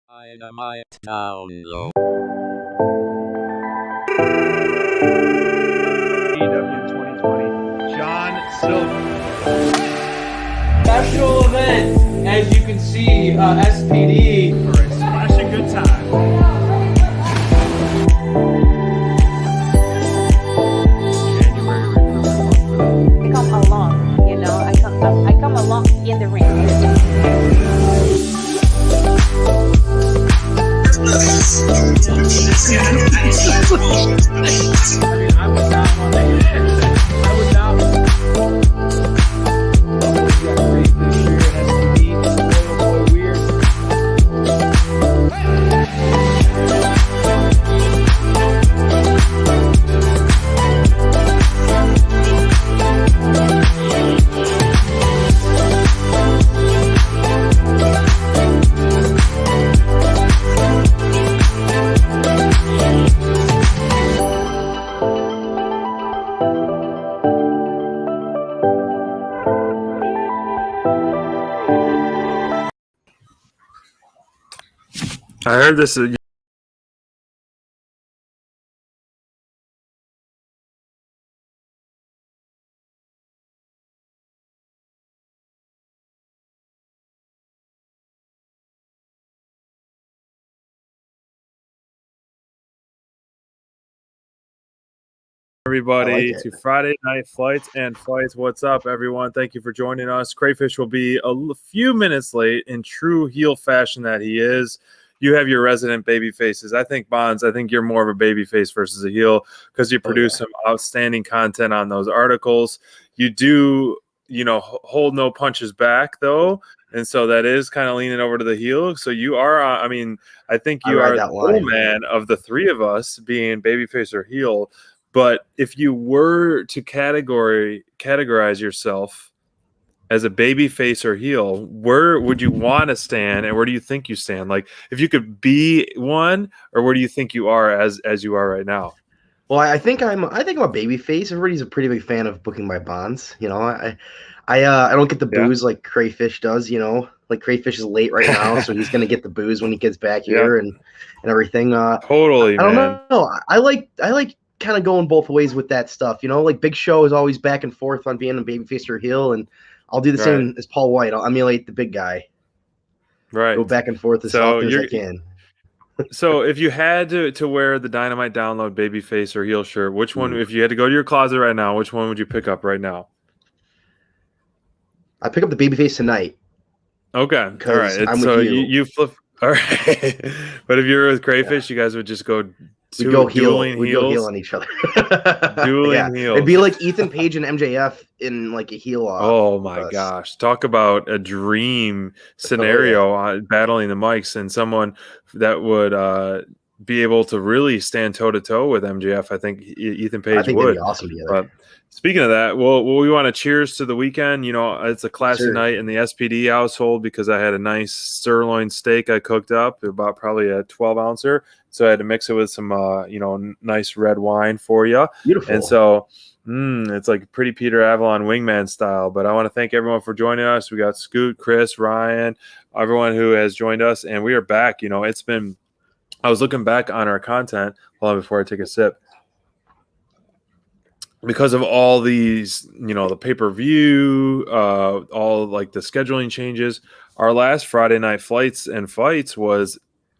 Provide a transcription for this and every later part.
Dynamite download. AEW 2020, John Silver. Special event, as you can see, SPD. For a splashing good time. January recruitment month. I come along, I come along in the ring. I mean, I would not want to hear that. I would not want to got great this year at SPD. Boy, weird. I heard this. Everybody to Friday Night Flights and Fights. What's up, everyone? Thank you for joining us. Crayfish will be a few minutes late in true heel fashion that he is. You have your resident baby faces. I think, Bonds, I think you're more of a baby face versus a heel because you produce some outstanding content on those articles. You do, hold no punches back, though. And so that is kind of leaning over to the heel. So you are, I think you are the middle man of the three of us being babyface or heel. But if you were to categorize yourself as a baby face or heel, where would you want to stand, and where do you think you stand? Like, if you could be one, or where do you think you are as you are right now? Well, I think I'm a baby face. Everybody's a pretty big fan of booking my Bonds. I don't get the booze like Crayfish does. Like Crayfish is late right now, so he's gonna get the booze when he gets back here and everything. Totally, I don't man. know. I like kind of going both ways with that stuff. Like Big Show is always back and forth on being a babyface or heel, and I'll do the same as Paul White. I'll emulate the big guy. Right. Go back and forth as often as I can. So if you had to wear the Dynamite Download babyface or heel shirt, which one, if you had to go to your closet right now, which one would you pick up right now? I pick up the babyface tonight. Okay. All right. I'm so with you. you flip. All right. But if you're with Crayfish, you guys would just go We'd go heel. dueling We'd heels. go heel on each other. Dueling heels. It'd be like Ethan Page and MJF in like a heel off. Oh my gosh. Talk about a dream scenario battling the mics, and someone that would be able to really stand toe to toe with MJF. I think Ethan Page That'd would. be awesome together. But speaking of that, well, we want to cheers to the weekend. It's a classy night in the SPD household because I had a nice sirloin steak I cooked up, about probably a 12-ouncer. So I had to mix it with some, nice red wine for you. Beautiful. And so it's like pretty Peter Avalon wingman style. But I want to thank everyone for joining us. We got Scoot, Chris, Ryan, everyone who has joined us. And we are back. I was looking back on our content. Hold on before I take a sip. Because of all these, the pay-per-view, all like the scheduling changes, our last Friday Night Flights and Fights was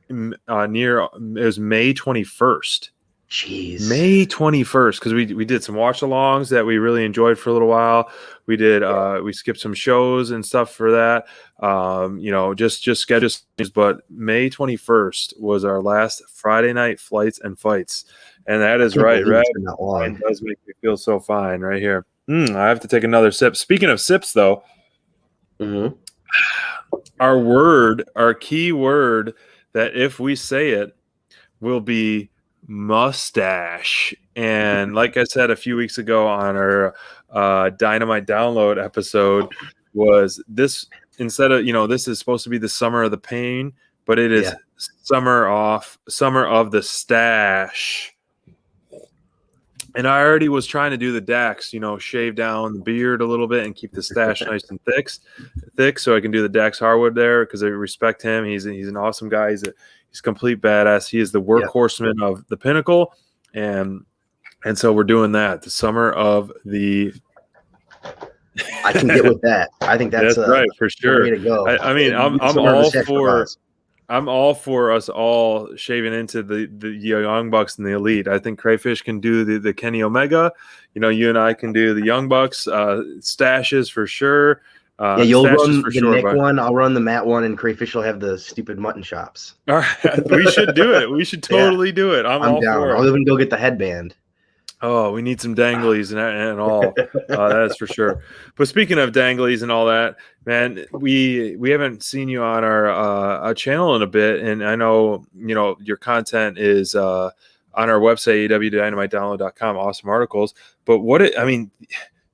it was May 21st. Jeez. May 21st, because we did some watch-alongs that we really enjoyed for a little while. We did we skipped some shows and stuff for that. Just schedules. But May 21st was our last Friday Night Flights and Fights. And that is right. Red wine does make me feel so fine right here. I have to take another sip. Speaking of sips, though, our key word that if we say it will be mustache. And like I said a few weeks ago on our Dynamite Download episode, was this instead of this is supposed to be the summer of the pain, but it is summer of the stash. And I already was trying to do the Dax, shave down the beard a little bit and keep the stash nice and thick, so I can do the Dax Harwood there because I respect him. He's an awesome guy. He's a complete badass. He is the workhorseman of the Pinnacle, and so we're doing that the summer of the. I can get with that. I think that's right for sure. Way to go. I mean, I'm all for. I'm all for us all shaving into the Young Bucks and the Elite. I think Crayfish can do the Kenny Omega. You and I can do the Young Bucks stashes for sure. You'll run the Nick one. I'll run the Matt one, and Crayfish will have the stupid mutton chops. All right, we should do it. We should totally do it. I'm all down. for it. I'll even go get the headband. Oh, we need some danglies and all. That's for sure. But speaking of danglies and all that, man, we haven't seen you on our channel in a bit, and I know your content is on our website awdynamitedownload.com. Awesome articles. But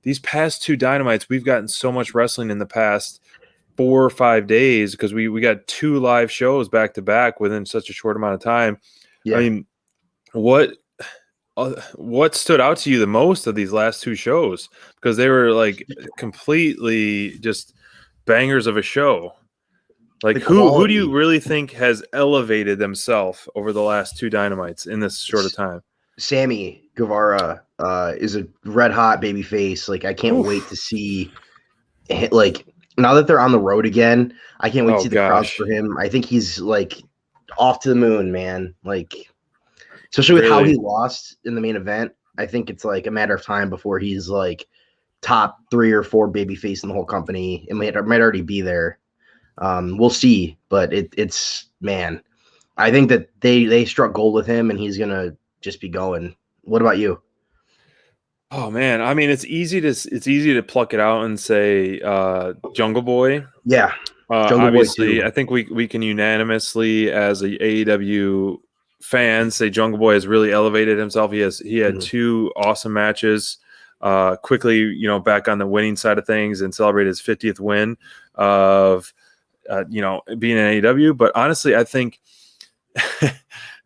these past 2 Dynamites, we've gotten so much wrestling in the past 4 or 5 days because we got 2 live shows back to back within such a short amount of time. Yeah. I mean, what stood out to you the most of these last 2 shows? Because they were like completely just bangers of a show. Like who do you really think has elevated themselves over the last 2 Dynamites in this short of time? Sammy Guevara is a red hot baby face. Like I can't wait to see. Like now that they're on the road again, I can't wait to see the crowds for him. I think he's like off to the moon, man. Like. Especially with how he lost in the main event, I think it's like a matter of time before he's like top 3 or 4 babyface in the whole company. It might already be there. We'll see, but it's man. I think that they struck gold with him, and he's gonna just be going. What about you? Oh man, I mean it's easy to pluck it out and say Jungle Boy. Yeah, Jungle obviously, Boy I think we can unanimously as a AEW fans say Jungle Boy has really elevated himself. He had 2 awesome matches. Quickly, back on the winning side of things and celebrate his 50th win of being in AEW. But honestly, I think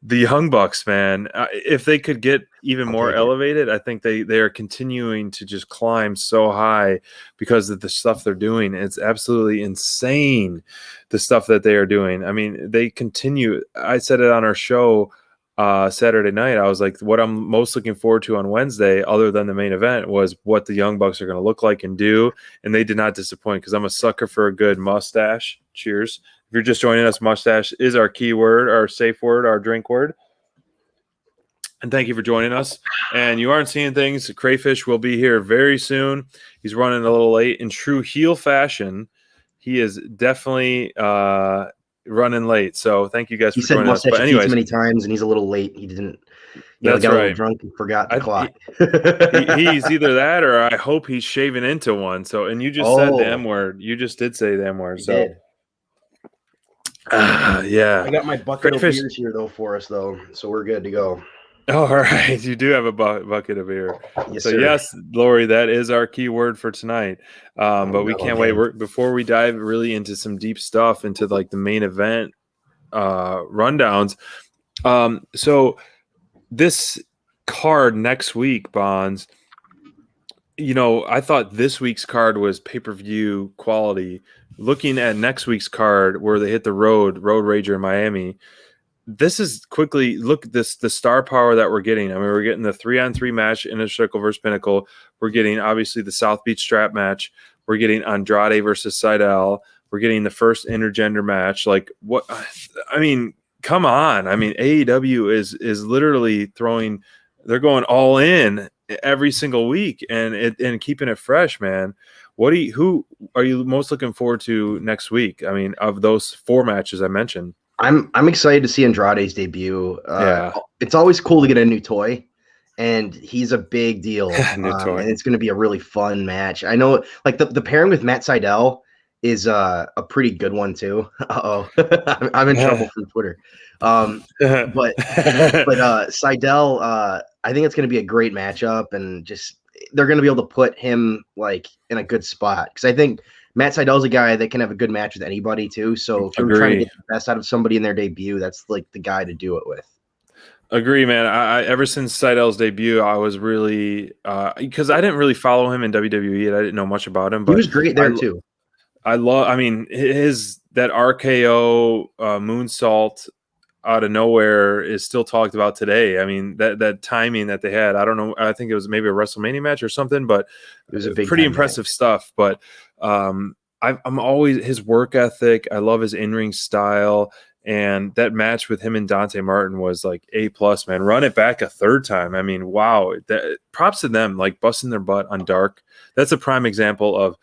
the Young Bucks, man, if they could get even more elevated, I think they are continuing to just climb so high because of the stuff they're doing. It's absolutely insane, the stuff that they are doing. I mean, they continue. I said it on our show Saturday night. I was like, what I'm most looking forward to on Wednesday, other than the main event, was what the Young Bucks are going to look like and do. And they did not disappoint because I'm a sucker for a good mustache. Cheers. If you're just joining us, mustache is our keyword, our safe word, our drink word. And thank you for joining us. And you aren't seeing things. Crayfish will be here very soon. He's running a little late. In true heel fashion, he is definitely running late. So thank you guys for joining us. But anyways, too many times, and he's a little late. He didn't. That's got right. A little drunk and forgot the clock. He's either that, or I hope he's shaving into one. So, and you just said the M word. You just did say the M word. So. Yeah, I got my bucket of beers here though for us though, so we're good to go. Oh, all right, you do have a bucket of beer. Yes, so sir. Yes, Lori, that is our key word for tonight. But we can't wait. Before we dive really into some deep stuff into like the main event rundowns. So this card next week, Bonds. I thought this week's card was pay-per-view quality. Looking at next week's card where they hit the Road Rager in Miami, this is quickly the star power that we're getting. I mean, we're getting the 3-on-3 match, Inner Circle versus Pinnacle. We're getting obviously the South Beach strap match. We're getting Andrade versus Seidel. We're getting the first intergender match. Like what? I mean, come on. I mean, AEW is literally throwing. They're going all in every single week and keeping it fresh, man. Who are you most looking forward to next week? I mean, of those 4 matches I mentioned. I'm excited to see Andrade's debut. It's always cool to get a new toy, and he's a big deal. And it's going to be a really fun match. I know, like the pairing with Matt Seidel is a pretty good one too. I'm in trouble from Twitter. But Seidel, I think it's going to be a great matchup, and just they're going to be able to put him like in a good spot because I think Matt Seidel's a guy that can have a good match with anybody too. So if you're trying to get the best out of somebody in their debut, that's like the guy to do it with. Agree, man. I ever since Seidel's debut, I was really because I didn't really follow him in WWE and I didn't know much about him, He but was great there too. I love. I mean, his that RKO moonsault out of nowhere is still talked about today. I mean, that timing that they had. I don't know. I think it was maybe a WrestleMania match or something, but It was a big pretty time impressive match. stuff. But I'm always his work ethic. I love his in ring style. And that match with him and Dante Martin was like A+, man. Run it back a third time. I mean, wow. Props to them, like busting their butt on Dark. That's a prime example of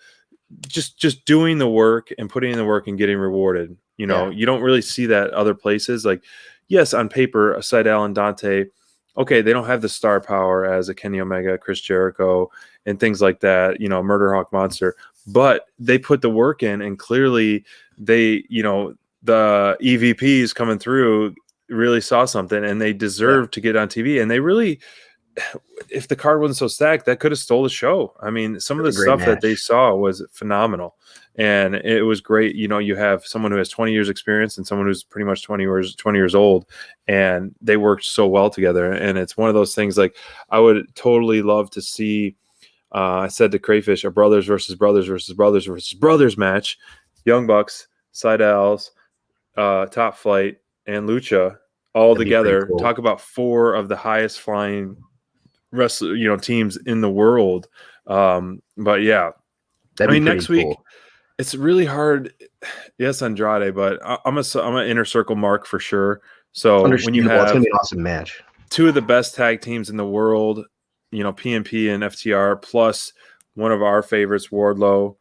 just doing the work and putting in the work and getting rewarded. You know, you don't really see that other places. Like, yes, on paper, Seidel and Dante, okay, they don't have the star power as a Kenny Omega, Chris Jericho, and things like that, you know, Murder Hawk Monster, but they put the work in, and clearly they, you know, the EVPs coming through really saw something, and they deserve to get on TV. And they really, if the card wasn't so stacked, that could have stole the show. I mean, some of the Great stuff that they match. saw was phenomenal, and it was great. You know, you have someone who has 20 years experience and someone who's pretty much 20 years old, and they worked so well together. And it's one of those things, like, I would totally love to see, I said to Crayfish, a brothers versus brothers versus brothers versus brothers match. Young Bucks, Seidels, Top Flight, and Lucha all That'd be pretty together. cool. Talk about four of the highest flying teams in the world. But yeah, That'd I be mean, pretty next week cool. it's really hard. Yes, Andrade, but I'm an inner circle mark for sure. So when you Understandable. It's have gonna be an awesome match. two of the best tag teams in the world, you know, PNP and FTR, plus one of our favorites, Wardlow,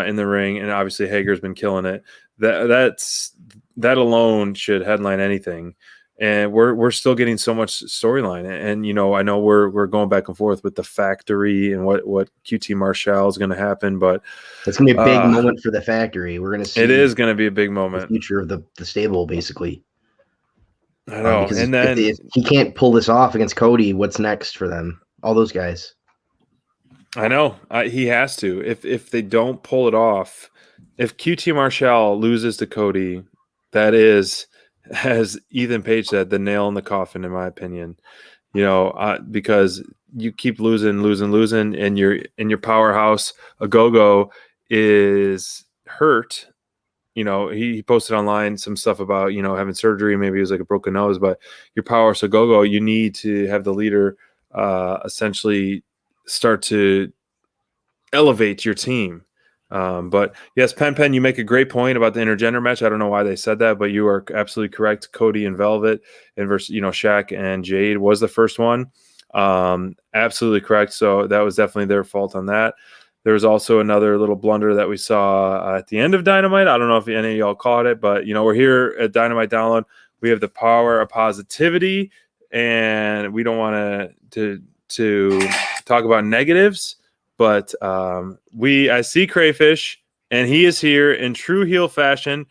in the ring, and obviously Hager's been killing it. That alone should headline anything. And we're still getting so much storyline. And you know, I know we're going back and forth with the factory and what QT Marshall is going to happen, but It's gonna be a big moment for the factory. We're gonna see it is going to be a big the moment. future of the stable, basically. I know. Because And then if he can't pull this off against Cody, what's next for them? All those guys. I know he has to. If they don't pull it off, if QT Marshall loses to Cody, that is, as Ethan Page said, the nail in the coffin, in my opinion. You know, because you keep losing, and your powerhouse, a go-go, is hurt. You know, he posted online some stuff about, you know, having surgery. Maybe it was like a broken nose, but your powerhouse, a go-go, you need to have the leader essentially start to elevate your team. But yes, Pen, you make a great point about the intergender match. I don't know why they said that, but you are absolutely correct. Cody and Velvet and versus, you know, Shaq and Jade was the first one. Absolutely correct. So that was definitely their fault on that. There was also another little blunder that we saw at the end of Dynamite. I don't know if any of y'all caught it, but, you know, we're here at Dynamite Download. We have the power of positivity, and we don't want to talk about negatives. But I see Crayfish, and he is here in true heel fashion.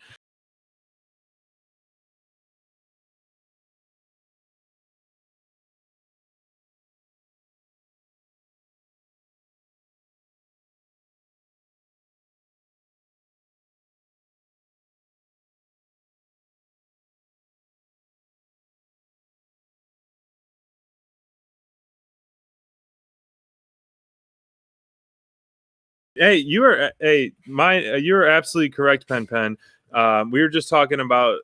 Hey, you're absolutely correct, Pen. We were just talking about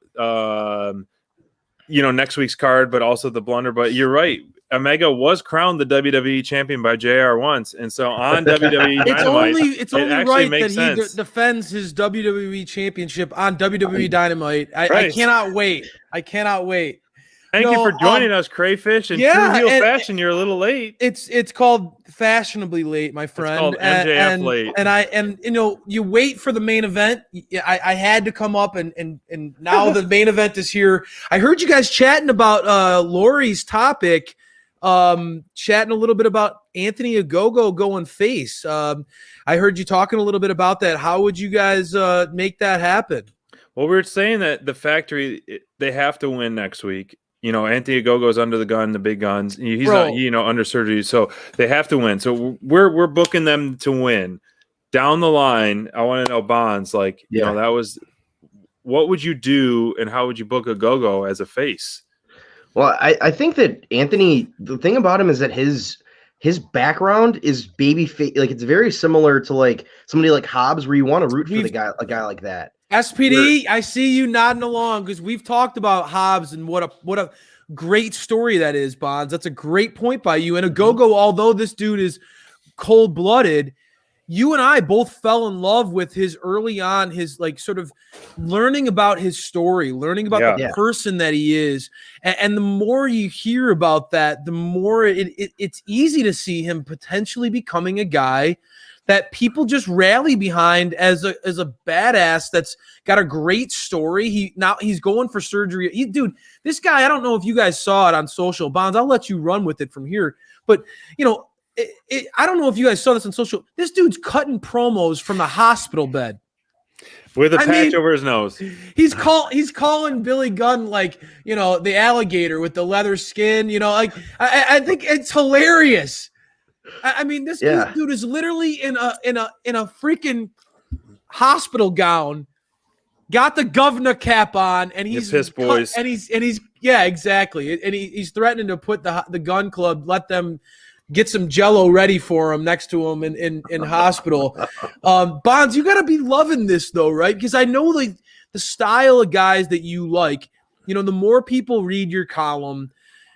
you know, next week's card, but also the blunder. But you're right. Omega was crowned the WWE champion by JR once, and so on WWE Dynamite, It's only actually right that makes he sense. defends his WWE championship on WWE Dynamite. I Right. cannot wait. I cannot wait. Thank you for joining us, Crayfish. In true heel fashion, you're a little late. It's called fashionably late, my friend. It's called MJF late. And you know, you wait for the main event. I had to come up, and now the main event is here. I heard you guys chatting about Lori's topic, chatting a little bit about Anthony Ogogo going face. I heard you talking a little bit about that. How would you guys make that happen? Well, we were saying that the factory, they have to win next week. You know, Anthony Ogogo's under the gun, the big guns. He's not, you know, under surgery, so they have to win. So we're booking them to win. Down the line, I want to know, Bonds, like, you know, that was, what would you do and how would you book Ogogo as a face? Well, I think that Anthony, the thing about him is that his background is baby face. Like it's very similar to like somebody like Hobbs, where you want to root for a guy like that. SPD, I see you nodding along because we've talked about Hobbs and what a great story that is, Bonds. That's a great point by you. And Agogo, although this dude is cold-blooded, you and I both fell in love with his early on, his like sort of learning about his story, learning about the person that he is. And the more you hear about that, the more it's easy to see him potentially becoming a guy that people just rally behind as a badass that's got a great story. He's going for surgery. Dude, this guy, I don't know if you guys saw it on social. Bonds, I'll let you run with it from here. But, you know, I don't know if you guys saw this on social. This dude's cutting promos from the hospital bed with a patch over his nose. He's calling Billy Gunn like, you know, the alligator with the leather skin. You know, like I think it's hilarious. I mean, this dude is literally in a freaking hospital gown, got the governor cap on, and he's piss boys, and he's yeah, exactly, and he's threatening to put the gun club, let them get some Jello ready for him next to him in hospital. Bonds, you got to be loving this though, right? Because I know like the style of guys that you like. You know, the more people read your column,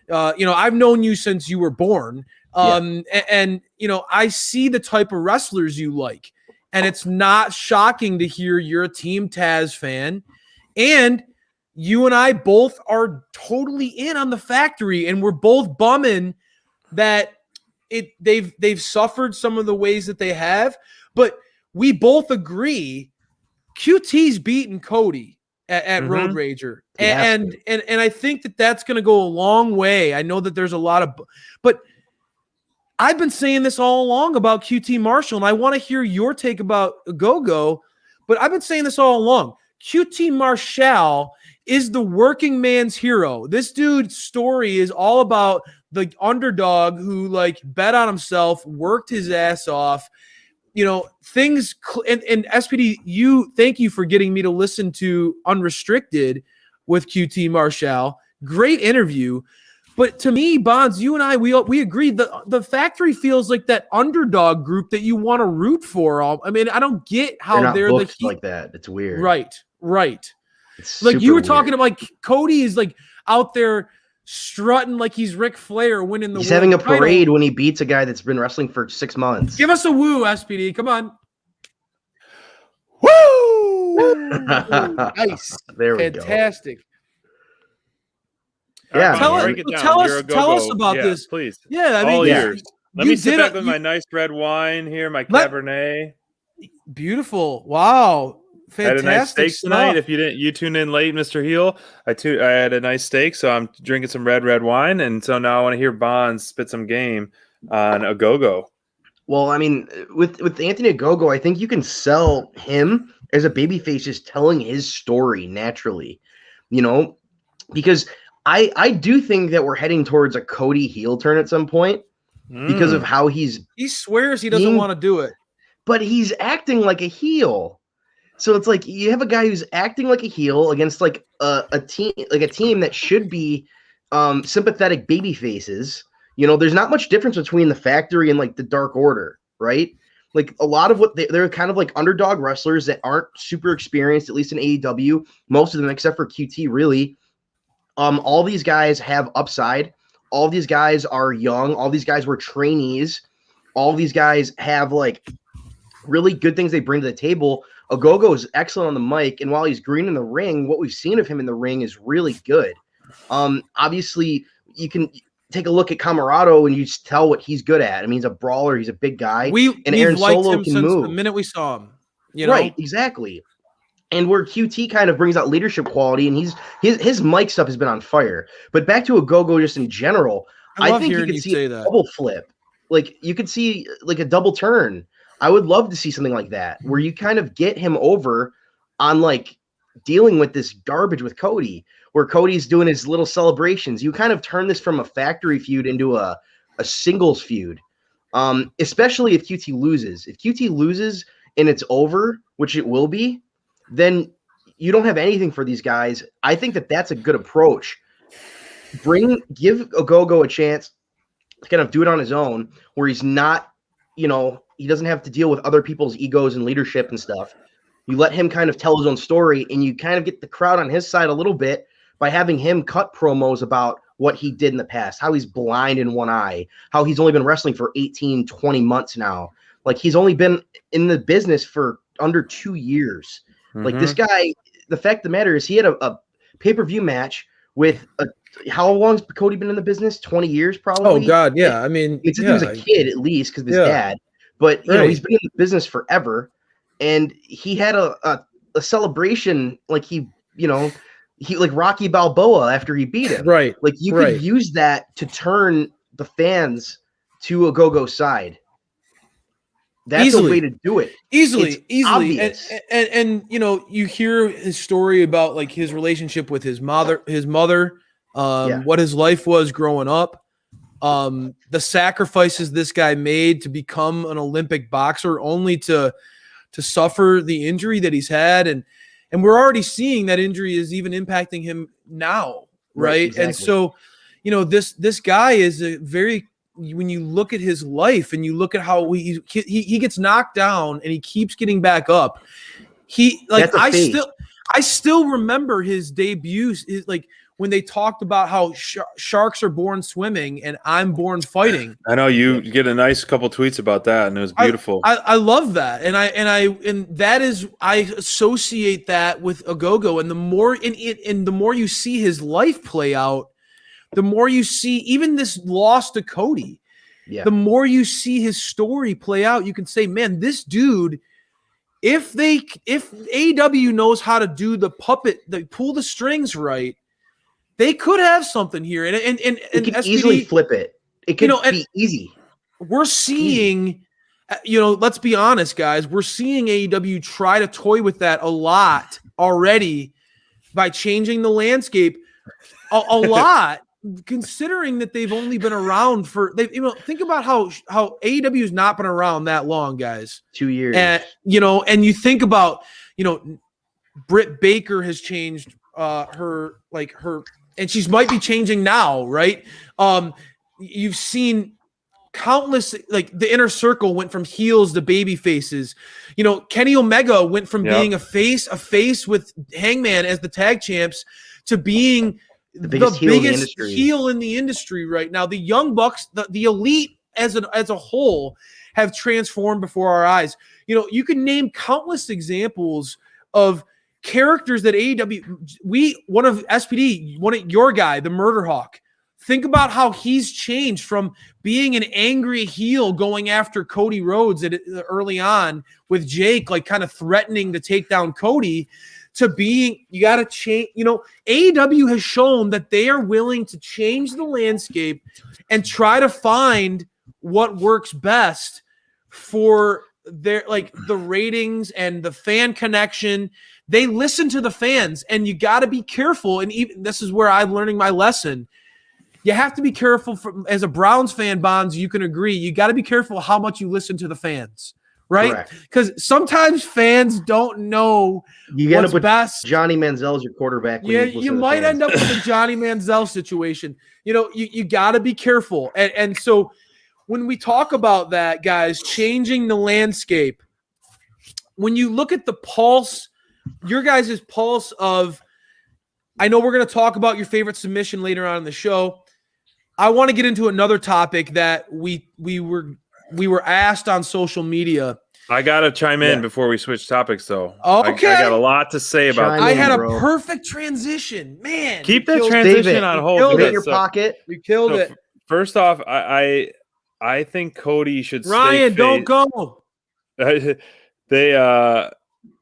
you know, I've known you since you were born. And you know, I see the type of wrestlers you like, and it's not shocking to hear you're a Team Taz fan, and you and I both are totally in on the factory, and we're both bumming that they've suffered some of the ways that they have, but we both agree QT's beaten Cody at Road Rager, and I think that's going to go a long way. I know that there's a lot of, but I've been saying this all along about QT Marshall, and I want to hear your take about Go-Go, but I've been saying this all along. QT Marshall is the working man's hero. This dude's story is all about the underdog who like bet on himself, worked his ass off, you know, things. And SPD, thank you for getting me to listen to Unrestricted with QT Marshall. Great interview. But to me, Bonds, you and I, we agree the factory feels like that underdog group that you want to root for. I mean, I don't get how they're like that. It's weird. Right. It's like you were weird. talking about, like Cody is like out there strutting like he's Ric Flair winning the. He's having a parade title when he beats a guy that's been wrestling for 6 months. Give us a woo, SPD. Come on. Woo! Nice. There we Fantastic. Go. Yeah, tell us about this, please. Yeah, I mean, all ears. Let me sit back with my nice red wine here, my Cabernet. Beautiful. Wow. Fantastic. I had a nice steak stuff. tonight. If you tuned in late, Mr. Heel, I had a nice steak, so I'm drinking some red wine, and so now I want to hear Bonds spit some game on a Go-Go. Well, I mean, with Anthony Ogogo, I think you can sell him as a babyface just telling his story naturally, you know, because I do think that we're heading towards a Cody heel turn at some point because of how he swears he doesn't want to do it, but he's acting like a heel. So it's like you have a guy who's acting like a heel against like a team that should be sympathetic baby faces. You know, there's not much difference between the factory and like the Dark Order, right? Like a lot of what they're kind of like underdog wrestlers that aren't super experienced, at least in AEW. Most of them, except for QT, really. All these guys have upside. All these guys are young. All these guys were trainees. All these guys have like really good things they bring to the table. Ogogo is excellent on the mic, and while he's green in the ring, what we've seen of him in the ring is really good. Obviously, you can take a look at Camarado and you just tell what he's good at. I mean, he's a brawler. He's a big guy. And Aaron Solo can move the minute we saw him. You know? Right, exactly. And where QT kind of brings out leadership quality, and his mic stuff has been on fire. But back to Ogogo just in general, I think you could see a double flip. Like you could see like a double turn. I would love to see something like that where you kind of get him over on like dealing with this garbage with Cody, where Cody's doing his little celebrations. You kind of turn this from a factory feud into a singles feud, especially if QT loses. If QT loses and it's over, which it will be, then you don't have anything for these guys. I think that that's a good approach. give Ogogo a chance to kind of do it on his own, where he's not, he doesn't have to deal with other people's egos and leadership and stuff. You let him kind of tell his own story, and you kind of get the crowd on his side a little bit by having him cut promos about what he did in the past, how he's blind in one eye, how he's only been wrestling for 18, 20 months now. Like, he's only been in the business for under 2 years. Like, this guy, the fact of the matter is he had a pay-per-view match with how long's Cody been in the business? 20 years, probably. Oh God, yeah. I mean, he was a kid at least because of his dad, but he's been in the business forever, and he had a celebration like he like Rocky Balboa after he beat him. Right. Like, you could use that to turn the fans to Ogogo's side. That's a way to do it. Easily. And you hear his story about like his relationship with his mother, what his life was growing up, the sacrifices this guy made to become an Olympic boxer, only to suffer the injury that he's had, and we're already seeing that injury is even impacting him now, right? Exactly. And so, this guy is a very, when you look at his life and you look at how he gets knocked down and he keeps getting back up. I still remember his debuts, when they talked about how sharks are born swimming and I'm born fighting. I know you get a nice couple tweets about that, and it was beautiful. I love that, and that is, I associate that with Ogogo, and the more you see his life play out, the more you see even this loss to Cody. Yeah. The more you see his story play out, you can say, man, this dude, if AEW knows how to do the puppet, they pull the strings right, they could have something here. And it could SPD, easily flip it. It could be easy. We're seeing, let's be honest, guys, we're seeing AEW try to toy with that a lot already by changing the landscape a lot. Considering that they've only been around for, think about how AEW has not been around that long, guys. 2 years. And you think about, Britt Baker has changed her, and she's might be changing now, right? You've seen countless, the Inner Circle went from heels to baby faces. Kenny Omega went from being a face with Hangman as the tag champs to being the biggest heel in the industry right now. The Young Bucks, the Elite as a whole, have transformed before our eyes. You can name countless examples of characters that AEW, one of your guy, the Murder Hawk. Think about how he's changed from being an angry heel going after Cody Rhodes early on with Jake, kind of threatening to take down Cody, to being, you got to change. AEW has shown that they are willing to change the landscape and try to find what works best for their, the ratings and the fan connection. They listen to the fans, and you got to be careful. And even this is where I'm learning my lesson. You have to be careful as a Browns fan, Bonds, you can agree. You got to be careful how much you listen to the fans. Right? Because sometimes fans don't know what's best. Johnny Manziel's your quarterback. You might end up with a Johnny Manziel situation. You got to be careful. And so when we talk about that, guys, changing the landscape, when you look at the pulse, your guys' pulse of, I know we're going to talk about your favorite submission later on in the show. I want to get into another topic that we were asked on social media. I got to chime in before we switch topics, though. Okay. I got a lot to say about that. I had a perfect transition. Man. Keep that transition on hold. You in your pocket. You killed it. First off, I think Cody should Ryan, don't go. I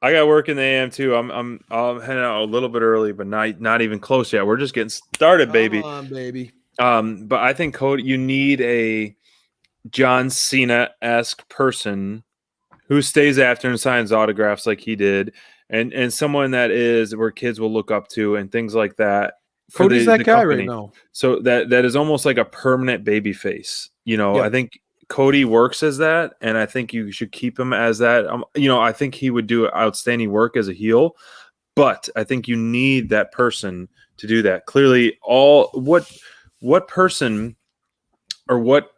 got work in the AM too. I'm heading out a little bit early, but not even close yet. We're just getting started, baby. Come on, baby. But I think Cody, you need a John Cena-esque person who stays after and signs autographs like he did, and someone that is where kids will look up to and things like that. Cody's that guy right now. So that is almost like a permanent baby face. I think Cody works as that, and I think you should keep him as that. I think he would do outstanding work as a heel, but I think you need that person to do that. Clearly, what person or what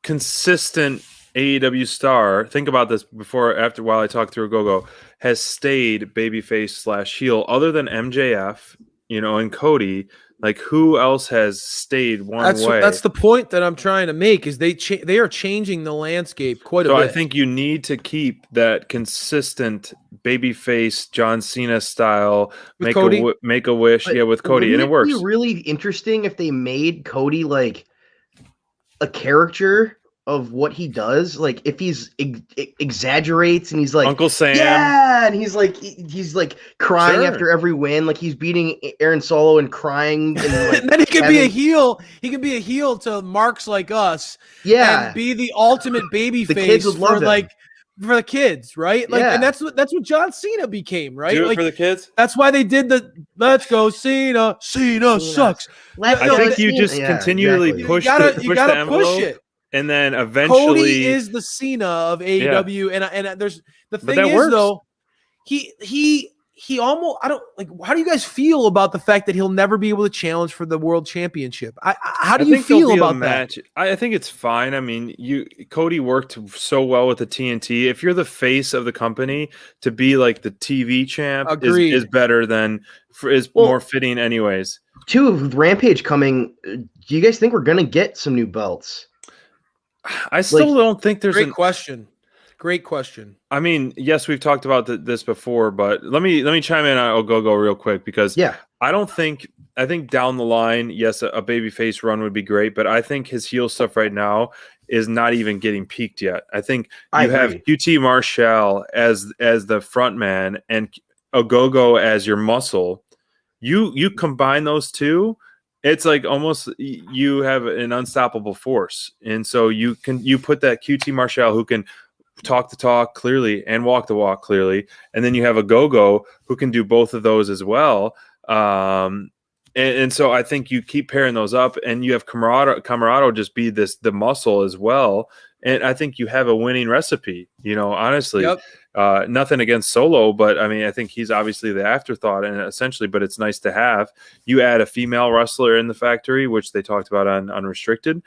consistent AEW star, think about this while I talk through a go-go, has stayed babyface / heel other than MJF, and Cody. Like, who else has stayed one way? That's the point that I'm trying to make, is they are changing the landscape quite a bit. So I think you need to keep that consistent babyface John Cena style, make a wish, But with Cody, and it works. Wouldn't it be really interesting if they made Cody like a character of what he does? Like, if he's exaggerates and he's like Uncle Sam, yeah, and he's like crying after every win, like he's beating Aaron Solo and crying, and, like, and then he can be a heel. He can be a heel to marks like us. Yeah, and be the ultimate baby the face kids would love him. For the kids, right? Like, Yeah. and that's what John Cena became, right? Do it like, for the kids. That's why they did the "Let's go Cena." Cena sucks. I think you just continually push the envelope, push it, and then eventually Cody is the Cena of AEW, and there's the thing is works. though, he almost, I don't like. How do you guys feel about the fact that he'll never be able to challenge for the world championship? How do you feel about that? I think it's fine. I mean, Cody worked so well with the TNT. If you're the face of the company, to be like the TV champ is better than more fitting, anyways. Too, with Rampage coming, do you guys think we're gonna get some new belts? I still don't think there's Great question. I mean, yes, we've talked about this before, but let me chime in on Ogogo real quick, because I think down the line, yes, a babyface run would be great, but I think his heel stuff right now is not even getting peaked yet. I think you have QT Marshall as the front man and Ogogo as your muscle. You combine those two, it's like almost you have an unstoppable force. And so you put that QT Marshall who can talk the talk clearly and walk the walk clearly, and then you have a go-go who can do both of those as well. And so I think you keep pairing those up, and you have Camarado just be the muscle as well. And I think you have a winning recipe, honestly. Nothing against Solo, but I mean, I think he's obviously the afterthought, and essentially, but it's nice to have. You add a female wrestler in the factory, which they talked about on Unrestricted,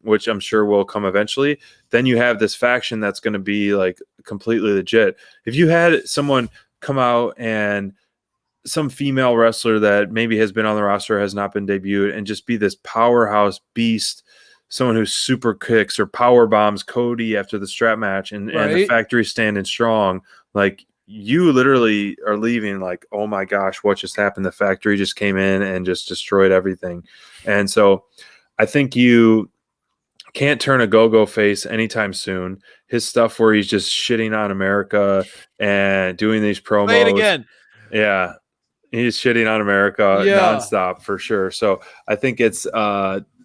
which I'm sure will come eventually. Then you have this faction that's going to be like completely legit. If you had someone come out and some female wrestler that maybe has been on the roster, has not been debuted, and just be this powerhouse beast, someone who super kicks or power bombs Cody after the strap match, and the factory standing strong, like, you literally are leaving like, oh my gosh, what just happened? The factory just came in and just destroyed everything. And so I think you can't turn a go-go face anytime soon. His stuff where he's just shitting on America and doing these promos. Play it again. Yeah. He's shitting on America nonstop for sure. So I think it's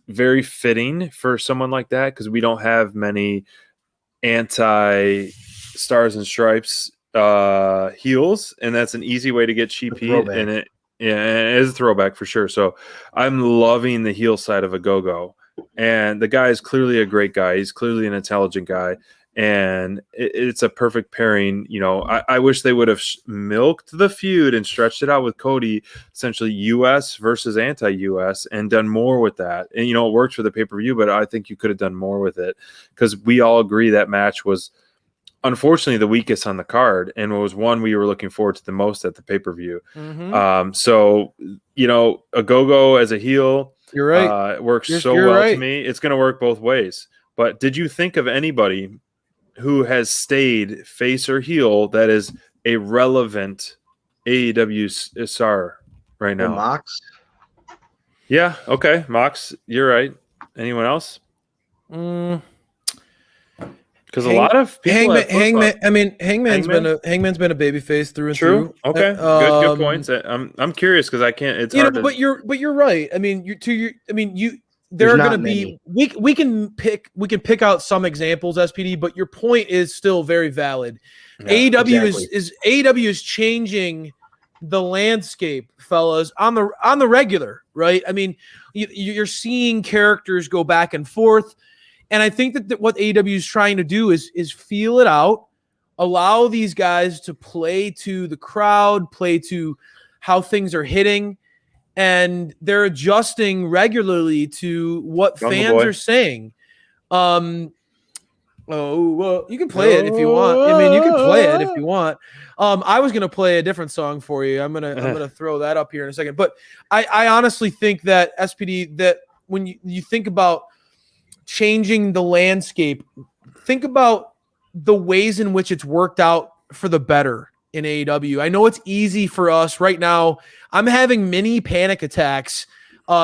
very fitting for someone like that, because we don't have many anti-stars and stripes heels, and that's an easy way to get cheap heat. And it is a throwback for sure. So I'm loving the heel side of a go-go, and the guy is clearly a great guy. He's clearly an intelligent guy, and it's a perfect pairing. I wish they would have milked the feud and stretched it out with Cody, essentially US versus anti-US, and done more with that. And it worked for the pay-per-view, but I think you could have done more with it, because we all agree that match was unfortunately the weakest on the card, and was one we were looking forward to the most at the pay-per-view. So a go-go as a heel, you're right, works so well to me. It's going to work both ways. But did you think of anybody who has stayed face or heel that is a relevant AEW star right now? Mox. Yeah. Okay. Mox. You're right. Anyone else? Because a lot of people Hangman. I mean, Hangman's been a babyface through and through. Okay. Good points. I'm curious because I can't. It's hard. But you're right. I mean, there are going to be we can pick out some examples, SPD, but your point is still very valid. Yeah, AEW is changing the landscape, fellas, on the regular, right? I mean, you're seeing characters go back and forth, and I think that what AEW is trying to do is feel it out, allow these guys to play to the crowd, play to how things are hitting, and they're adjusting regularly to what fans are saying. You can play it if you want. I mean, you can play it if you want. I was gonna play a different song for you. I'm gonna throw that up here in a second. But I honestly think that SPD, that when you think about changing the landscape, think about the ways in which it's worked out for the better in AEW. I know it's easy for us right now. I'm having mini panic attacks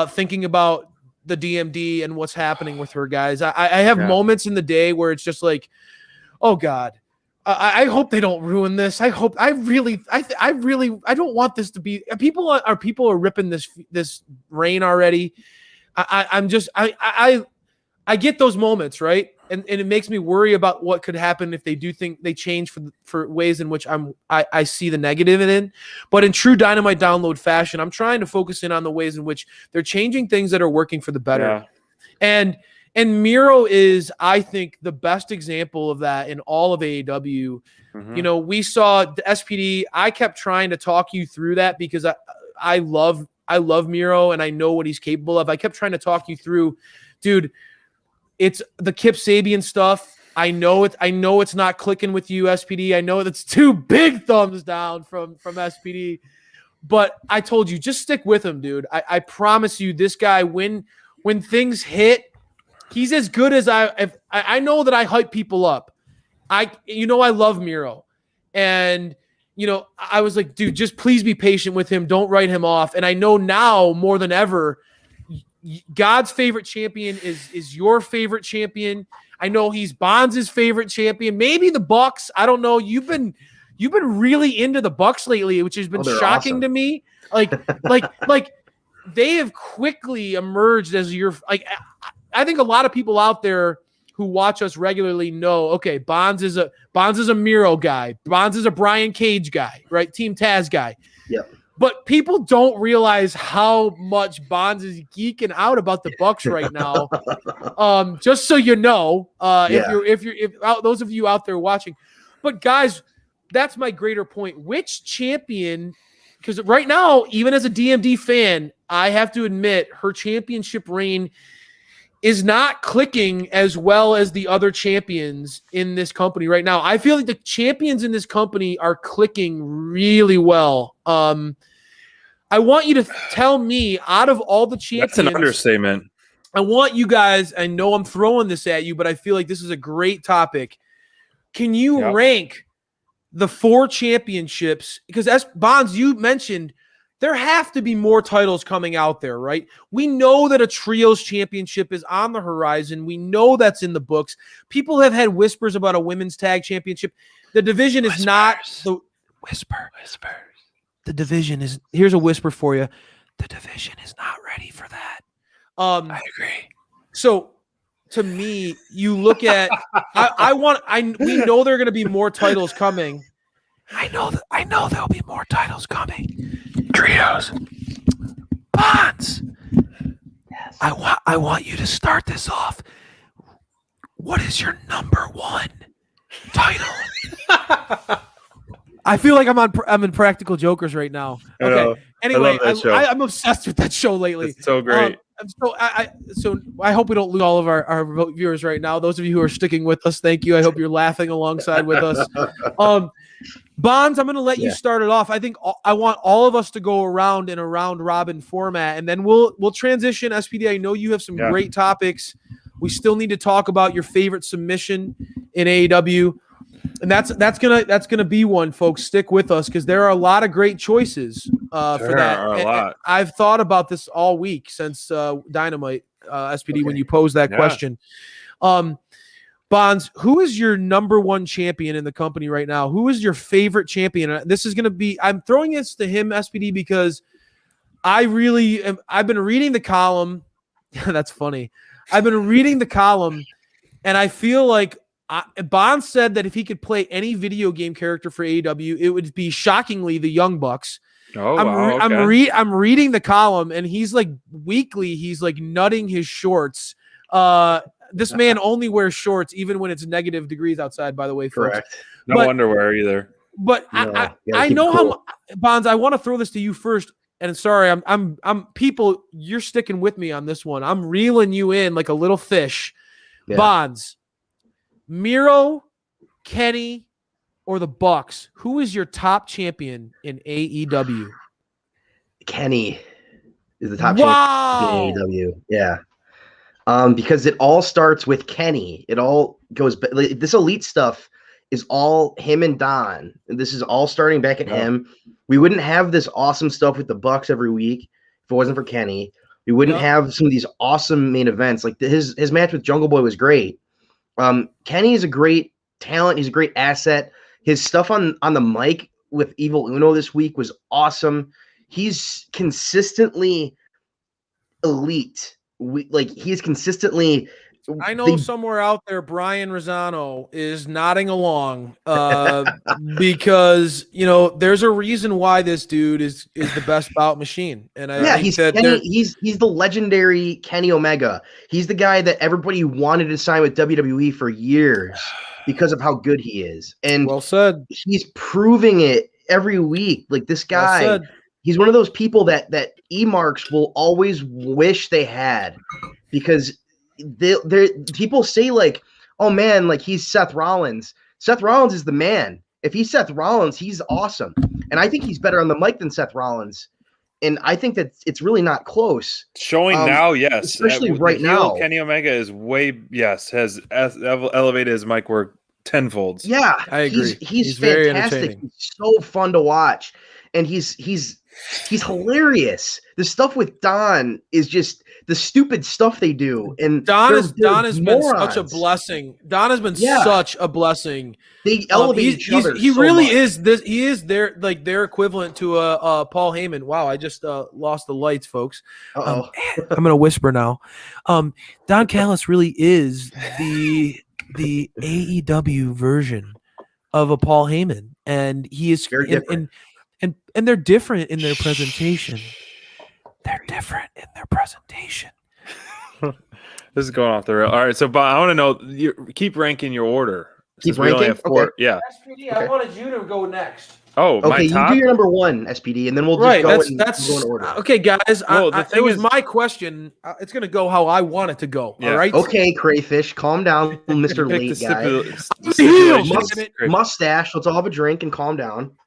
thinking about the DMD and what's happening with her, guys. I have moments in the day where it's just like, oh God, I hope they don't ruin this. I don't want this to be. People are ripping this reign already. I get those moments, right? And it makes me worry about what could happen if they do think they change for ways in which I see the negative in. But in true Dynamite download fashion, I'm trying to focus in on the ways in which they're changing things that are working for the better. Yeah. And Miro is, I think, the best example of that in all of AEW. Mm-hmm. You know, we saw the SPD. I kept trying to talk you through that because I love Miro and I know what he's capable of. I kept trying to talk you through, dude. It's the Kip Sabian stuff. I know it's not clicking with you, SPD. I know that's 2 big thumbs down from SPD. But I told you, just stick with him, dude. I promise you, this guy, when things hit, he's as good as I know that I hype people up. I love Miro. And I was like, dude, just please be patient with him. Don't write him off. And I know now more than ever, God's favorite champion is your favorite champion. I know he's Bonds' favorite champion. Maybe the Bucks. I don't know. You've been really into the Bucks lately, which has been shocking to me. Like they have quickly emerged as your I think a lot of people out there who watch us regularly know, okay, Bonds is a Miro guy. Bonds is a Brian Cage guy, right? Team Taz guy. Yeah. But people don't realize how much Bonds is geeking out about the Bucks right now. Just so you know, if those of you out there watching, but guys, that's my greater point. Which champion? Because right now, even as a DMD fan, I have to admit her championship reign is not clicking as well as the other champions in this company right now. I feel like the champions in this company are clicking really well. I want you to tell me, out of all the champions, that's an understatement. I want you guys, I know I'm throwing this at you, but I feel like this is a great topic. Can you rank the 4 championships? Because as Bonds, you mentioned, there have to be more titles coming out there, right? We know that a trios championship is on the horizon. We know that's in the books. People have had whispers about a women's tag championship. The division is not the whispers. The division is, here's a whisper for you. The division is not ready for that. I agree. So to me, you look at, we know there are going to be more titles coming. I know there'll be more titles coming. Trios. Bonds. Yes. I want you to start this off. What is your number 1 title? I feel like I'm in Practical Jokers right now. Okay. Anyway, I'm obsessed with that show lately. It's so great. So I hope we don't lose all of our viewers right now. Those of you who are sticking with us, thank you. I hope you're laughing alongside with us. Bonds, I'm going to let you start it off. I think I want all of us to go around in a round robin format, and then we'll transition. SPD, I know you have some great topics. We still need to talk about your favorite submission in AEW. And that's gonna be one, folks. Stick with us because there are a lot of great choices for that. And I've thought about this all week since Dynamite, SPD, when you posed that question. Bonds, who is your number 1 champion in the company right now? Who is your favorite champion? This is gonna be. I'm throwing this to him, SPD, because I've been reading the column. That's funny. I've been reading the column, and I feel like. Bonds said that if he could play any video game character for AEW, it would be shockingly the Young Bucks. I'm reading the column, and he's like weekly. He's like nutting his shorts. This man only wears shorts, even when it's negative degrees outside. By the way, folks. Correct. No underwear either. But You gotta I keep it know cool. Bonds. I want to throw this to you first. And sorry, I'm people. You're sticking with me on this one. I'm reeling you in like a little fish. Yeah. Bonds, Miro, Kenny, or the Bucks. Who is your top champion in AEW? Kenny is the top Wow. champion in AEW. Yeah. Because it all starts with Kenny. It all goes like, this elite stuff is all him and Don. And this is all starting back at him. We wouldn't have this awesome stuff with the Bucks every week if it wasn't for Kenny. We wouldn't have some of these awesome main events. Like his match with Jungle Boy was great. Kenny is a great talent. He's a great asset. His stuff on the mic with Evil Uno this week was awesome. He's consistently elite. He's consistently. I know somewhere out there, Brian Rosano is nodding along because there's a reason why this dude is the best bout machine, and I think he's the legendary Kenny Omega. He's the guy that everybody wanted to sign with WWE for years because of how good he is, and well said. He's proving it every week. Like this guy. Well said. He's one of those people that E-marks will always wish they had, because people say like, oh man, like he's Seth Rollins. Seth Rollins is the man. If he's Seth Rollins, he's awesome. And I think he's better on the mic than Seth Rollins. And I think that it's really not close. Showing now, yes. Especially right now. Kenny Omega is has elevated his mic work tenfold. Yeah. I agree. He's fantastic. He's so fun to watch. And he's hilarious. The stuff with Don is just the stupid stuff they do. And Don has been such a blessing. Don has been such a blessing. They elevate each other. He really is this. He is their equivalent to Paul Heyman. Wow, I just lost the lights, folks. I'm gonna whisper now. Don Callis really is the AEW version of a Paul Heyman, and he is very different. And they're different in their presentation. They're different in their presentation. This is going off the rail. All right, so Bob, I want to know. Keep ranking your order. Keep ranking. Okay. Yeah. SPD, I wanted you to go next. Oh, okay. My top? You do your number one, SPD, and then we'll just go in order. Okay, guys. Well, it was my question. It's going to go how I want it to go. Yeah. All right. Okay, Crayfish, calm down, Mr. Late guy. Mustache. Let's all have a drink and calm down.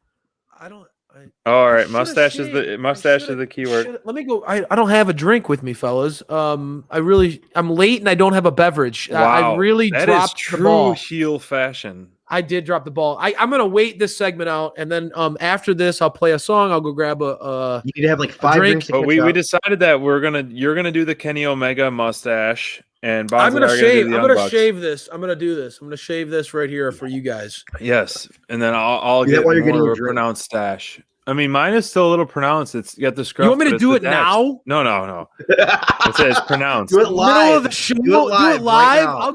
All right, mustache is the keyword. Let me go. I don't have a drink with me, fellas. I'm late and I don't have a beverage. Wow, I really dropped the ball. Heel fashion. I did drop the ball. I'm gonna wait this segment out, and then after this, I'll play a song. I'll go grab a. You need to have like 5 drinks. But we decided that you're gonna do the Kenny Omega mustache. And I'm gonna shave. I'm gonna shave this. I'm gonna do this. I'm gonna shave this right here for you guys. Yes, and then I'll get more of a pronounced stash. I mean, mine is still a little pronounced. It's got the scruff. You want me to do it now? No. It says pronounced. Do it live. Middle of the show. Do it live. Right, I'll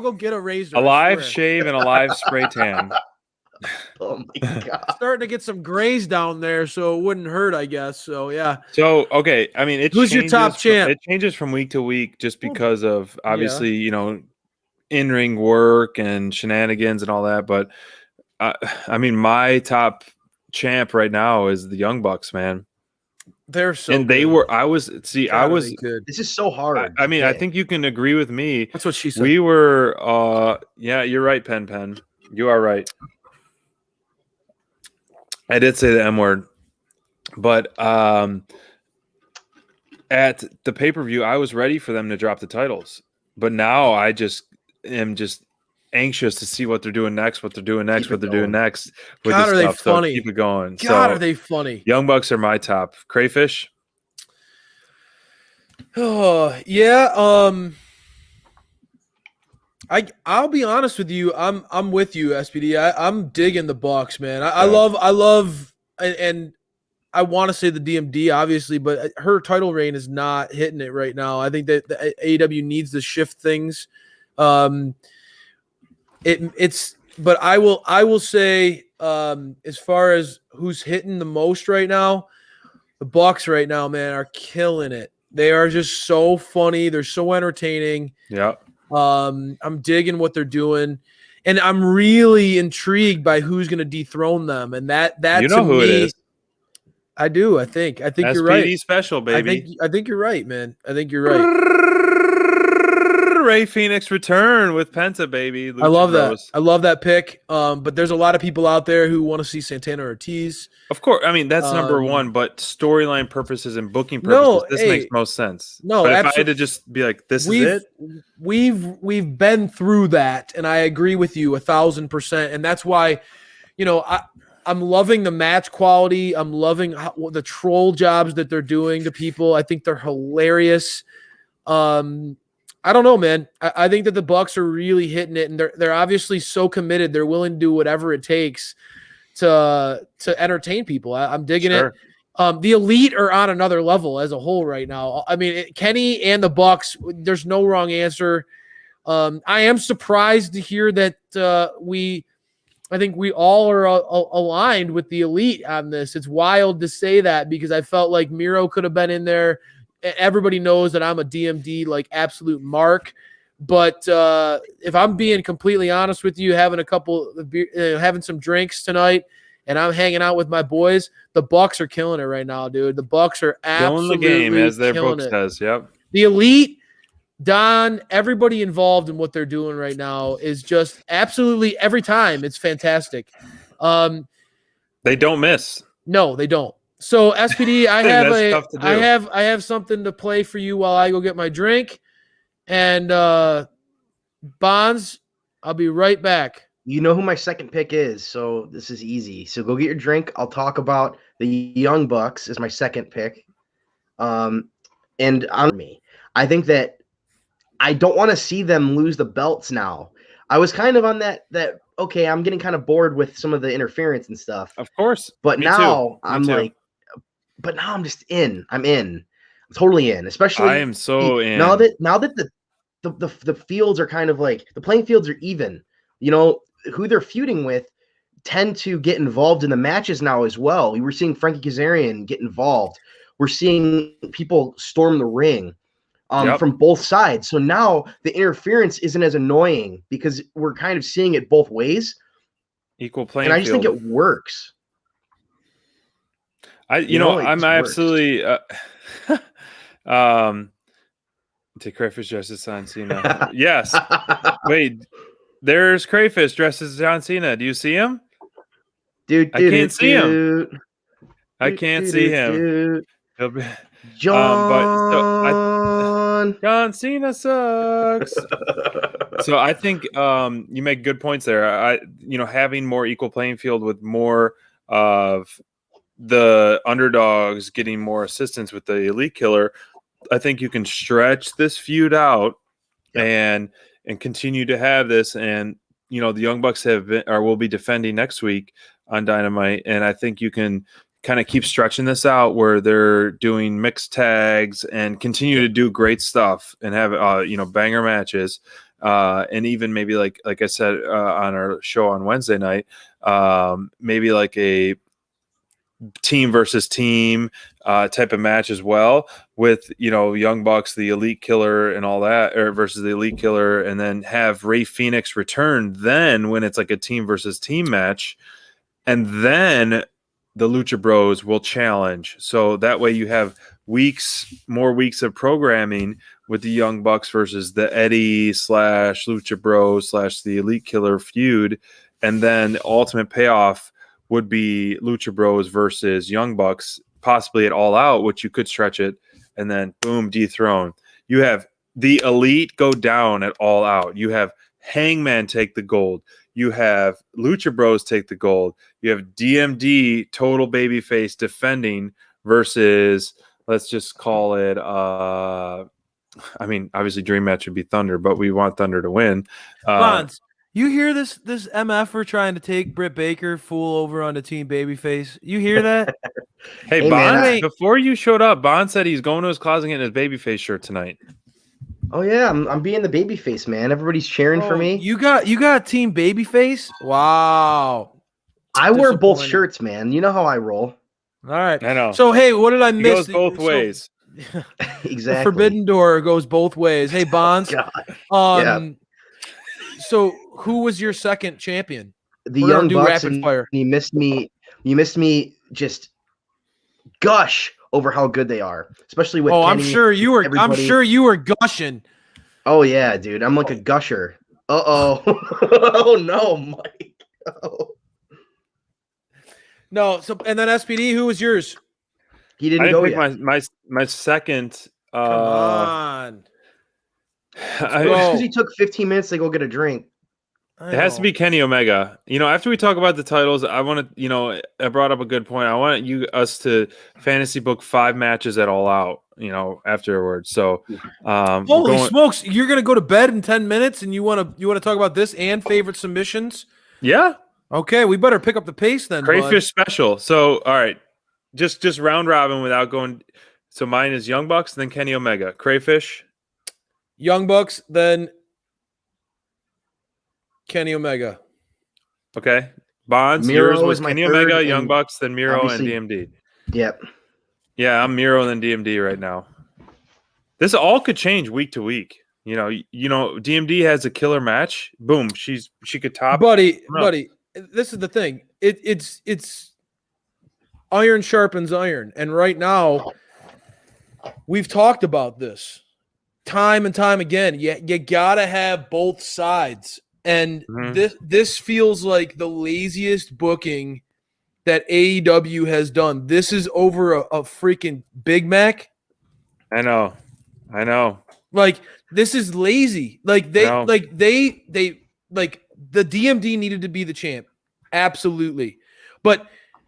go get a razor. A live shave and a live spray tan. Oh my god! Starting to get some grays down there, so it wouldn't hurt, I guess. So yeah. So okay, I mean, who's your top champ? It changes from week to week just because of obviously in-ring work and shenanigans and all that. But I mean, my top champ right now is the Young Bucks, man. They're so and good. they were. I was good. This is so hard. I mean, I think you can agree with me. That's what she said. We were. Yeah, you're right, Pen. You are right. I did say the M word, but at the pay-per-view, I was ready for them to drop the titles, but now I just am anxious to see what they're doing next, what they're doing next with God, this are stuff. They funny? So keep it going. God, are they funny? Young Bucks are my top. Crayfish. Oh yeah. I'll be honest with you. I'm with you, SPD. I'm digging the Bucks, man. I love, and I want to say the DMD, obviously, but her title reign is not hitting it right now. I think that the AEW needs to shift things. But I will say, as far as who's hitting the most right now, the Bucks right now, man, are killing it. They are just so funny. They're so entertaining. Yeah. I'm digging what they're doing. and I'm really intrigued by who's going to dethrone them. And that You to know who it me, is. I do. I think you're SPD right. special, baby. I think you're right, man. I think you're right. Ray Phoenix return with Penta, baby. I love that. Bros. I love that pick. But there's a lot of people out there who want to see Santana Ortiz. Of course, I mean that's number one. But storyline purposes and booking purposes, this makes most sense. No, but if I had to just be like, this is it. We've been through that, and I agree with you 1,000%. And that's why, I'm loving the match quality. I'm loving the troll jobs that they're doing to people. I think they're hilarious. I don't know, man. I think that the Bucks are really hitting it, and they're obviously so committed. They're willing to do whatever it takes to entertain people. I'm digging it. The Elite are on another level as a whole right now. I mean, Kenny and the Bucks. There's no wrong answer. I am surprised to hear that I think we all are aligned with the Elite on this. It's wild to say that because I felt like Miro could have been in there. Everybody knows that I'm a DMD like absolute mark, but if I'm being completely honest with you, having a couple of having some drinks tonight, and I'm hanging out with my boys, the Bucks are killing it right now, dude. The Bucks are absolutely killing the game, as their book it. says. Yep. The Elite, Don, everybody involved in what they're doing right now is just absolutely every time. It's fantastic. They don't miss. No, they don't. So SPD, I have something to play for you while I go get my drink. And Bonds, I'll be right back. You know who my second pick is, so this is easy. So go get your drink. I'll talk about the Young Bucks as my second pick. And on me, I think that I don't want to see them lose the belts now. I was kind of on that okay, I'm getting kind of bored with some of the interference and stuff. Of course. But now I'm like, but now I'm just in. I'm totally in. Especially I am so in. Now that the fields are kind of like the playing fields are even. Who they're feuding with tend to get involved in the matches now as well. We were seeing Frankie Kazarian get involved. We're seeing people storm the ring from both sides. So now the interference isn't as annoying because we're kind of seeing it both ways. Equal playing field. And I just think it works. I'm absolutely to Crayfish dressed as John Cena. Yes. Wait, there's Crayfish dressed as John Cena. Do you see him? Dude, I can't see him. I can't see him. John Cena sucks. So I think you make good points there. Having more equal playing field with more of the underdogs getting more assistance with the Elite Killer, I think you can stretch this feud out and continue to have this. And the Young Bucks will be defending next week on Dynamite, and I think you can kind of keep stretching this out where they're doing mixed tags and continue to do great stuff and have banger matches, and even maybe like I said on our show on Wednesday night, maybe like a team versus team type of match as well with Young Bucks, the Elite Killer and all that, or versus the Elite Killer, and then have Ray Phoenix return then when it's like a team versus team match, and then the Lucha Bros will challenge. So that way you have more weeks of programming with the Young Bucks versus the Eddie / Lucha Bros / the Elite Killer feud, and then the ultimate payoff would be Lucha Bros versus Young Bucks, possibly at All Out, which you could stretch it, and then boom, dethrone. You have the Elite go down at All Out. You have Hangman take the gold. You have Lucha Bros take the gold. You have DMD, total babyface, defending versus, let's just call it, obviously dream match would be Thunder, but we want Thunder to win. Bonds, you hear this MFer trying to take Britt Baker full over on the team babyface? You hear that? Hey, Bond, before you showed up, Bond said he's going to his closet and getting his babyface shirt tonight. Oh yeah, I'm being the babyface, man. Everybody's cheering for me. You got team babyface? Wow. I wear both shirts, man. You know how I roll. All right. I know. So hey, what did I miss? It goes both ways. Exactly. Forbidden Door goes both ways. Hey, Bonds. Yeah. So who was your second champion? The We're gonna Young do Bucks, rapid and fire. you missed me. You missed me. Just gush over how good they are, especially with. Oh, I'm Kenny, sure you were. I'm everybody. sure you were gushing. Oh yeah, dude. I'm like a gusher. Oh. Oh no, Mike. Oh. No. So and then SPD, who was yours? He I didn't didn't go pick yet. my second. Come on. I, go. Because he took 15 minutes to go get a drink. I It has to know. be Kenny Omega. After we talk about the titles, I want to, I brought up a good point. I want us to fantasy book 5 matches at All Out, afterwards. So, we're Holy going, smokes! You're gonna go to bed in 10 minutes, and you want to talk about this and favorite submissions? yeah, Okay, we better pick up the pace then. crayfish special. So, all right, just round robin without going. So mine is Young Bucks, then Kenny Omega, crayfish. Young Bucks, then Kenny Omega. Okay, Bonds. Miro Yours was is my Kenny third, Omega, Young and Bucks, then Miro and obviously- DMD. Yep. Yeah, I'm Miro and then DMD right now. This all could change week to week. DMD has a killer match. Boom, she could top. Buddy, No. buddy, this is the thing. It's iron sharpens iron, and right now we've talked about this time and time again. You gotta have both sides, and Mhm. this feels like the laziest booking that AEW has done. This is over a freaking Big Mac. I know. Like, this is lazy. Like they No. like they like the DMD needed to be the champ. Absolutely. But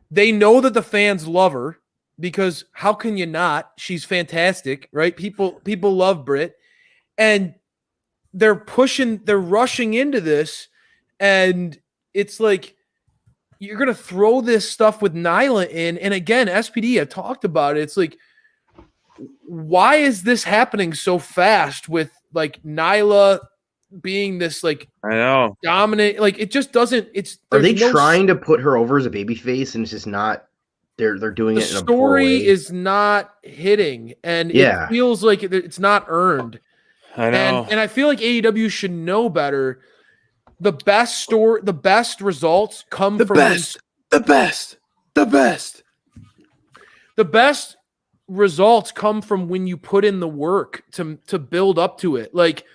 they know that the fans love her because how can you not? She's fantastic, right? People love Britt. And they're rushing into this, and it's like you're gonna throw this stuff with Nyla in. And again, SPD, I've talked about it. It's like, why is this happening so fast with like Nyla being this like I know. dominant? Like, it just doesn't. Are they there's no trying to put her over as a babyface, and it's just not? They're doing the it in a poor story way. is not hitting, and Yeah. it feels like it's not earned. I know. And I feel like AEW should know better. The best results come from the best. the best results come from when you put in the work to build up to it. Like,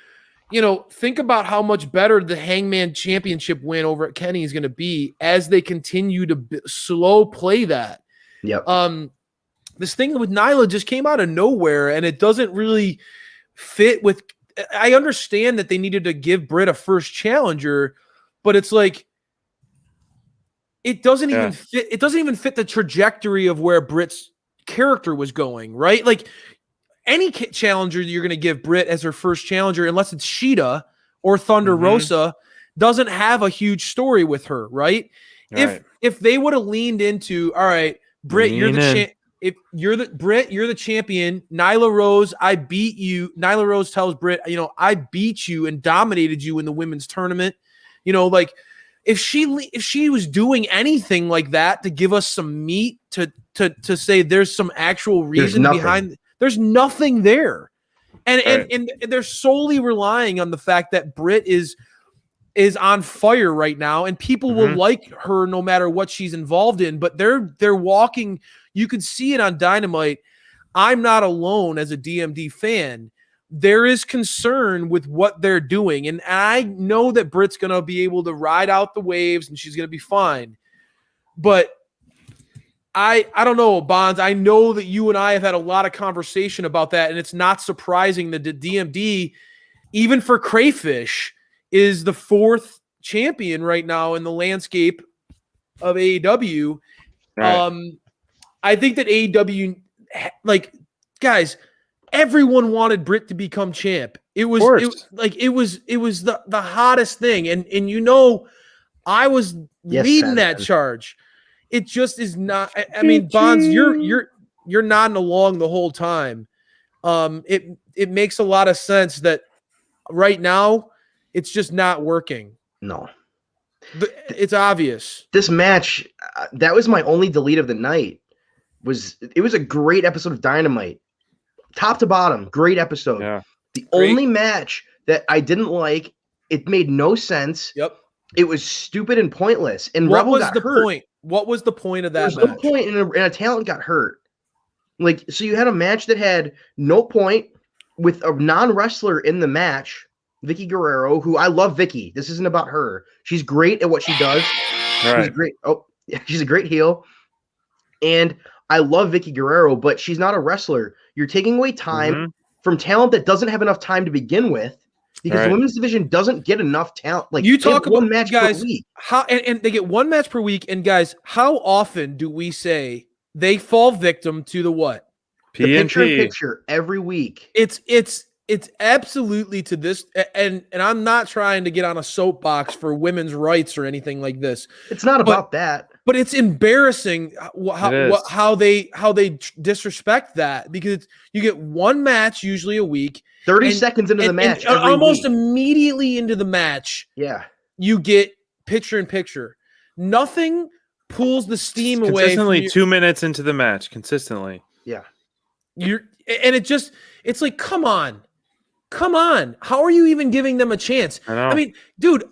think about how much better the Hangman Championship win over at Kenny is going to be as they continue to slow play that. Yep. This thing with Nyla just came out of nowhere, and it doesn't really fit with. I understand that they needed to give Britt a first challenger, but it's like it doesn't even fit. It doesn't even fit the trajectory of where Britt's character was going, right? Like, any challenger you're going to give Britt as her first challenger, unless it's Sheeta or Thunder Rosa, doesn't have a huge story with her, right? Right. If they would have leaned into, all right, Britt, you're the if you're the Britt, you're the champion. Nyla Rose, I beat you. Nyla Rose tells Britt, I beat you and dominated you in the women's tournament. Like, if she was doing anything like that to give us some meat to say there's some actual reason behind. There's nothing there, and they're solely relying on the fact that Britt is on fire right now, and people will like her no matter what she's involved in. But they're walking. You could see it on Dynamite. I'm not alone as a DMD fan. There is concern with what they're doing, and I know that Britt's gonna be able to ride out the waves and she's gonna be fine. But I don't know, Bonds. I know that you and I have had a lot of conversation about that, and it's not surprising that the DMD, even for Crayfish, is the 4th champion right now in the landscape of AEW. Right. I think that AEW, like, guys, everyone wanted Britt to become champ. It was the hottest thing, and I was leading that charge. It just is not. I mean, Bonds, you're nodding along the whole time. It makes a lot of sense that right now it's just not working. No, it's obvious. This match, that was my only delete of the night. It was a great episode of Dynamite, top to bottom, great episode. Yeah. The only match that I didn't like It made no sense. Yep. It was stupid and pointless. And What Rebel was got the hurt. point? What was the point of that There's match? no point, and a talent got hurt. Like, so you had a match that had no point with a non-wrestler in the match, Vicky Guerrero, who I love. Vicky. This isn't about her. She's great at what she does. Right. She's great. Oh, she's a great heel. And I love Vicky Guerrero, but she's not a wrestler. You're taking away time from talent that doesn't have enough time to begin with, because the women's division doesn't get enough talent. Like, you talk about one match guys per week. how and they get one match per week. And guys, how often do we say they fall victim to the what? The picture every week. It's absolutely to this, and I'm not trying to get on a soapbox for women's rights or anything like this. It's not about that. But it's embarrassing how they disrespect that, because you get one match usually a week, 30 seconds into the match, and almost week. Immediately into the match, you get picture in picture. Nothing pulls the steam away. Consistently 2 minutes into the match, consistently. Yeah, it's like, come on. How are you even giving them a chance? I mean, dude,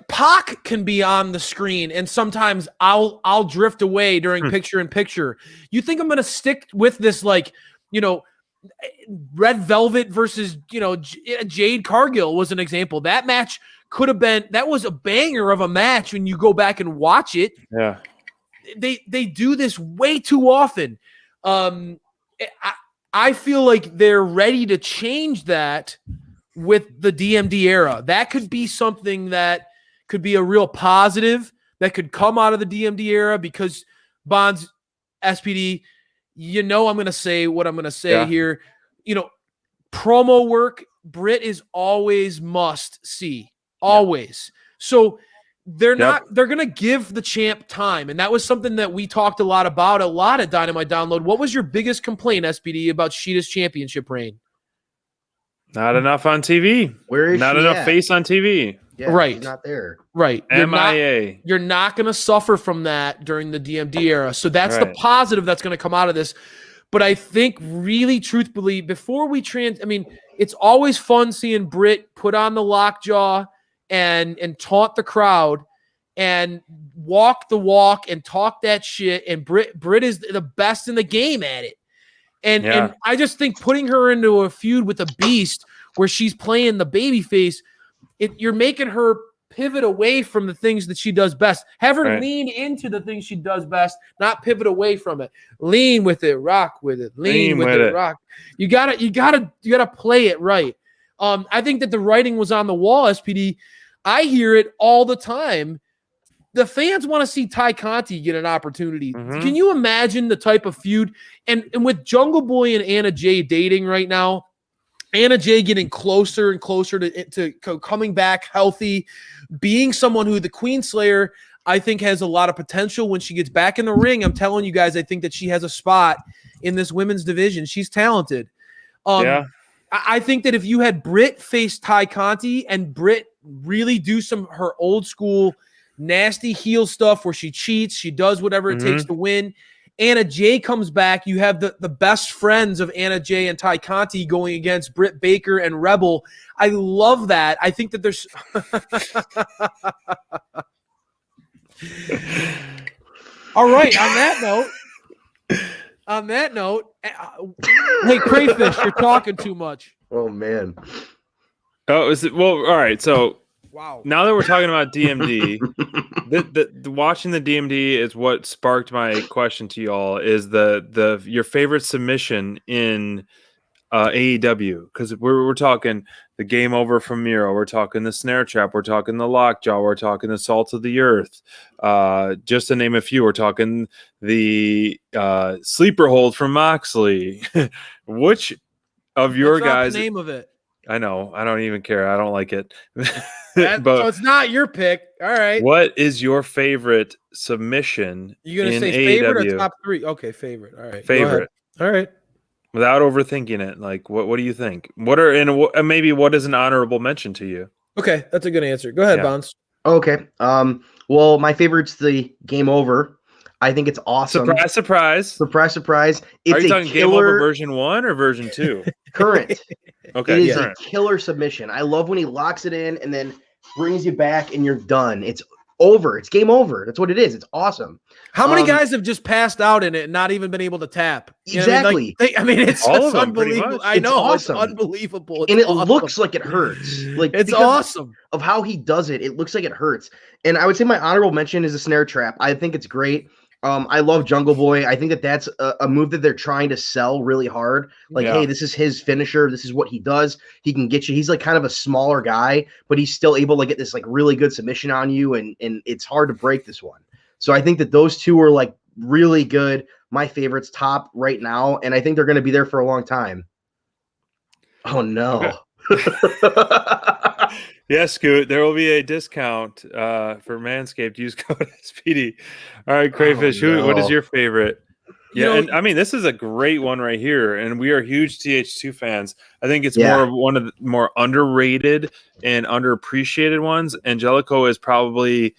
Pac can be on the screen, and sometimes I'll drift away during picture in picture. You think I'm going to stick with this, like, Red Velvet versus, Jade Cargill was an example. That match that was a banger of a match when you go back and watch it. Yeah. They do this way too often. I feel like they're ready to change that with the DMD era. That could be something that could be a real positive that could come out of the DMD era, because Bonds, SPD, I'm going to say what I'm going to say here. Promo work, Britt is always must see. Always. So they're going to give the champ time. And that was something that we talked a lot at Dynamite Download. What was your biggest complaint, SPD, about Sheeta's championship reign? Not enough on TV. Where is not she enough at? face on TV? Yeah, right. She's not there. Right. MIA. You're not going to suffer from that during the DMD era. So that's the positive that's going to come out of this. But I think, really truthfully, before we it's always fun seeing Britt put on the lockjaw and taunt the crowd and walk the walk and talk that shit. And Britt is the best in the game at it. And I just think putting her into a feud with a beast where she's playing the baby face, you're making her pivot away from the things that she does best. Have her lean into the things she does best, not pivot away from it. Lean with it, rock with it, lean with it, rock. You gotta play it right. I think that the writing was on the wall, SPD. I hear it all the time. The fans want to see Ty Conti get an opportunity. Can you imagine the type of feud? And with Jungle Boy and Anna Jay dating right now, Anna Jay getting closer and closer to coming back healthy, being someone who the Queen Slayer, I think, has a lot of potential when she gets back in the ring. I'm telling you guys, I think that she has a spot in this women's division. She's talented. I think that if you had Britt face Ty Conti and Britt really do her old school nasty heel stuff where she cheats, she does whatever it takes to win. Anna Jay comes back. You have the best friends of Anna Jay and Ty Conti going against Britt Baker and Rebel. I love that. I think that there's all right. On that note, hey Crayfish, you're talking too much. Oh man. Oh, is it? Well, all right. So wow. Now that we're talking about DMD, the watching the DMD is what sparked my question to y'all. Is your favorite submission in AEW? Because we're talking the game over from Miro, we're talking the snare trap, we're talking the lockjaw, we're talking the salt of the earth. Just to name a few, we're talking the sleeper hold from Moxley. Which of your guys? The name of it. I know. I don't even care. I don't like it. But so it's not your pick. All right. What is your favorite submission? You gonna say AEW? favorite or top three? Okay, favorite. All right. Favorite. All right. Without overthinking it, like what do you think? Maybe what is an honorable mention to you? Okay, that's a good answer. Go ahead, Bounce. Okay. Well, my favorite's the Game Over. I think it's awesome. Surprise, surprise. Surprise, surprise. It's Are you talking Game Over version 1 or version 2? Current. Okay. It is a killer submission. I love when he locks it in and then brings you back, and you're done. It's over. It's game over. That's what it is. It's awesome. How many guys have just passed out in it and not even been able to tap? You know what Exactly. I mean, it's All just of them, pretty unbelievable. much. I It's know. awesome. It's unbelievable. It's And it awesome. looks like it hurts. Like It's because awesome. of how he does it. It looks like it hurts. And I would say my honorable mention is a snare trap. I think it's great. I love Jungle Boy. I think that that's a move that they're trying to sell really hard. Like, Yeah. hey, this is his finisher. This is what he does. He can get you. He's like kind of a smaller guy, but he's still able to get this like really good submission on you, and it's hard to break this one. So I think that those two are like really good. My favorites top right now, and I think they're going to be there for a long time. Oh no. Yes, Scoot. There will be a discount for Manscaped. Use code SPD. All right, Crayfish. What is no. your favorite? You Yeah, know- and I mean, this is a great one right here, and we are huge TH2 fans. I think it's Yeah. more of one of the more underrated and underappreciated ones. Angelico is probably,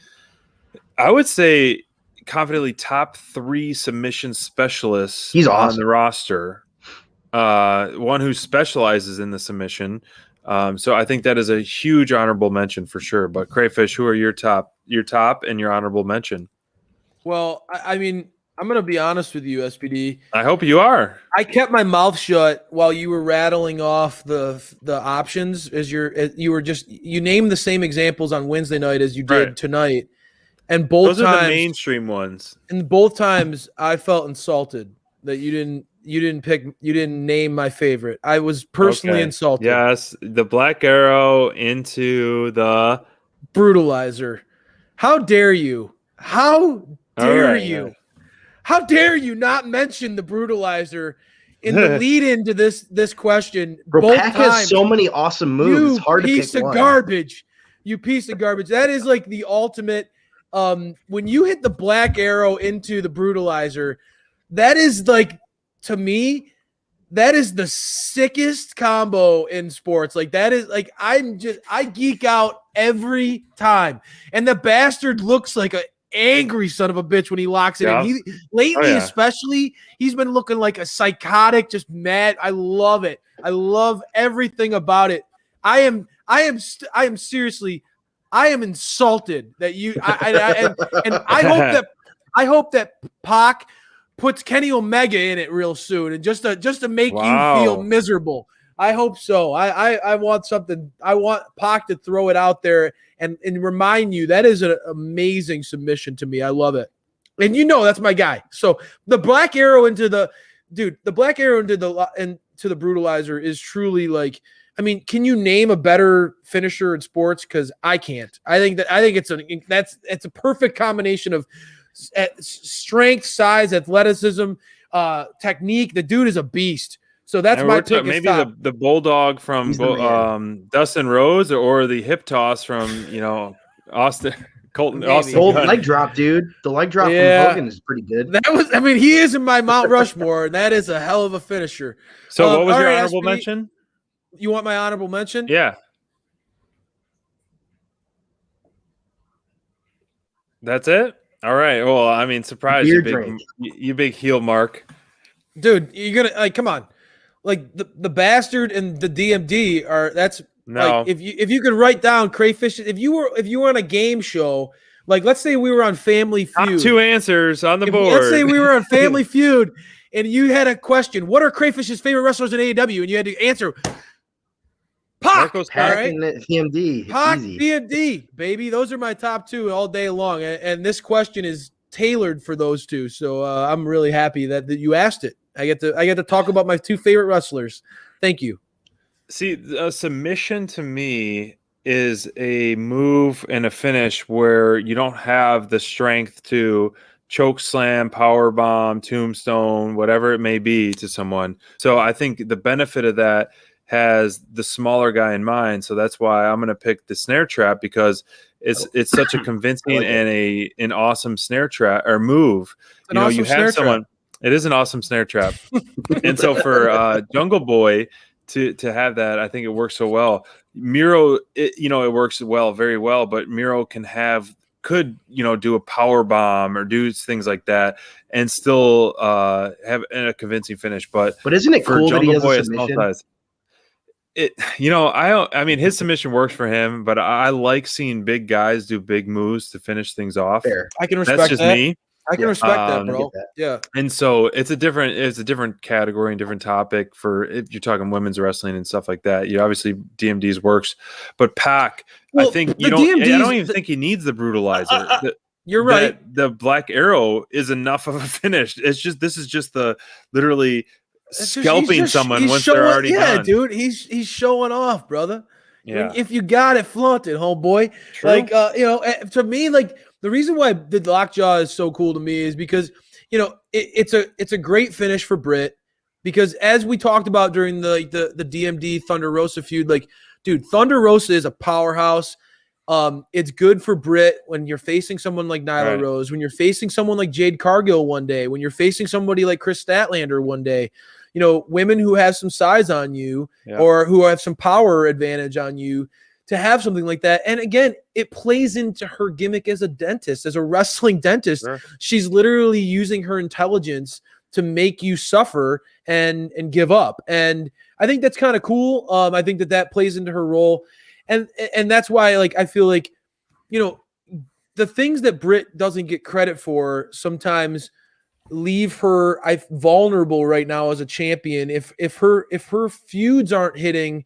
I would say, confidently top 3 submission specialists He's on awesome. the roster. One who specializes in the submission. So I think that is a huge honorable mention for sure. But Crayfish, who are your top and your honorable mention? Well, I mean, I'm going to be honest with you, SPD. I hope you are. I kept my mouth shut while you were rattling off the options as you named the same examples on Wednesday night as you did Right. tonight. And both Those are times the mainstream ones. and both times I felt insulted that you didn't name my favorite. I was personally Okay. insulted. Yes, the Black Arrow into the Brutalizer. How dare you? How dare right, you? all right. How dare you not mention the Brutalizer in the lead into this question? Bro, both Pac times. has so many awesome moves. You It's hard to piece pick of one. garbage. You piece of garbage. That is like the ultimate. When you hit the Black Arrow into the Brutalizer, that is like, to me, that is the sickest combo in sports. Like that is like I geek out every time. And the bastard looks like an angry son of a bitch when he locks it Yeah. in. Lately, Oh, yeah. especially, he's been looking like a psychotic, just mad. I love it. I love everything about it. I am seriously, I am insulted that you and I hope that Pac puts Kenny Omega in it real soon, and just to make you feel Wow. miserable. I hope so. I want something. I want Pac to throw it out there and remind you that is an amazing submission to me. I love it, and you know that's my guy. So the Black Arrow into the Brutalizer is truly like. I mean, can you name a better finisher in sports? Because I can't. I think it's a perfect combination of strength, size, athleticism, technique. The dude is a beast. So that's And my we're pick. talking maybe the bulldog from He's the man. Dustin Rhodes, or the hip toss from Austin Colton Maybe. Austin. The old Gunn. leg drop, dude. The leg drop Yeah. from Hogan is pretty good. That was. I mean, he is in my Mount Rushmore, and that is a hell of a finisher. So what was all your right, honorable SB, mention? You want my honorable mention? Yeah. That's it? All right. Well, I mean, surprise you, Beer big drink. you big heel mark. Dude, you're gonna like. Come on, like the bastard and the DMD are. That's No. like if you could write down Crayfish. If you were on a game show, like let's say we were on Family Top Feud. 2 answers on the board. Let's say we were on Family Feud, and you had a question. What are Crayfish's favorite wrestlers in AEW? And you had to answer. Pac. Marcos All Pac right. and TMD. Pac, Easy. DMD, baby. Those are my top 2 all day long. And this question is tailored for those 2. So I'm really happy that you asked it. I get to talk about my 2 favorite wrestlers. Thank you. See, a submission to me is a move and a finish where you don't have the strength to choke slam, power bomb, tombstone, whatever it may be to someone. So I think the benefit of that has the smaller guy in mind. So that's why I'm going to pick the snare trap, because it's such a convincing and an awesome snare trap or move. It's an awesome you snare have someone. It is an awesome snare trap. And so for Jungle Boy to have that, I think it works so well. Miro, it works very well, but Miro could do a power bomb or do things like that and still have a convincing finish. But But isn't it for cool that he Jungle does Boy, a a small submission? size. I mean, his submission works for him, but I like seeing big guys do big moves to finish things off. Fair. I can That's respect just that. me. I can Yeah. respect that, I bro. get that. Yeah. And so it's a different category and different topic for if you're talking women's wrestling and stuff like that. You obviously DMDs works, but Pac, Well, I think the I don't DMDs even think he needs the brutalizer. You're right. The Black Arrow is enough of a finish. It's just this is just the literally scalping someone once they're already done. Dude, he's showing off, brother. Yeah. If you got it, flaunt it, homeboy. True. Like, to me, like the reason why the lockjaw is so cool to me is because it's a great finish for Britt, because as we talked about during the DMD Thunder Rosa feud, like, dude, Thunder Rosa is a powerhouse. It's good for Britt when you're facing someone like Nyla Right. Rose, when you're facing someone like Jade Cargill one day, when you're facing somebody like Chris Statlander one day. Women who have some size on you or who have some power advantage on you, to have something like that. And again, it plays into her gimmick as a dentist, as a wrestling dentist. Sure. She's literally using her intelligence to make you suffer and give up. And I think that's kind of cool. I think that plays into her role. And that's why, like, I feel like, the things that Britt doesn't get credit for sometimes leave her vulnerable right now as a champion. If her feuds aren't hitting,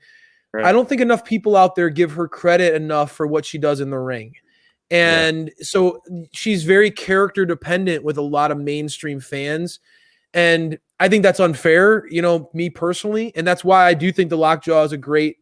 Right. I don't think enough people out there give her credit enough for what she does in the ring. And so she's very character dependent with a lot of mainstream fans. And I think that's unfair, me personally. And that's why I do think the lockjaw is a great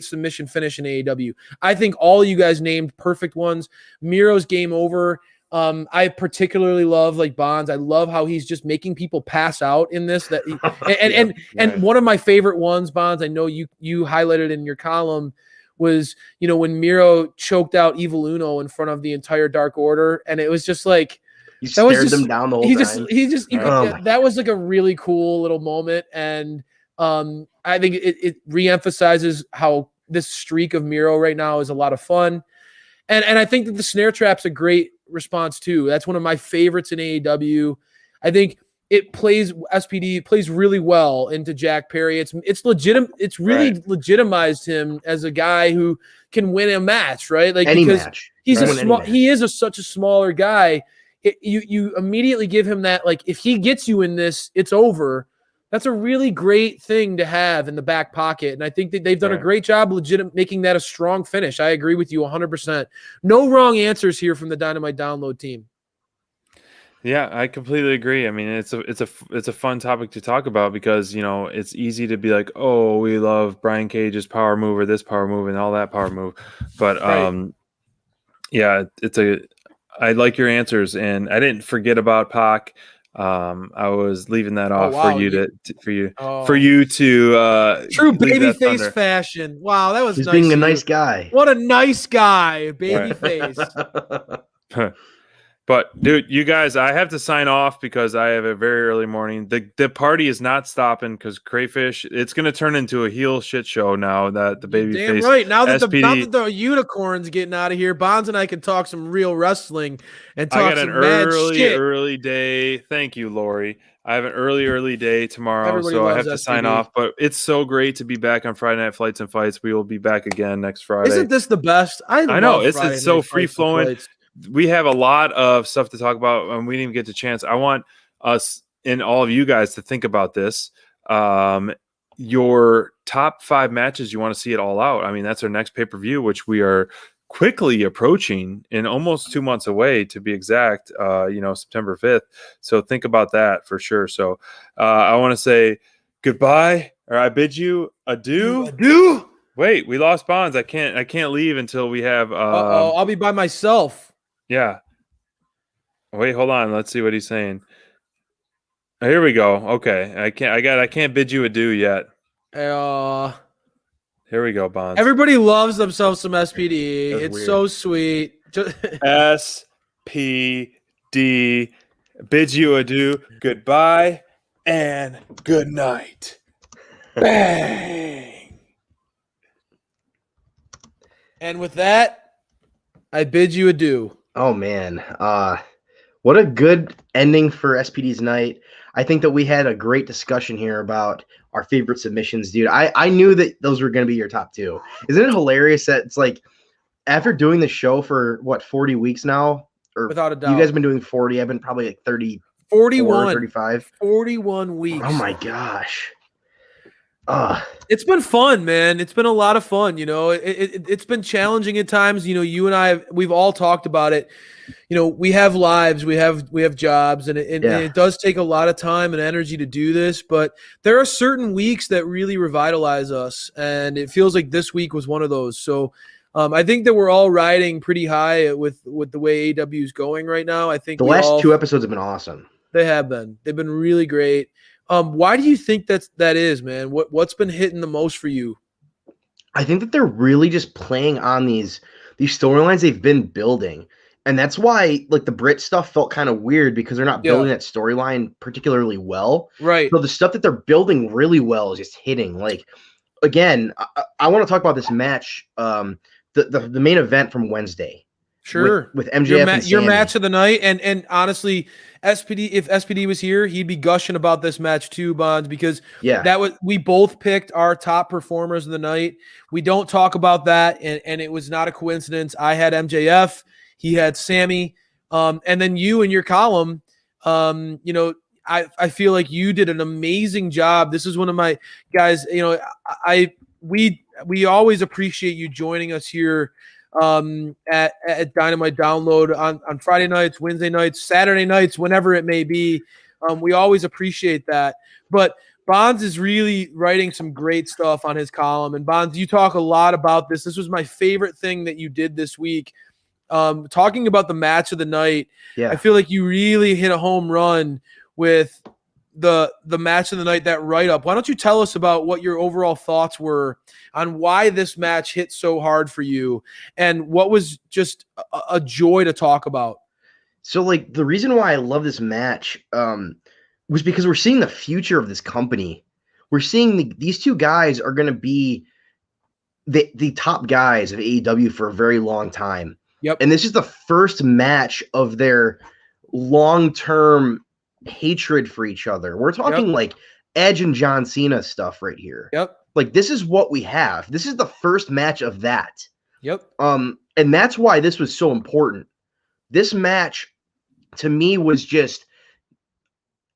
submission finish in AEW. I think all you guys named perfect ones. Miro's game over. I particularly love, like, Bonds. I love how he's just making people pass out in this. And one of my favorite ones, Bonds, I know you highlighted in your column, was when Miro choked out Evil Uno in front of the entire Dark Order, and it was just like You stared them down the whole time. That was like a really cool little moment, and I think it reemphasizes how this streak of Miro right now is a lot of fun, and I think that the snare trap's a great response too. That's one of my favorites in AEW. I think SPD plays really well into Jack Perry. It's legitimate. It's really legitimized him as a guy who can win a match, right? Like, any because match. he's Right. he is such a smaller guy. You immediately give him that, like, if he gets you in this, it's over. That's a really great thing to have in the back pocket. And I think that they've done a great job making that a strong finish. I agree with you 100%. No wrong answers here from the Dynamite Download team. Yeah, I completely agree. I mean, it's a fun topic to talk about because, it's easy to be like, oh, we love Brian Cage's power move or this power move and all that power move. But I like your answers, and I didn't forget about Pac. I was leaving that off for you to true leave that babyface thunder. fashion. Wow, that was He's nice. being a nice guy. What a nice guy, babyface. But dude, you guys, I have to sign off because I have a very early morning. The party is not stopping because Crayfish, it's going to turn into a heel shit show now that the babyface. Damn right. Now that SPD, the unicorn's getting out of here, Bonds and I can talk some real wrestling and talk I got some an mad shit. early day. Thank you, Lori. I have an early day tomorrow, Everybody so I loves have to SPD. sign off. But it's so great to be back on Friday Night Flights and Fights. We will be back again next Friday. Isn't this the best? I know love it's Friday so Night free Fights and flowing. Flights. We have a lot of stuff to talk about, and we didn't even get the chance. I want us and all of you guys to think about this. Your top 5 matches you want to see it all out. I mean, that's our next pay-per-view, which we are quickly approaching in almost 2 months away, to be exact, September 5th. So think about that for sure. So I want to say goodbye, or I bid you adieu. Adieu. Wait, we lost Bonds. I can't leave until we have I'll be by myself. Yeah. Wait, hold on. Let's see what he's saying. Oh, here we go. Okay. I can't bid you adieu yet. Here we go, Bonds. Everybody loves themselves some SPD. That's It's weird. so sweet. SPD bids you adieu. Goodbye and good night. Bang. And with that, I bid you adieu. Oh man. What a good ending for SPD's night. I think that we had a great discussion here about our favorite submissions, dude. I knew that those were going to be your top two. Isn't it hilarious that it's like after doing the show for what 40 weeks now, or Without a you doubt. guys have been doing 40, I've been probably like 30, 41, 35. 41 weeks. Oh my gosh. It's been fun, man. It's been a lot of fun. It's been challenging at times. You and I, we've all talked about it. We have lives, we have jobs, and it does take a lot of time and energy to do this. But there are certain weeks that really revitalize us, and it feels like this week was one of those. So I think that we're all riding pretty high with the way AW is going right now. I think the last two episodes have been awesome. They have been. They've been really great. Why do you think that is, man? What's been hitting the most for you? I think that they're really just playing on these storylines they've been building. And that's why like the Brit stuff felt kind of weird because they're not building that storyline particularly well. Right. So the stuff that they're building really well is just hitting. Like again, I want to talk about this match, the main event from Wednesday. Sure. With MJF and Sammy. Your match of the night, and honestly, if SPD was here, he'd be gushing about this match too, Bonds, because we both picked our top performers of the night. We don't talk about that, and it was not a coincidence. I had MJF, he had Sammy, and then you in your column, I feel like you did an amazing job. This is one of my guys, we always appreciate you joining us here at Dynamite Download on Friday nights, Wednesday nights, Saturday nights, whenever it may be. We always appreciate that. But Bonds is really writing some great stuff on his column. And Bonds, you talk a lot about this. This was my favorite thing that you did this week. Talking about the match of the night. I feel like you really hit a home run with the match of the night, that write-up. Why don't you tell us about what your overall thoughts were on why this match hit so hard for you and what was just a joy to talk about? So like the reason why I love this match was because we're seeing the future of this company. We're seeing these two guys are going to be the top guys of AEW for a very long time. Yep. And this is the first match of their long-term hatred for each other. We're talking like Edge and John Cena stuff right here. Yep. Like this is what we have. This is the first match of that. Yep. And that's why this was so important. This match to me was just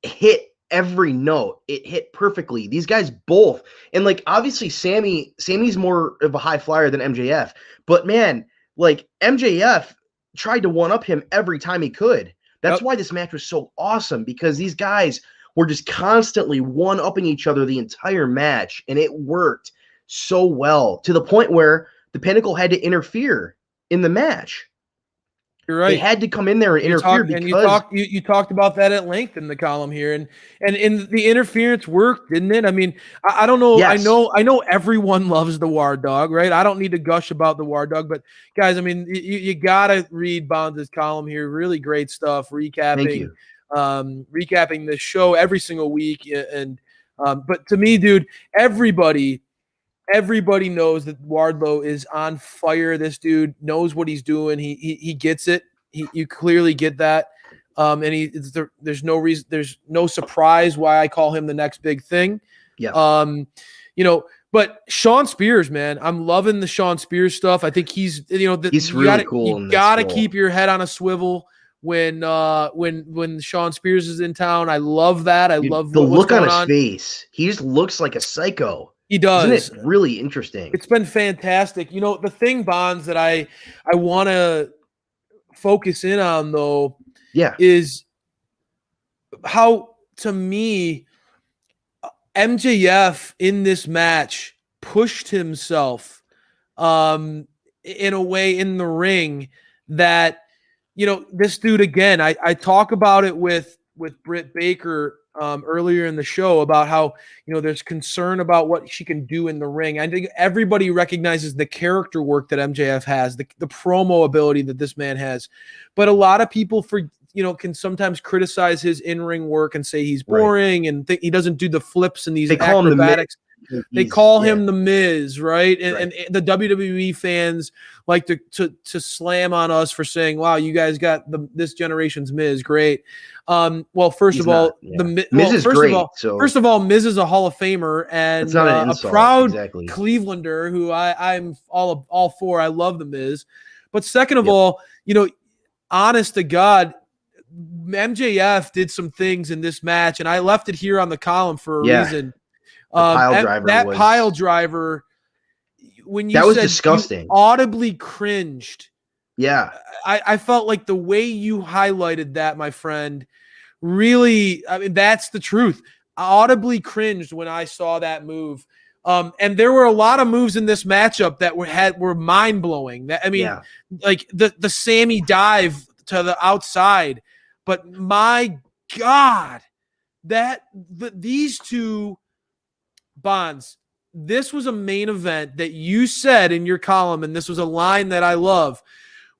hit every note. It hit perfectly. These guys both. And like obviously Sammy's more of a high flyer than MJF. But man, like MJF tried to one up him every time he could. That's why this match was so awesome, because these guys were just constantly one-upping each other the entire match, and it worked so well to the point where the Pinnacle had to interfere in the match. You're right. They had to come in there and interfere because you talked about that at length in the column here, and in the interference worked, didn't it? I mean, I don't know. Yes. I know everyone loves the War Dog, right? I don't need to gush about the War Dog, but guys, I mean, you gotta read Bonds' column here. Really great stuff, recapping this show every single week, and but to me, dude, everybody knows that Wardlow is on fire. This dude knows what he's doing. He gets it. You clearly get that. And there's no reason, there's no surprise why I call him the next big thing. Yeah. But Sean Spears, man, I'm loving the Sean Spears stuff. I think he's really cool. You gotta keep your head on a swivel when Sean Spears is in town. I love that. I love the look on his face. He just looks like a psycho. He does. Isn't it really interesting? It's been fantastic. The thing, Bonds, that I want to focus in on, though, is how, to me, MJF in this match pushed himself in a way in the ring that, this dude, again, I talk about it with Britt Baker earlier in the show about how, there's concern about what she can do in the ring. I think everybody recognizes the character work that MJF has, the promo ability that this man has. But a lot of people can sometimes criticize his in-ring work and say he's boring and think he doesn't do the flips and these acrobatics. They call him the Miz, right? And the WWE fans like to slam on us for saying, "Wow, you guys got this generation's Miz, great." Well, first of all, Miz is great. First of all, Miz is a Hall of Famer and it's not an a insult, proud exactly. Clevelander who I'm all for. I love the Miz, but second of all, honest to God, MJF did some things in this match, and I left it here on the column for a reason. Pile driver, when you was said disgusting, you audibly cringed. Yeah, I felt like the way you highlighted that, my friend, really, I mean, that's the truth. I audibly cringed when I saw that move. And there were a lot of moves in this matchup that were mind blowing. Like the Sammy dive to the outside, but my God, these two Bonds, this was a main event that you said in your column, and this was a line that I love,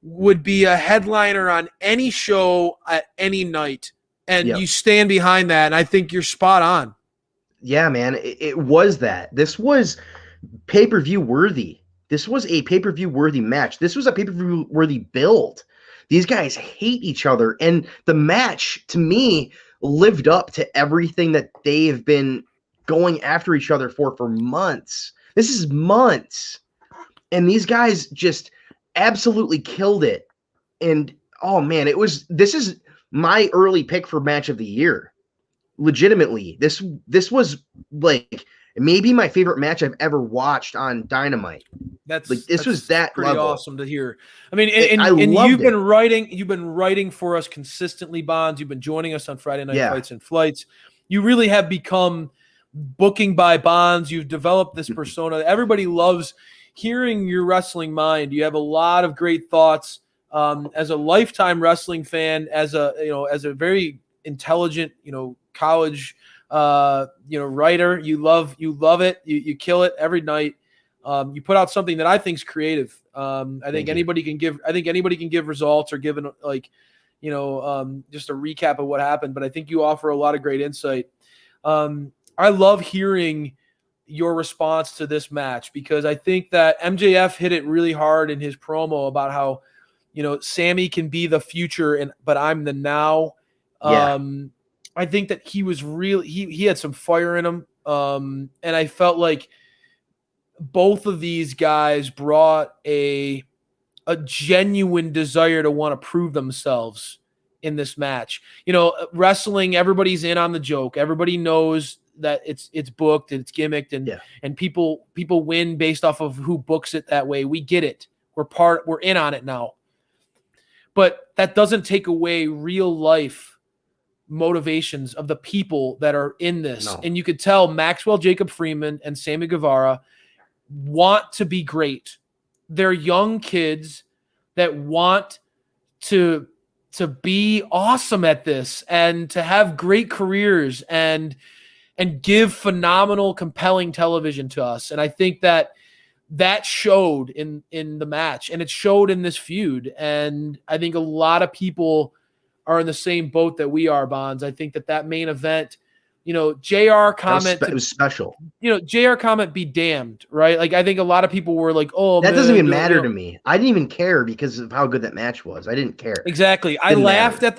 would be a headliner on any show at any night. And you stand behind that, and I think you're spot on. Yeah, man, it was that. This was pay-per-view worthy. This was a pay-per-view worthy match. This was a pay-per-view worthy build. These guys hate each other, and the match, to me, lived up to everything that they've been going after each other for months. This is months. And these guys just absolutely killed it. And, oh, man, this is my early pick for match of the year. Legitimately, this was like maybe my favorite match I've ever watched on Dynamite. This was that pretty level. Awesome to hear. I mean, and you've been writing for us consistently, Bonds. You've been joining us on Friday Night Fights and Flights. You really have become booking by Bonds. You've developed this persona. Everybody loves hearing your wrestling mind. You have a lot of great thoughts. As a lifetime wrestling fan, as a very intelligent, college, writer, you love it. You kill it every night. You put out something that I think is creative. I think anybody can give results or give just a recap of what happened, but I think you offer a lot of great insight. I love hearing your response to this match because I think that MJF hit it really hard in his promo about how, Sammy can be the future but I'm the now. I think that he was really, he had some fire in him. And I felt like both of these guys brought a genuine desire to want to prove themselves in this match. Wrestling, everybody's in on the joke. Everybody knows that it's booked and it's gimmicked and people win based off of who books it that way. We get it. We're in on it now. But that doesn't take away real life motivations of the people that are in this. No. And you could tell Maxwell Jacob Freeman and Sammy Guevara want to be great. They're young kids that want to be awesome at this and to have great careers and give phenomenal, compelling television to us. And I think that showed in the match, and it showed in this feud. And I think a lot of people are in the same boat that we are, Bonds. I think that main event, JR comment, it was special. JR comment be damned, right? Like I think a lot of people were like, "Oh, that doesn't even matter to me." I didn't even care because of how good that match was. I didn't care. Exactly. I laughed at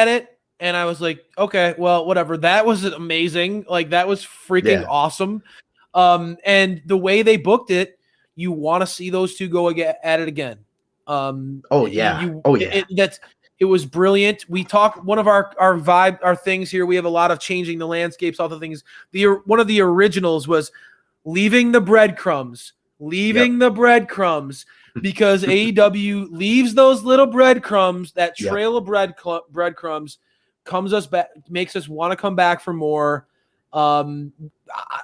it, and I was like, "Okay, well, whatever." That was amazing. Like that was freaking awesome. And the way they booked it, you want to see those two go at it again. It was brilliant. We talk one of our things here. We have a lot of changing the landscapes, all the things. One of the originals was leaving the breadcrumbs, because AEW leaves those little breadcrumbs, that trail of breadcrumbs, comes us back, makes us want to come back for more.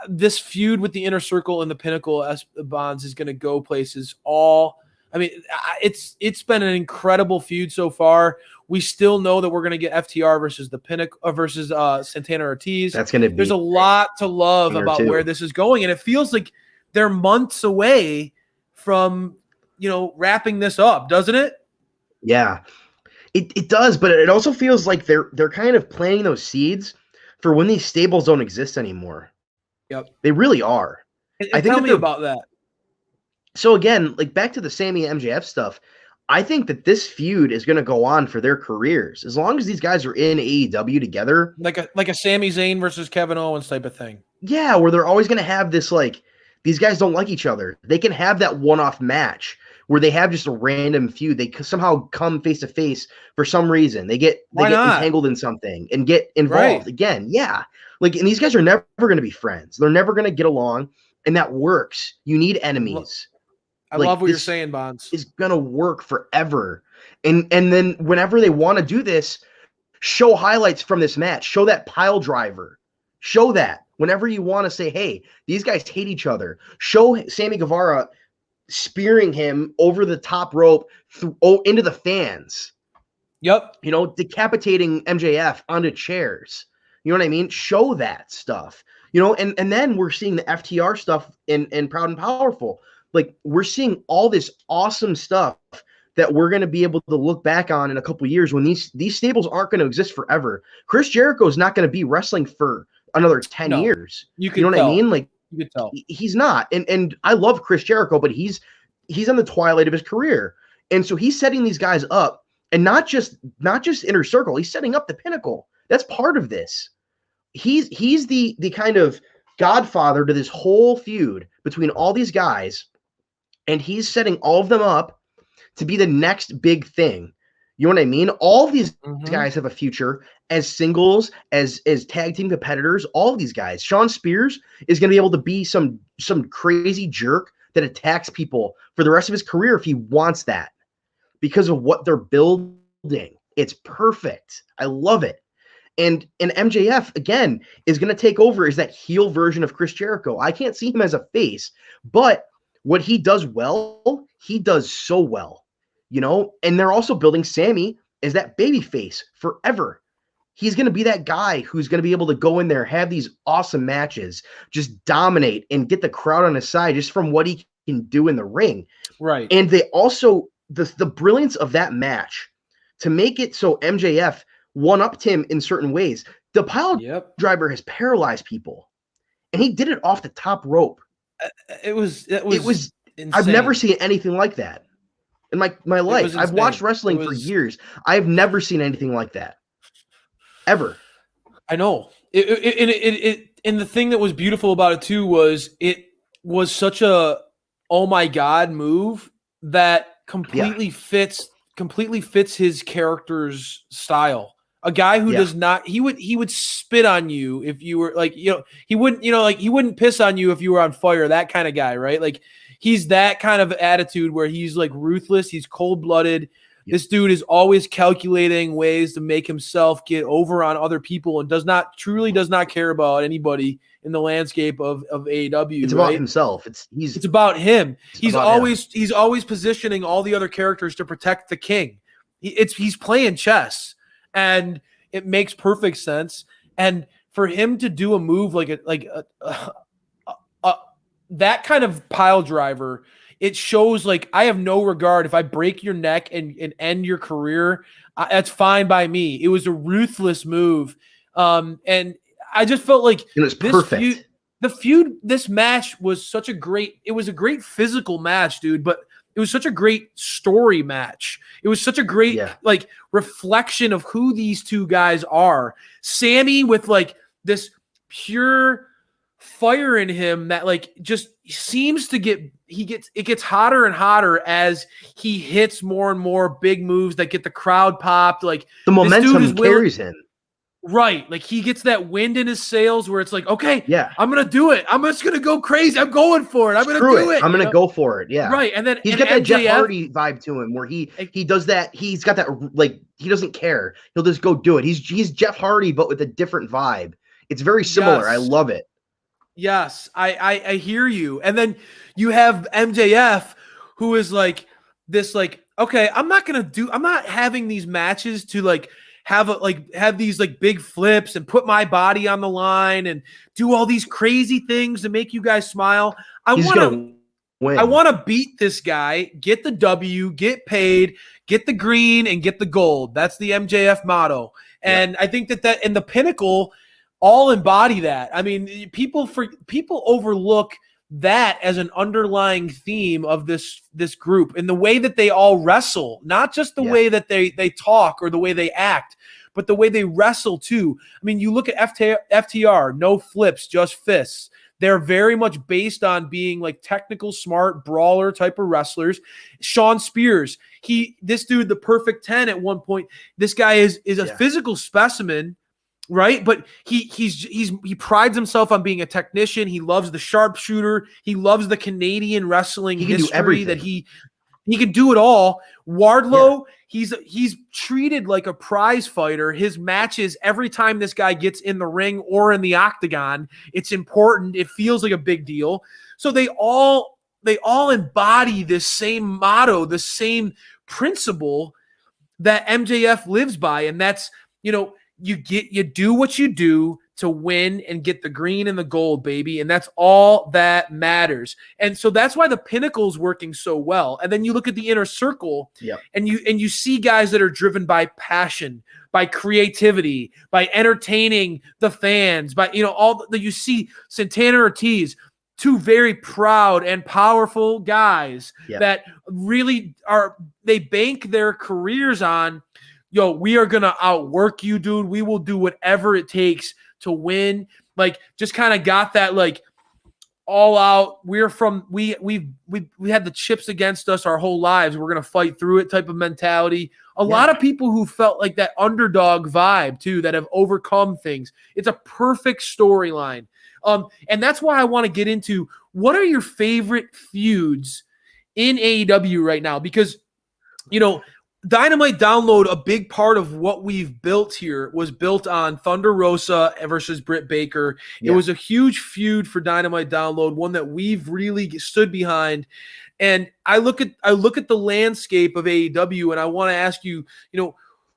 This feud with the Inner Circle and the Pinnacle Bonds is going to go places. It's been an incredible feud so far. We still know that we're going to get FTR versus the Pinnacle versus Santana Ortiz. That's going to be. There's a lot to love about where this is going, and it feels like they're months away from wrapping this up, doesn't it? Yeah, it does, but it also feels like they're kind of planting those seeds for when these stables don't exist anymore. Yep. They really are. And I think tell that me they're about that. so again, like back to the Sammy MJF stuff. I think that this feud is going to go on for their careers as long as these guys are in AEW together. Like a Sami Zayn versus Kevin Owens type of thing. Yeah, where they're always going to have this like these guys don't like each other. They can have that one-off match where they have just a random feud. They somehow come face to face for some reason. They get Why not? entangled in something and get involved Right. again. Yeah, like and these guys are never going to be friends. They're never going to get along, and that works. You need enemies. I Like, love what you're this saying, Bonds. is gonna work forever. And then whenever they want to do this, show highlights from this match. Show that pile driver. Show that. Whenever you want to say, hey, these guys hate each other. Show Sammy Guevara spearing him over the top rope into the fans. Yep. You know, decapitating MJF onto chairs. You know what I mean? Show that stuff. You know, and then we're seeing the FTR stuff in Proud and Powerful. Like we're seeing all this awesome stuff that we're going to be able to look back on in a couple years when these stables aren't going to exist forever. Chris Jericho is not going to be wrestling for another 10 years. You know what tell. I mean? Like you could tell. He's not. And I love Chris Jericho, but he's on the twilight of his career. And so he's setting these guys up, and not just Inner Circle, he's setting up the Pinnacle. That's part of this. He's the kind of godfather to this whole feud between all these guys. And he's setting all of them up to be the next big thing. You know what I mean? All of these guys have a future as singles, as tag team competitors. All of these guys. Shawn Spears is going to be able to be some crazy jerk that attacks people for the rest of his career if he wants that, because of what they're building. It's perfect. I love it. And MJF again is going to take over as that heel version of Chris Jericho. I can't see him as a face, but what he does well, he does so well, you know, and they're also building Sammy as that baby face forever. He's going to be that guy who's going to be able to go in there, have these awesome matches, just dominate and get the crowd on his side just from what he can do in the ring. Right. And they also, the brilliance of that match to make it so MJF one-upped him in certain ways. The pile driver has paralyzed people, and he did it off the top rope. It was insane. I've never seen anything like that in my life. I've watched wrestling for years. I've never seen anything like that ever. I know. And the thing that was beautiful about it too was it was such a oh my god move that completely fits his character's style. A guy who does not, he would spit on you if you were like, you know, he wouldn't piss on you if you were on fire, that kind of guy, right? Like he's that kind of attitude where he's like ruthless. He's cold-blooded. Yep. This dude is always calculating ways to make himself get over on other people and truly does not care about anybody in the landscape of AEW. It's about himself. It's about him. He's always positioning all the other characters to protect the king. He's playing chess. And it makes perfect sense. And for him to do a move like that kind of pile driver, it shows like I have no regard. If I break your neck and end your career, that's fine by me. It was a ruthless move. And I just felt like it was perfect. This match was it was a great physical match, dude, but it was such a great story match. It was such a great like reflection of who these two guys are. Sammy with like this pure fire in him that like just seems to it gets hotter and hotter as he hits more and more big moves that get the crowd popped. Like the momentum carries him. Right. Like he gets that wind in his sails where it's like, okay, I'm going to do it. I'm just going to go crazy. I'm going for it. I'm going to do it. I'm going to go for it. Yeah. Right. And then he's got that Jeff Hardy vibe to him where he does that. He's got that, like, he doesn't care. He'll just go do it. He's Jeff Hardy, but with a different vibe. It's very similar. Yes. I love it. Yes. I hear you. And then you have MJF who is like this, like, okay, I'm not having these matches to like, have these like big flips and put my body on the line and do all these crazy things to make you guys smile. I want to beat this guy, get the W, get paid, get the green, and get the gold. That's the MJF motto. And I think that in the Pinnacle, all embody that. I mean, people overlook that as an underlying theme of this group and the way that they all wrestle, not just the way that they talk or the way they act, but the way they wrestle too. I mean, you look at FTR, no flips, just fists. They're very much based on being like technical, smart, brawler type of wrestlers. Sean Spears, this dude, the perfect 10 at one point. This guy is a physical specimen, right? But he prides himself on being a technician. He loves the sharpshooter. He loves the Canadian wrestling history that he can do it all. Wardlow, he's treated like a prize fighter. His matches, every time this guy gets in the ring or in the octagon, it's important. It feels like a big deal. So they all embody this same motto, the same principle that MJF lives by, and that's, you do what you do to win and get the green and the gold, baby. And that's all that matters. And so that's why the Pinnacle's working so well. And then you look at the Inner Circle and you see guys that are driven by passion, by creativity, by entertaining the fans, by, all that. You see Santana Ortiz, two very proud and powerful guys that really they bank their careers on, we are going to outwork you, dude. We will do whatever it takes to win. Like, just kind of got that, like, all out. We had the chips against us our whole lives. We're going to fight through it type of mentality. A lot of people who felt like that underdog vibe too, that have overcome things. It's a perfect storyline. And that's why I want to get into, what are your favorite feuds in AEW right now? Because, Dynamite Download, a big part of what we've built here was built on Thunder Rosa versus Britt Baker. It was a huge feud for Dynamite Download, one that we've really stood behind. And I look at the landscape of AEW, and I want to ask you,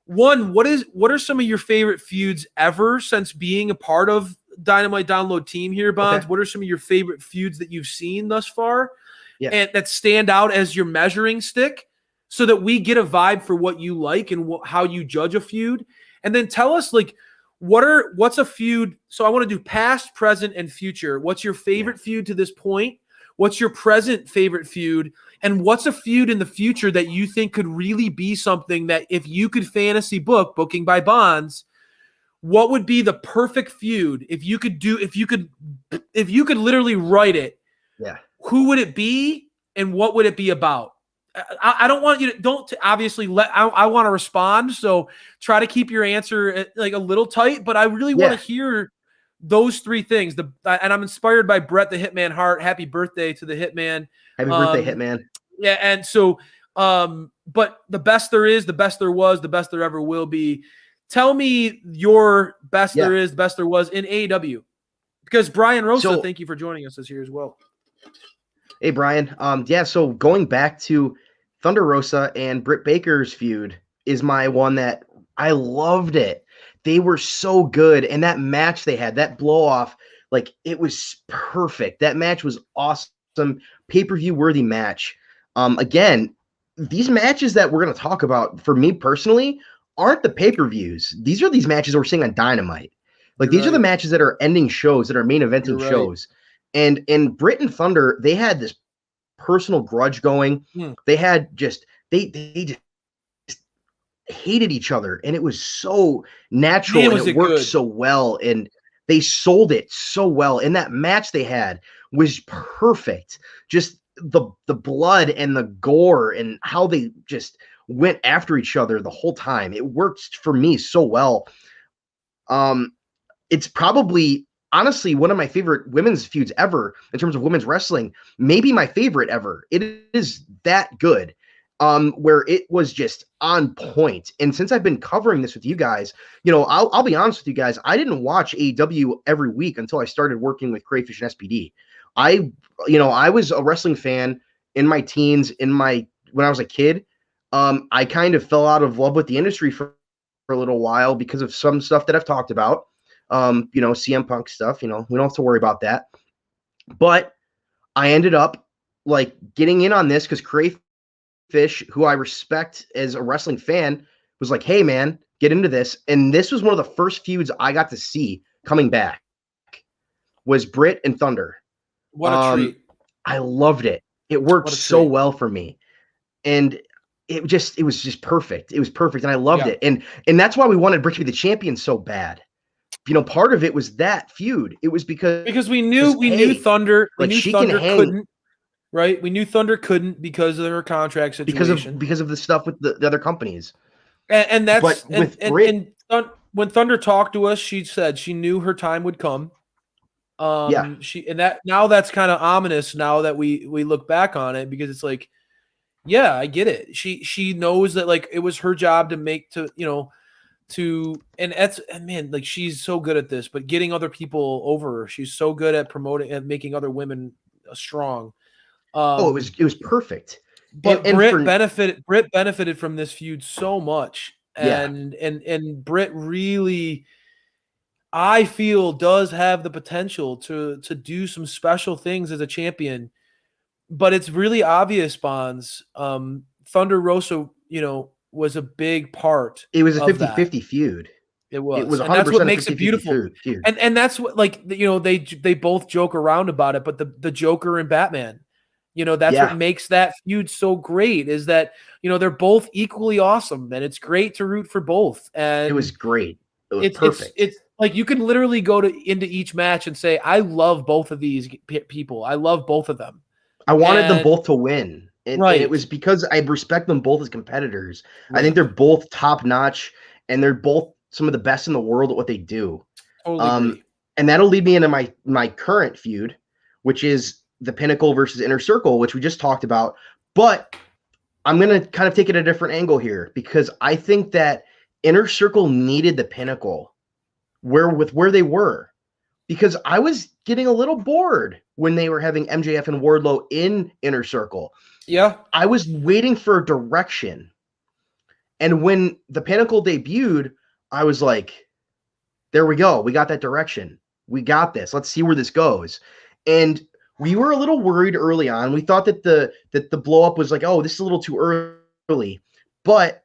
one, what are some of your favorite feuds ever since being a part of Dynamite Download team here, Bonds? What are some of your favorite feuds that you've seen thus far and that stand out as your measuring stick, so that we get a vibe for what you like and how you judge a feud? And then tell us, like, what's a feud? So I want to do past, present, and future. What's your favorite feud to this point? What's your present favorite feud? And what's a feud in the future that you think could really be something that, if you could fantasy booking by Bonds, what would be the perfect feud? If you could literally write it, who would it be and what would it be about? I don't want you to obviously I want to respond. So try to keep your answer like a little tight, but I really want to hear those three things. And I'm inspired by Bret the Hitman Hart. Happy birthday to the Hitman. Happy birthday, Hitman. Yeah. And so, but the best there is, the best there was, the best there ever will be. Tell me your best there is, the best there was in AEW, because Brian Rosa, thank you for joining us this year as well. Hey, Brian. So going back to Thunder Rosa and Britt Baker's feud is my one that I loved it. They were so good. And that match they had, that blow off, like, it was perfect. That match was awesome. Pay-per-view worthy match. Again, these matches that we're going to talk about, for me personally, aren't the pay-per-views. These are these matches we're seeing on Dynamite. Like, these are the matches that are ending shows, that are main eventing shows. And in Britt and Thunder, they had this personal grudge going. They had they just hated each other, and it was so natural, and it worked so well, and they sold it so well. And that match they had was perfect. Just the blood and the gore and how they just went after each other the whole time. It worked for me so well. It's probably, honestly, one of my favorite women's feuds ever in terms of women's wrestling, maybe my favorite ever. It is that good, where it was just on point. And since I've been covering this with you guys, I'll be honest with you guys, I didn't watch AEW every week until I started working with Crayfish and SPD. I was a wrestling fan in my teens, when I was a kid. I kind of fell out of love with the industry for a little while because of some stuff that I've talked about. CM Punk stuff, we don't have to worry about that. But I ended up like getting in on this because Crayfish, who I respect as a wrestling fan, was like, hey man, get into this. And this was one of the first feuds I got to see coming back was Britt and Thunder. What a treat. I loved it. It worked What a so treat. well for me. And it was just perfect. It was perfect. And I loved Yeah. it. And that's why we wanted Britt to be the champion so bad. You know, part of it was that feud. It was because we knew Thunder she can hang couldn't, right? We knew Thunder couldn't because of her contract situation. because of the stuff with the other companies. And that's But with Britt, when Thunder talked to us, she said she knew her time would come. Yeah. That's kind of ominous now that we look back on it, because it's like, yeah, I get it. She knows that, like, it was her job to make man, like, she's so good at this, but getting other people over her. She's so good at promoting and making other women strong. it was perfect. But Britt benefited from this feud so much. And Britt really, I feel, does have the potential to do some special things as a champion. But it's really obvious, Bonds. Thunder Rosa, was a big part. It was a 50-50 feud. It was. It was 100% and that's what makes it 50-50 beautiful. feud. And that's what, like, they both joke around about it, but the Joker and Batman, that's what makes that feud so great, is that, they're both equally awesome, and it's great to root for both. And it was great. It was perfect. It's like you can literally go into each match and say, I love both of these people. I love both of them. I wanted them both to win. And Right. it was because I respect them both as competitors. Right. I think they're both top notch, and they're both some of the best in the world at what they do. Totally agree. And that'll lead me into my current feud, which is the Pinnacle versus Inner Circle, which we just talked about. But I'm going to kind of take it a different angle here, because I think that Inner Circle needed the Pinnacle where they were, because I was getting a little bored when they were having MJF and Wardlow in Inner Circle. Yeah. I was waiting for a direction. And when the Pinnacle debuted, I was like, there we go. We got that direction. We got this. Let's see where this goes. And we were a little worried early on. We thought that the blow up was like, oh, this is a little too early. But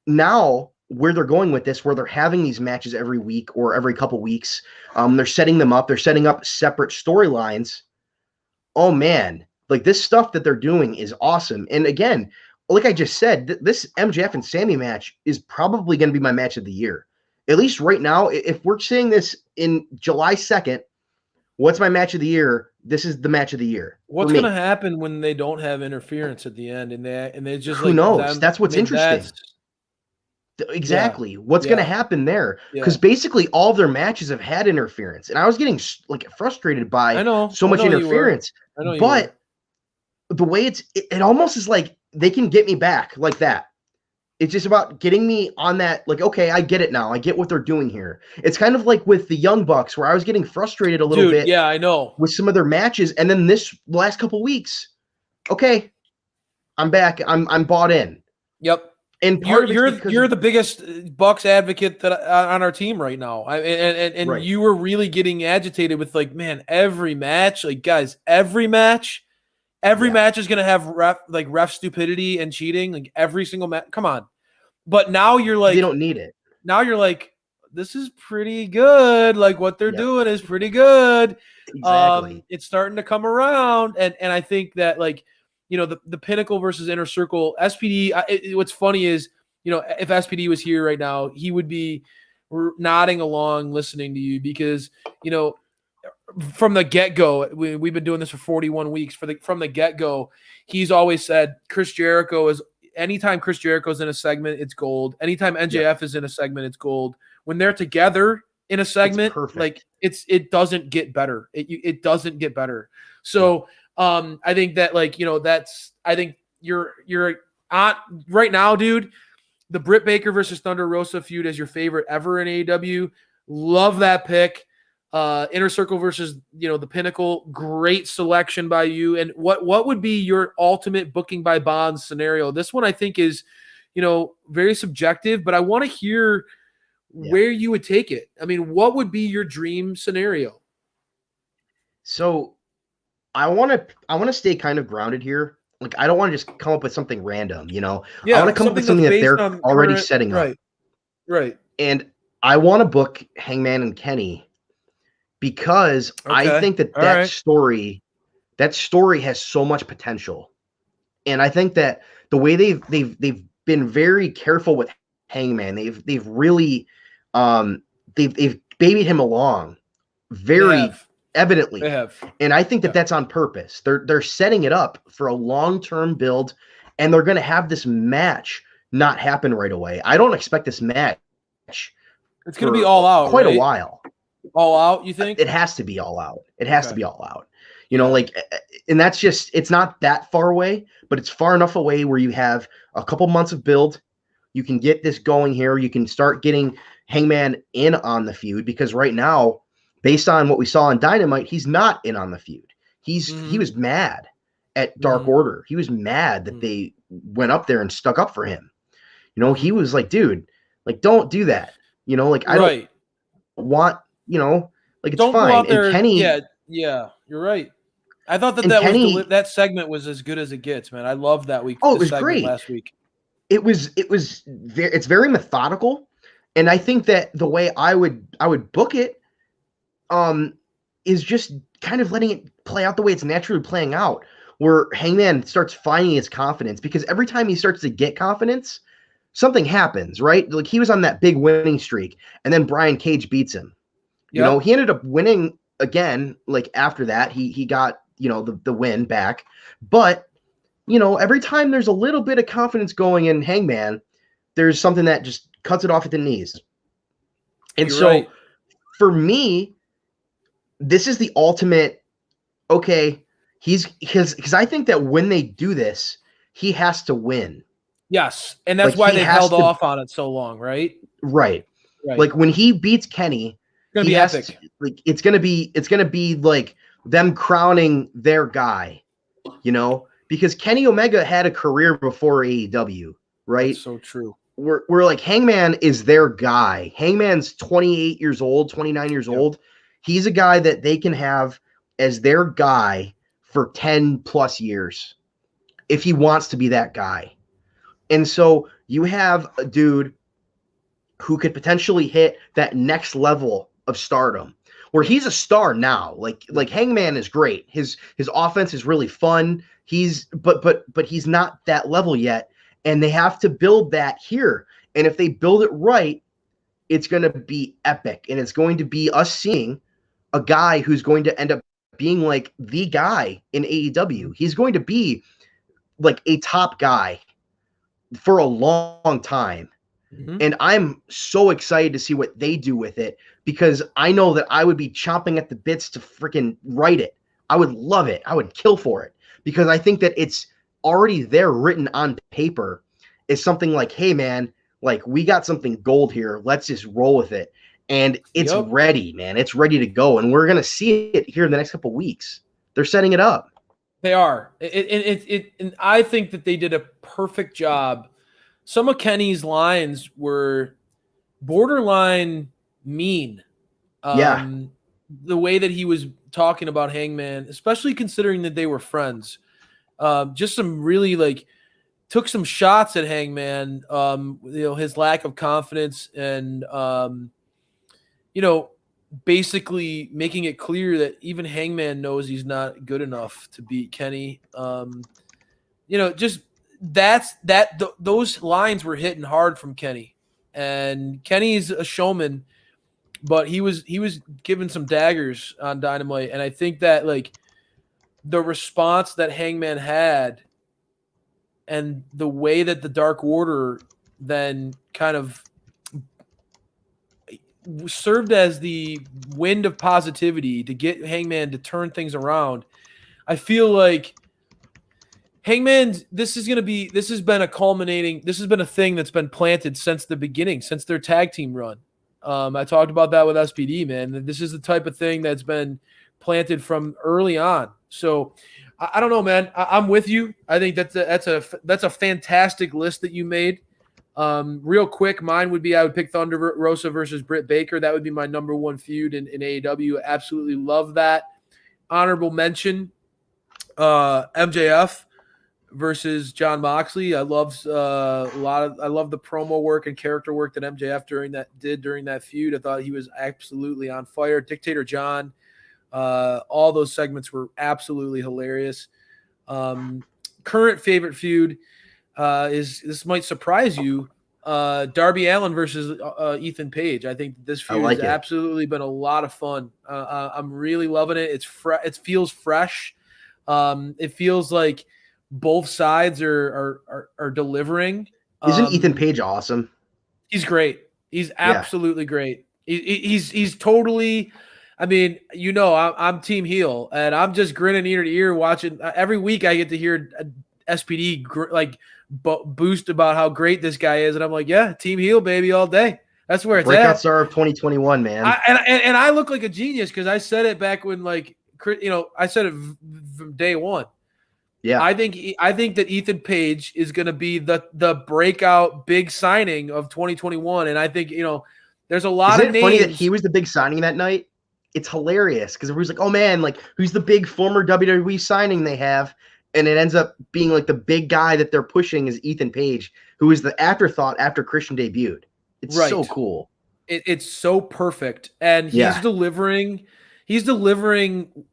now where they're going with this, where they're having these matches every week or every couple weeks, they're setting them up. They're setting up separate storylines. Oh, man. Like, this stuff that they're doing is awesome. And again, like I just said, this MJF and Sammy match is probably going to be my match of the year. At least right now, if we're saying this in July 2nd, what's my match of the year? This is the match of the year. What's going to happen when they don't have interference at the end, and they just, who knows? That's what's interesting. Exactly. What's going to happen there? Because basically all of their matches have had interference, and I was getting like frustrated by so much interference. But the way it almost is like they can get me back like that. It's just about getting me on that, like, okay, I get it now. I get what they're doing here. It's kind of like with the Young Bucks, where I was getting frustrated a little bit. Yeah, I know. With some of their matches, and then this last couple weeks, okay, I'm back. I'm bought in. Yep. And you're the biggest Bucks advocate that on our team right now. And right. You were really getting agitated with, like, man, every match, like, guys, every match is gonna have ref stupidity and cheating, like every single match. Come on. But now you're like, they don't need it. Now you're like, this is pretty good. Like, what they're doing is pretty good. Exactly. It's starting to come around, and I think that, like, the Pinnacle versus Inner Circle, SPD. What's funny is, if SPD was here right now, he would be nodding along, listening to you, because from the get-go, we've been doing this for 41 weeks. From the get-go, he's always said Chris Jericho is. Anytime Chris Jericho's in a segment, it's gold. Anytime MJF is in a segment, it's gold. When they're together in a segment, like, it doesn't get better. It doesn't get better. So I think that, like, I think you're on right now, dude. The Britt Baker versus Thunder Rosa feud is your favorite ever in AEW. Love that pick. Inner Circle versus the Pinnacle, great selection by you. And what would be your ultimate booking by bonds scenario? This one I think is very subjective, but I want to hear where you would take it. I mean, what would be your dream scenario? So I want to stay kind of grounded here. Like, I don't want to just come up with something random, I want to come up with something that they're already setting up. Right. And I want to book Hangman and Kenny because I Okay. think that All right. that story has so much potential. And I think that the way they've been very careful with Hangman, they've really they've babied him along They very have. evidently. They have. And I think that Yeah. that's on purpose. They're setting it up for a long-term build, and they're going to have this match not happen right away. I don't expect this match It's going to be for all out, quite a right? while. All out, you think? It has to be all out. It has to Okay. be all out. Yeah. And that's just, it's not that far away, but it's far enough away where you have a couple months of build. You can get this going here. You can start getting Hangman in on the feud, because right now, based on what we saw in Dynamite, he's not in on the feud. He was mad at Dark Order. He was mad that they went up there and stuck up for him. He was like, dude, like, don't do that. I don't want, like, it's Don't go fine. out there. And Kenny, Yeah, you're right. I thought that and that Kenny, was that segment was as good as it gets, man. I love that week. oh, it the was segment great. last week. It's very methodical, and I think that the way I would book it is just kind of letting it play out the way it's naturally playing out, where Hangman starts finding his confidence, because every time he starts to get confidence, something happens, right? Like, he was on that big winning streak, and then Brian Cage beats him. Yep. He ended up winning again. Like, after that, he got the win back, but every time there's a little bit of confidence going in Hangman, there's something that just cuts it off at the knees. And You're so right. for me, this is the ultimate. Okay, because I think that when they do this, he has to win. Yes, and that's Like, why he they has held to- off on it so long, right? Right. Right. Like, when he beats Kenny, It's gonna he be has epic. to, like, it's gonna be like them crowning their guy, because Kenny Omega had a career before AEW, right? That's so true. We're like, Hangman is their guy. Hangman's 28 years old, 29 years old. He's a guy that they can have as their guy for 10 plus years if he wants to be that guy. And so you have a dude who could potentially hit that next level of stardom, where he's a star now. Like Hangman is great. His offense is really fun. But he's not that level yet, and they have to build that here. And if they build it right, it's going to be epic, and it's going to be us seeing a guy who's going to end up being like the guy in AEW. He's going to be like a top guy for a long time. And I'm so excited to see what they do with it, because I know that I would be chomping at the bits to freaking write it. I would love it. I would kill for it, because I think that it's already there written on paper is something like, hey, man, like, we got something gold here. Let's just roll with it. And it's ready, man. It's ready to go. And we're going to see it here in the next couple of weeks. They're setting it up. They are. And I think that they did a perfect job. Some of Kenny's lines were borderline mean. The way that he was talking about Hangman, especially considering that they were friends. Just some really, like, took some shots at Hangman, his lack of confidence, and, basically making it clear that even Hangman knows he's not good enough to beat Kenny. Those lines were hitting hard from Kenny, and Kenny's a showman, but he was given some daggers on Dynamite. And I think that, like, the response that Hangman had and the way that the Dark Order then kind of served as the wind of positivity to get Hangman to turn things around. I feel like Hangman, this has been a thing that's been planted since the beginning, since their tag team run. I talked about that with SPD, man. This is the type of thing that's been planted from early on. So I don't know, man. I'm with you. I think that's a fantastic list that you made. Real quick, mine would be, I would pick Thunder Rosa versus Britt Baker. That would be my number one feud in AEW. Absolutely love that. Honorable mention, MJF versus John Moxley. I love I love the promo work and character work that MJF during that feud. I thought he was absolutely on fire. Dictator John, all those segments were absolutely hilarious. Current favorite feud is, this might surprise you, Darby Allin versus Ethan Page. I think this feud has absolutely been a lot of fun. I'm really loving it. It feels fresh. It feels like both sides are delivering. Isn't Ethan Page awesome? He's great. He's absolutely great. He's totally. I mean, I'm team heel, and I'm just grinning ear to ear watching. Every week I get to hear SPD boost about how great this guy is, and I'm like, yeah, team heel, baby, all day. That's where it's Breakout at. star of 2021, man. And I look like a genius because I said it back when, I said it from day one. Yeah, I think that Ethan Page is going to be the breakout big signing of 2021, and I think there's a lot of names. Isn't it funny that he was the big signing that night? It's hilarious because everybody's like, "Oh man, who's the big former WWE signing they have?" And it ends up being the big guy that they're pushing is Ethan Page, who is the afterthought after Christian debuted. It's so cool. It's so perfect, and he's delivering. He's delivering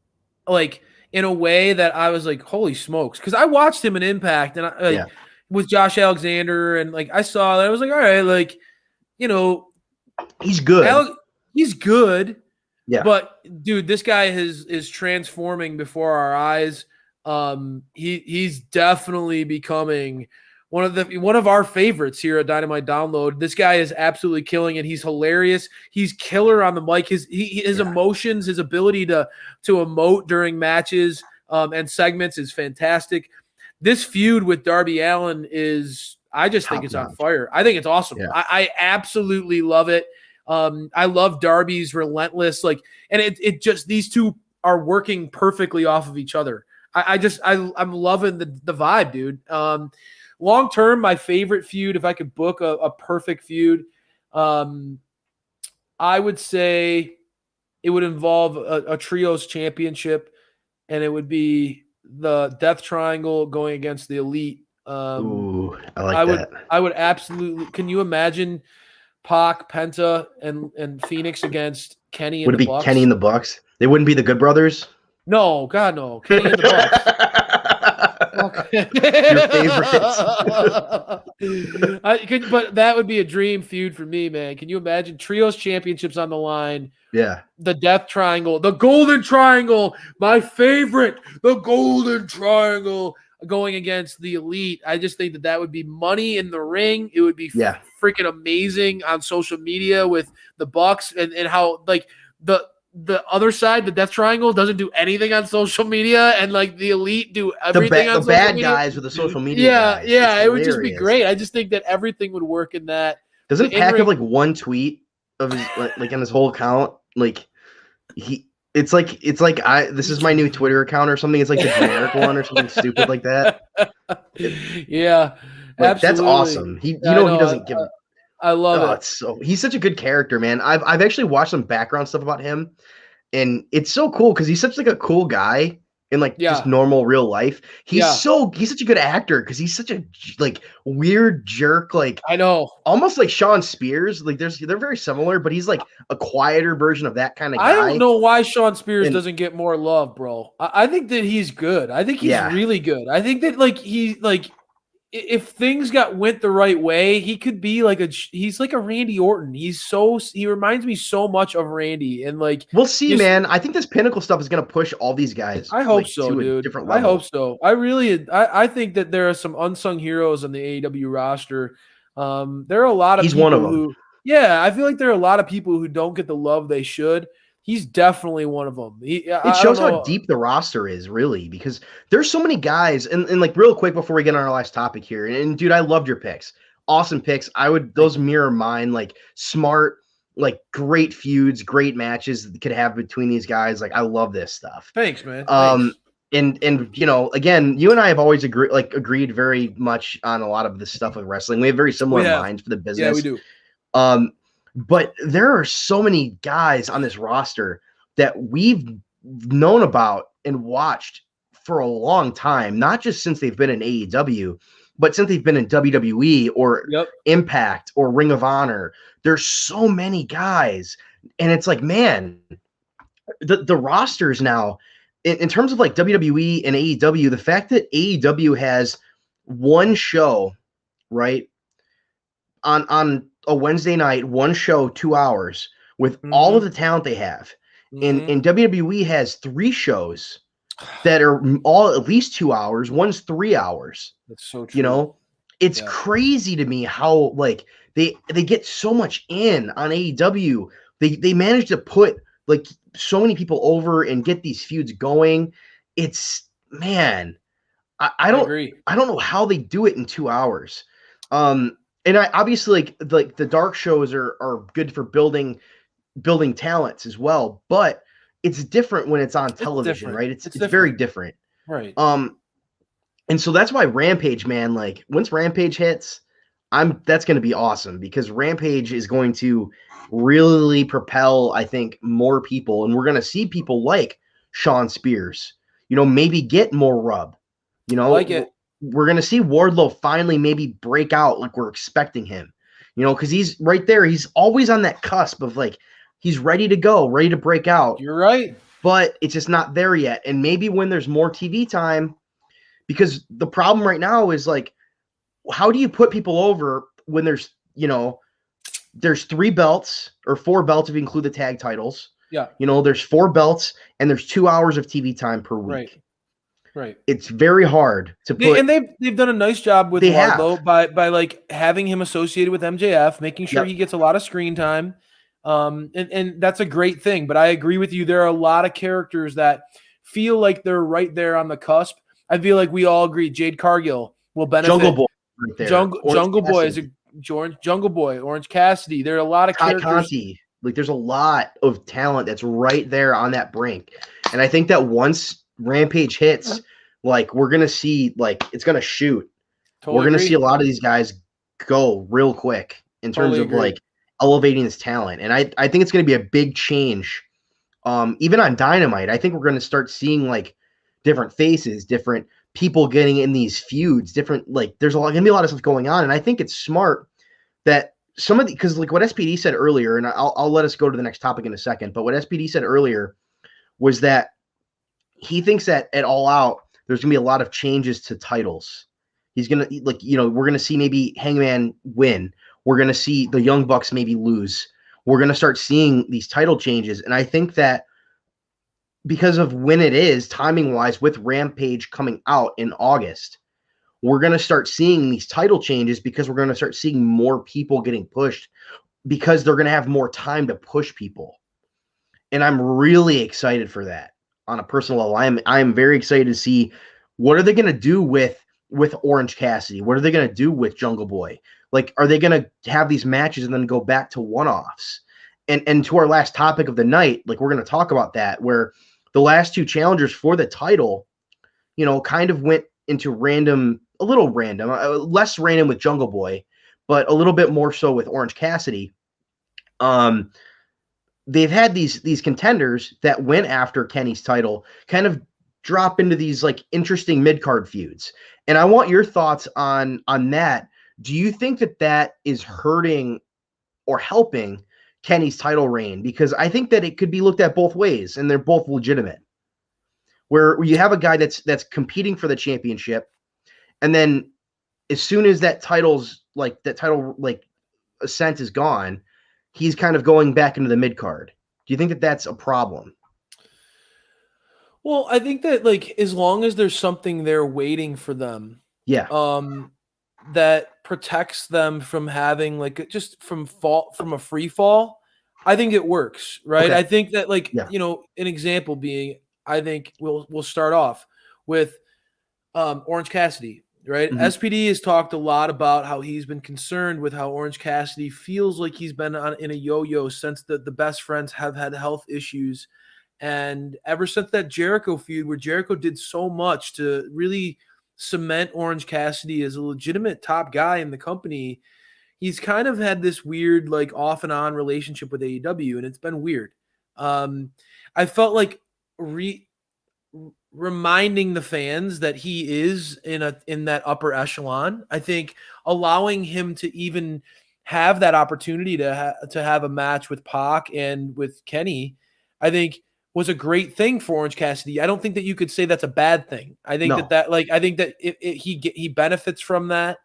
in a way that I was like, holy smokes. Because I watched him in Impact and with Josh Alexander, and I saw that. I was like, all right, he's good. He's good. Yeah. But dude, this guy is transforming before our eyes. He's definitely becoming one of our favorites here at Dynamite Download. This guy is absolutely killing it. He's hilarious. He's killer on the mic. His emotions, his ability to emote during matches and segments is fantastic. This feud with Darby Allin I just think it's on fire. I think it's awesome. Yeah. I absolutely love it. I love Darby's relentless, and it just, these two are working perfectly off of each other. I'm loving the vibe, dude. Long term, my favorite feud, if I could book a perfect feud, I would say it would involve a trios championship, and it would be the Death Triangle going against the Elite. Ooh, I like that. I would absolutely. Can you imagine Pac, Penta, and Phoenix against Kenny and the Bucks? Would it be Kenny and the Bucks? They wouldn't be the Good Brothers? No, God, no. Kenny and the Bucks. Your favorites. But that would be a dream feud for me, man. Can you imagine trios championships on the line? Yeah. The Death Triangle, the Golden Triangle, my favorite, the Golden Triangle going against the Elite. I just think that would be money in the ring. It would be freaking amazing on social media with the Bucks and how the other side, the Death Triangle, doesn't do anything on social media, and the Elite do everything on social media. The bad guys with the social media guys. Yeah, it would just be great. I just think that everything would work in that. Doesn't Pac have one tweet of his on his whole account? It's like this is my new Twitter account or something. It's the generic one or something stupid like that. Yeah, absolutely. That's awesome. He doesn't give. I love it. He's such a good character, man. I've actually watched some background stuff about him, and it's so cool because he's such a cool guy in just normal real life. He's such a good actor because he's such a weird jerk. I know, almost like Sean Spears. They're very similar, but he's a quieter version of that kind of guy. I don't know why Sean Spears doesn't get more love, bro. I think that he's good. I think he's really good. I think that if things went the right way, he could be he's like a Randy Orton. He reminds me so much of Randy, and we'll see, man. I think this Pinnacle stuff is gonna push all these guys. I hope so, dude. Different level. I hope so. I think that there are some unsung heroes on the AEW roster. There are a lot of he's people one of them. I feel like there are a lot of people who don't get the love they should. He's definitely one of them. It shows how deep the roster is, really, because there's so many guys. And real quick before we get on our last topic here, and dude, I loved your picks. Awesome picks. Those mirror mine. Smart, great feuds, great matches that could have between these guys. I love this stuff. Thanks, man. Thanks. And again, you and I have always agreed very much on a lot of this stuff with wrestling. We have very similar minds for the business. Yeah, we do. But there are so many guys on this roster that we've known about and watched for a long time, not just since they've been in AEW, but since they've been in WWE or Yep. Impact or Ring of Honor. There's so many guys, and it's like, man, the rosters now, in terms of like WWE and AEW, the fact that AEW has one show, right, on a Wednesday night, one show, 2 hours with all of the talent they have. And WWE has 3 shows that are all at least 2 hours. One's 3 hours. That's so true. You know, it's Yeah. crazy to me how like they get so much in on AEW. They manage to put like so many people over and get these feuds going. It's, man, I don't agree. I don't know how they do it in 2 hours. And I obviously like the dark shows are good for building talents as well, but it's different when it's on television, different. right? It's It's very different. Right. And so that's why Rampage, man, like once Rampage hits, that's going to be awesome because Rampage is going to really propel, I think, more people, and we're going to see people like Shawn Spears, maybe get more rub. I like it. We're going to see Wardlow finally maybe break out like we're expecting him, because he's right there. He's always on that cusp of like, he's ready to go, ready to break out. You're right. But it's just not there yet. And maybe when there's more TV time, because the problem right now is like, how do you put people over when there's 3 belts or 4 belts if you include the tag titles? Yeah. There's 4 belts and there's 2 hours of TV time per week. Right. It's very hard to put. And they've done a nice job with Wardlow by like having him associated with MJF, making sure he gets a lot of screen time. And that's a great thing. But I agree with you. There are a lot of characters that feel like they're right there on the cusp. I feel like we all agree Jade Cargill will benefit. Jungle Boy right there. Jungle Boy is Jungle Boy, Orange Cassidy. There are a lot of characters. Conti. Like there's a lot of talent that's right there on that brink. And I think that once Rampage hits, like we're gonna see, like it's gonna shoot. We're gonna see a lot of these guys go real quick in terms of like elevating this talent. And I think it's gonna be a big change. Even on Dynamite, I think we're gonna start seeing like different faces, different people getting in these feuds, different, like there's gonna be a lot of stuff going on. And I think it's smart that some of the, because like what SPD said earlier, and I'll let us go to the next topic in a second, but what SPD said earlier was that he thinks that at All Out, there's gonna be a lot of changes to titles. He's gonna we're gonna see maybe Hangman win. We're gonna see the Young Bucks maybe lose. We're gonna start seeing these title changes, and I think that because of when it is timing wise with Rampage coming out in August, we're going to start seeing these title changes because we're going to start seeing more people getting pushed because they're going to have more time to push people. And I'm really excited for that on a personal level. I am very excited to see what are they going to do with Orange Cassidy? What are they going to do with Jungle Boy? Like, are they going to have these matches and then go back to one-offs? And to our last topic of the night, like we're going to talk about that, where the last 2 challengers for the title, kind of went into a little random, less random with Jungle Boy, but a little bit more so with Orange Cassidy. They've had these contenders that went after Kenny's title kind of drop into these like interesting mid-card feuds. And I want your thoughts on that. Do you think that is hurting or helping Kenny's title reign? Because I think that it could be looked at both ways, and they're both legitimate. Where you have a guy that's competing for the championship, and then as soon as that title ascent is gone, he's kind of going back into the mid card. Do you think that that's a problem? Well, I think that like as long as there's something there waiting for them, that protects them from having like just from a free fall, I think it works, right? Okay. I think that like an example being, I think we'll start off with Orange Cassidy, right? Mm-hmm. SPD has talked a lot about how he's been concerned with how Orange Cassidy feels like he's been in a yo-yo since the best friends have had health issues. And ever since that Jericho feud where Jericho did so much to really cement Orange Cassidy as a legitimate top guy in the company, he's kind of had this weird like off and on relationship with AEW, and it's been weird. I felt like reminding the fans that he is in that upper echelon. I think allowing him to even have that opportunity to have a match with Pac and with Kenny, I think was a great thing for Orange Cassidy. I don't think that you could say that's a bad thing. I think No. I think that he benefits from that.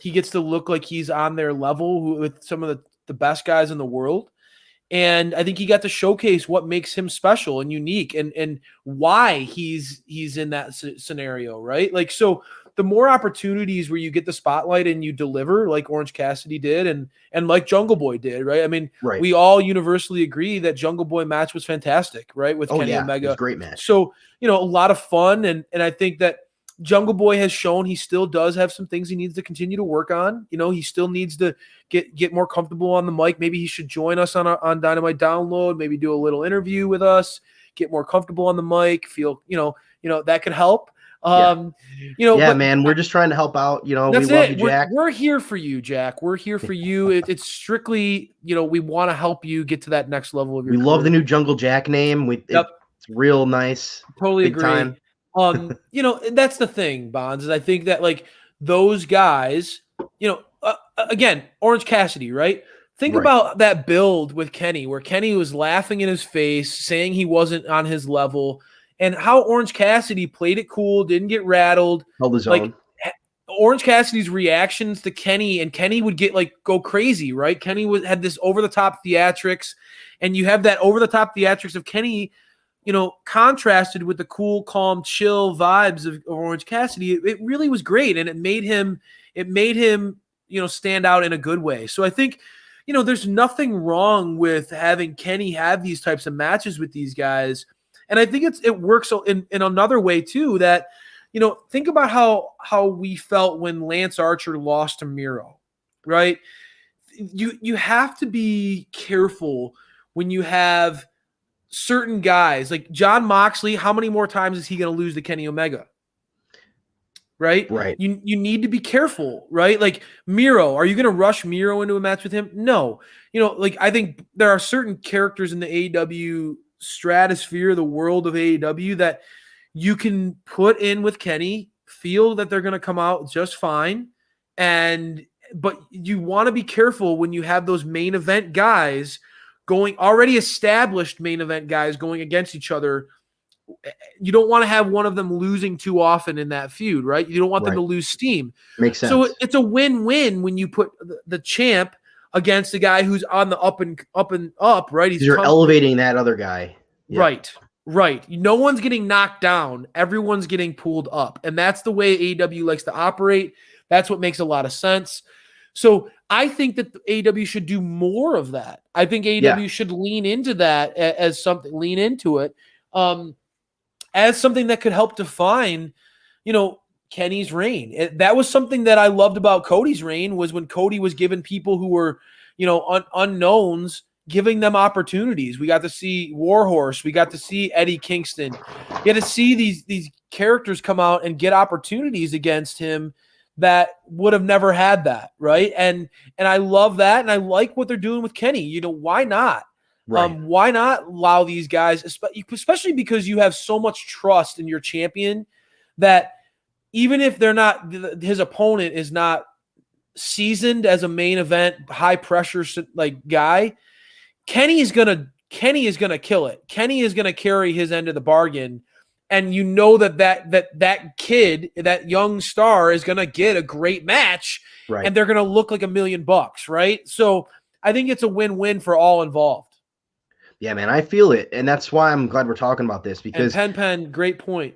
He gets to look like he's on their level with some of the best guys in the world. And I think he got to showcase what makes him special and unique and why he's in that scenario, right? Like, so the more opportunities where you get the spotlight and you deliver like Orange Cassidy did and like Jungle Boy did, right? I mean, Right. we all universally agree that Jungle Boy match was fantastic, right? With Kenny It was Omega. a great match. So, a lot of fun. And I think that Jungle Boy has shown he still does have some things he needs to continue to work on. He still needs to get more comfortable on the mic. Maybe he should join us on Dynamite Download, maybe do a little interview with us, get more comfortable on the mic, feel, that could help. Man, we're just trying to help out. We love you, Jack. We're here for you, Jack. We're here for you. It's strictly, we want to help you get to that next level of your career. Love the new Jungle Jack name. It's real nice. Totally Big agree. Time. That's the thing, Bonds, is I think that like those guys, again, Orange Cassidy, right? Think about that build with Kenny, where Kenny was laughing in his face, saying he wasn't on his level, and how Orange Cassidy played it cool, didn't get rattled. Held his own. Orange Cassidy's reactions to Kenny, and Kenny would go crazy, right? Kenny had this over-the-top theatrics, and you have that over-the-top theatrics of Kenny, contrasted with the cool, calm, chill vibes of Orange Cassidy. It really was great, and it made him, stand out in a good way. So I think, there's nothing wrong with having Kenny have these types of matches with these guys. And I think it works in another way too, that, think about how we felt when Lance Archer lost to Miro, right? You have to be careful when you have certain guys like John Moxley. How many more times is he going to lose to Kenny Omega? Right. You need to be careful, right? Like Miro, are you going to rush Miro into a match with him? No. I think there are certain characters in the AEW stratosphere, the world of AEW, that you can put in with Kenny, feel that they're going to come out just fine. But you want to be careful when you have those main event guys already established main event guys going against each other. You don't want to have one of them losing too often in that feud, right? You don't want them to lose steam. Makes sense. So it's a win-win when you put the champ against the guy who's on the up and up, right? You're elevating that other guy. Yeah. Right. No one's getting knocked down. Everyone's getting pulled up. And that's the way AEW likes to operate. That's what makes a lot of sense. So I think that AEW should do more of that. I think AEW should lean into that as something, as something that could help define, Kenny's reign. That was something that I loved about Cody's reign, was when Cody was giving people who were, unknowns, giving them opportunities. We got to see Warhorse. We got to see Eddie Kingston. We got to see these characters come out and get opportunities against him that would have never had that, right? And I love that, and I like what they're doing with Kenny. Why not? Right. Why not allow these guys, especially because you have so much trust in your champion, that even if they're not, his opponent is not seasoned as a main event, high pressure guy, Kenny is gonna kill it. Kenny is gonna carry his end of the bargain. And that kid, that young star, is going to get a great match, and they're going to look like $1 million, right? So I think it's a win-win for all involved. Yeah, man, I feel it, and that's why I'm glad we're talking about this, because Pen, great point.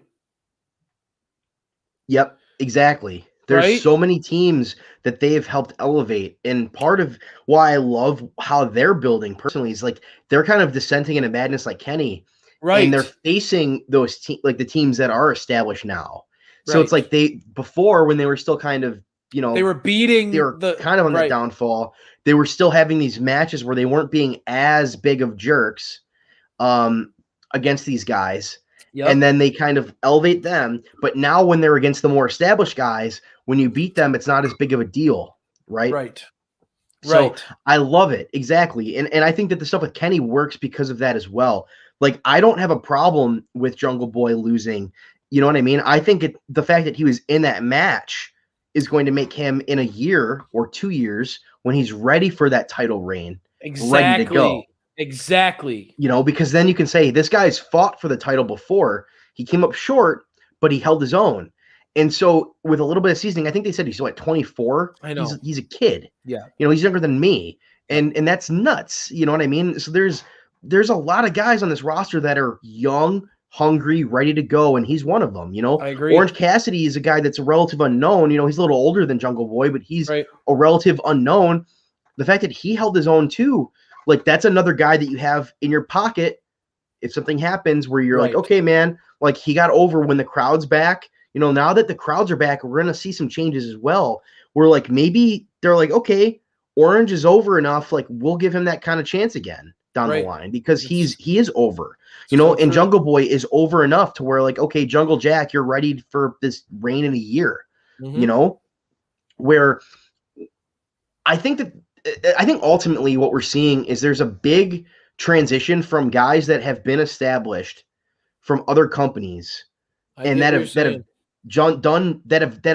Yep, exactly. There's so many teams that they've helped elevate, and part of why I love how they're building personally is they're kind of descending into madness like Kenny. Right. And they're facing those the teams that are established now. So it's like before, when they were still kind of, they were beating, they were kind of on the downfall. They were still having these matches where they weren't being as big of jerks against these guys. Yep. And then they kind of elevate them. But now when they're against the more established guys, when you beat them, it's not as big of a deal. Right. Right. So I love it. Exactly. And I think that the stuff with Kenny works because of that as well. Like, I don't have a problem with Jungle Boy losing. You know what I mean? I think the fact that he was in that match is going to make him in a year or 2 years when he's ready for that title reign, ready to go. Exactly. You know, because then you can say this guy's fought for the title before. He came up short, but he held his own. And so with a little bit of seasoning, I think they said he's still at 24. I know. He's a kid. Yeah. You know, he's younger than me. And that's nuts. You know what I mean? So there's a lot of guys on this roster that are young, hungry, ready to go, and he's one of them. You know, I agree. Orange Cassidy is a guy that's a relative unknown. You know, he's a little older than Jungle Boy, but he's Right. a relative unknown. The fact that he held his own too, like that's another guy that you have in your pocket if something happens where you're like, Right. okay, man, like he got over when the crowd's back. You know, now that the crowds are back, we're gonna see some changes as well. We're like, maybe they're like, okay, Orange is over enough, like we'll give him that kind of chance again down Right. the line because It's- he is over. You know, so and true. Jungle Boy is over enough to where like, okay, Jungle Jack, you're ready for this reign in a year. Mhm. You know, where I think ultimately what we're seeing is there's a big transition from guys that have been established from other companies I and get that what have you're that saying.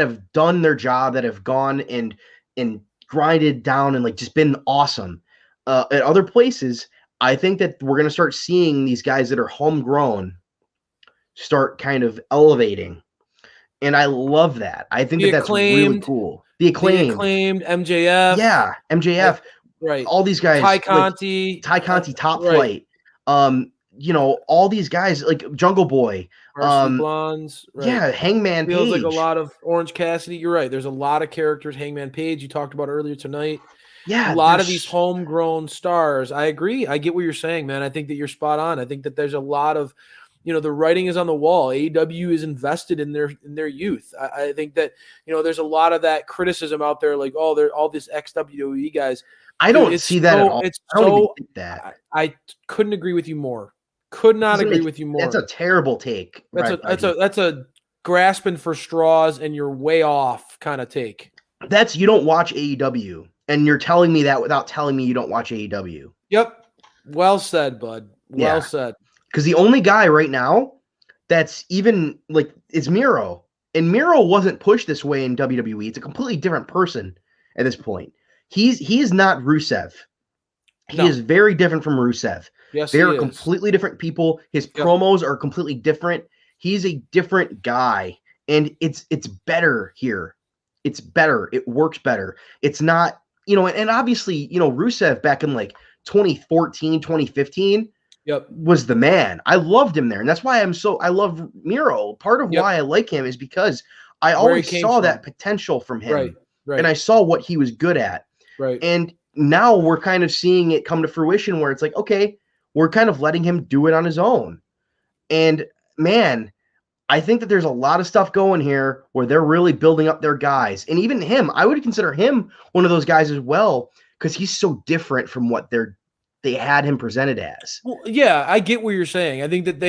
have done their job, that have gone and grinded down and like just been awesome at other places. I think that we're gonna start seeing these guys that are homegrown start kind of elevating, and I love that. I think The that's really Acclaimed, cool. The Acclaimed, MJF. yeah, MJF, Right. all these guys, Ty like Conti. Ty Conti, Top Right. Flight, you know, all these guys like Jungle Boy, Varsity Blondes. Right. yeah, Hangman Feels Page, like a lot of Orange Cassidy. You're right. There's a lot of characters. Hangman Page, you talked about earlier tonight. yeah, A lot there's of these homegrown stars. I agree. I get what you're saying, man. I think that you're spot on. I think that there's a lot of, the writing is on the wall. AEW is invested in their youth. I think that, there's a lot of that criticism out there, like, oh, they're all this ex-WWE guys. I Dude, don't it's see that at so- all. It's I don't even so think that. I couldn't agree with you more. Could not Doesn't agree make- with you more. That's a terrible take. That's a grasping for straws and you're way off kind of take. That's you don't watch AEW, and you're telling me that without telling me you don't watch AEW. Yep. Well said, bud. Well Yeah. said. Because the only guy right now that's even like is Miro, and Miro wasn't pushed this way in WWE. It's a completely different person at this point. He is not Rusev. He No. is very different from Rusev. Yes, They he are is. completely different people. His Yep. promos are completely different. He's a different guy, and it's better here. It's better. It works better. It's not, and obviously, Rusev back in like 2014, 2015 Yep. was the man. I loved him there, and that's why I love Miro. Part of Yep. why I like him is because I Where he always came saw from. that potential from him, Right. Right. and I saw what he was good at. right. And now we're kind of seeing it come to fruition where it's like, okay, we're kind of letting him do it on his own. And man, I think that there's a lot of stuff going here where they're really building up their guys. And even him, I would consider him one of those guys as well, because he's so different from what they had him presented as. Well, yeah, I get what you're saying. I think that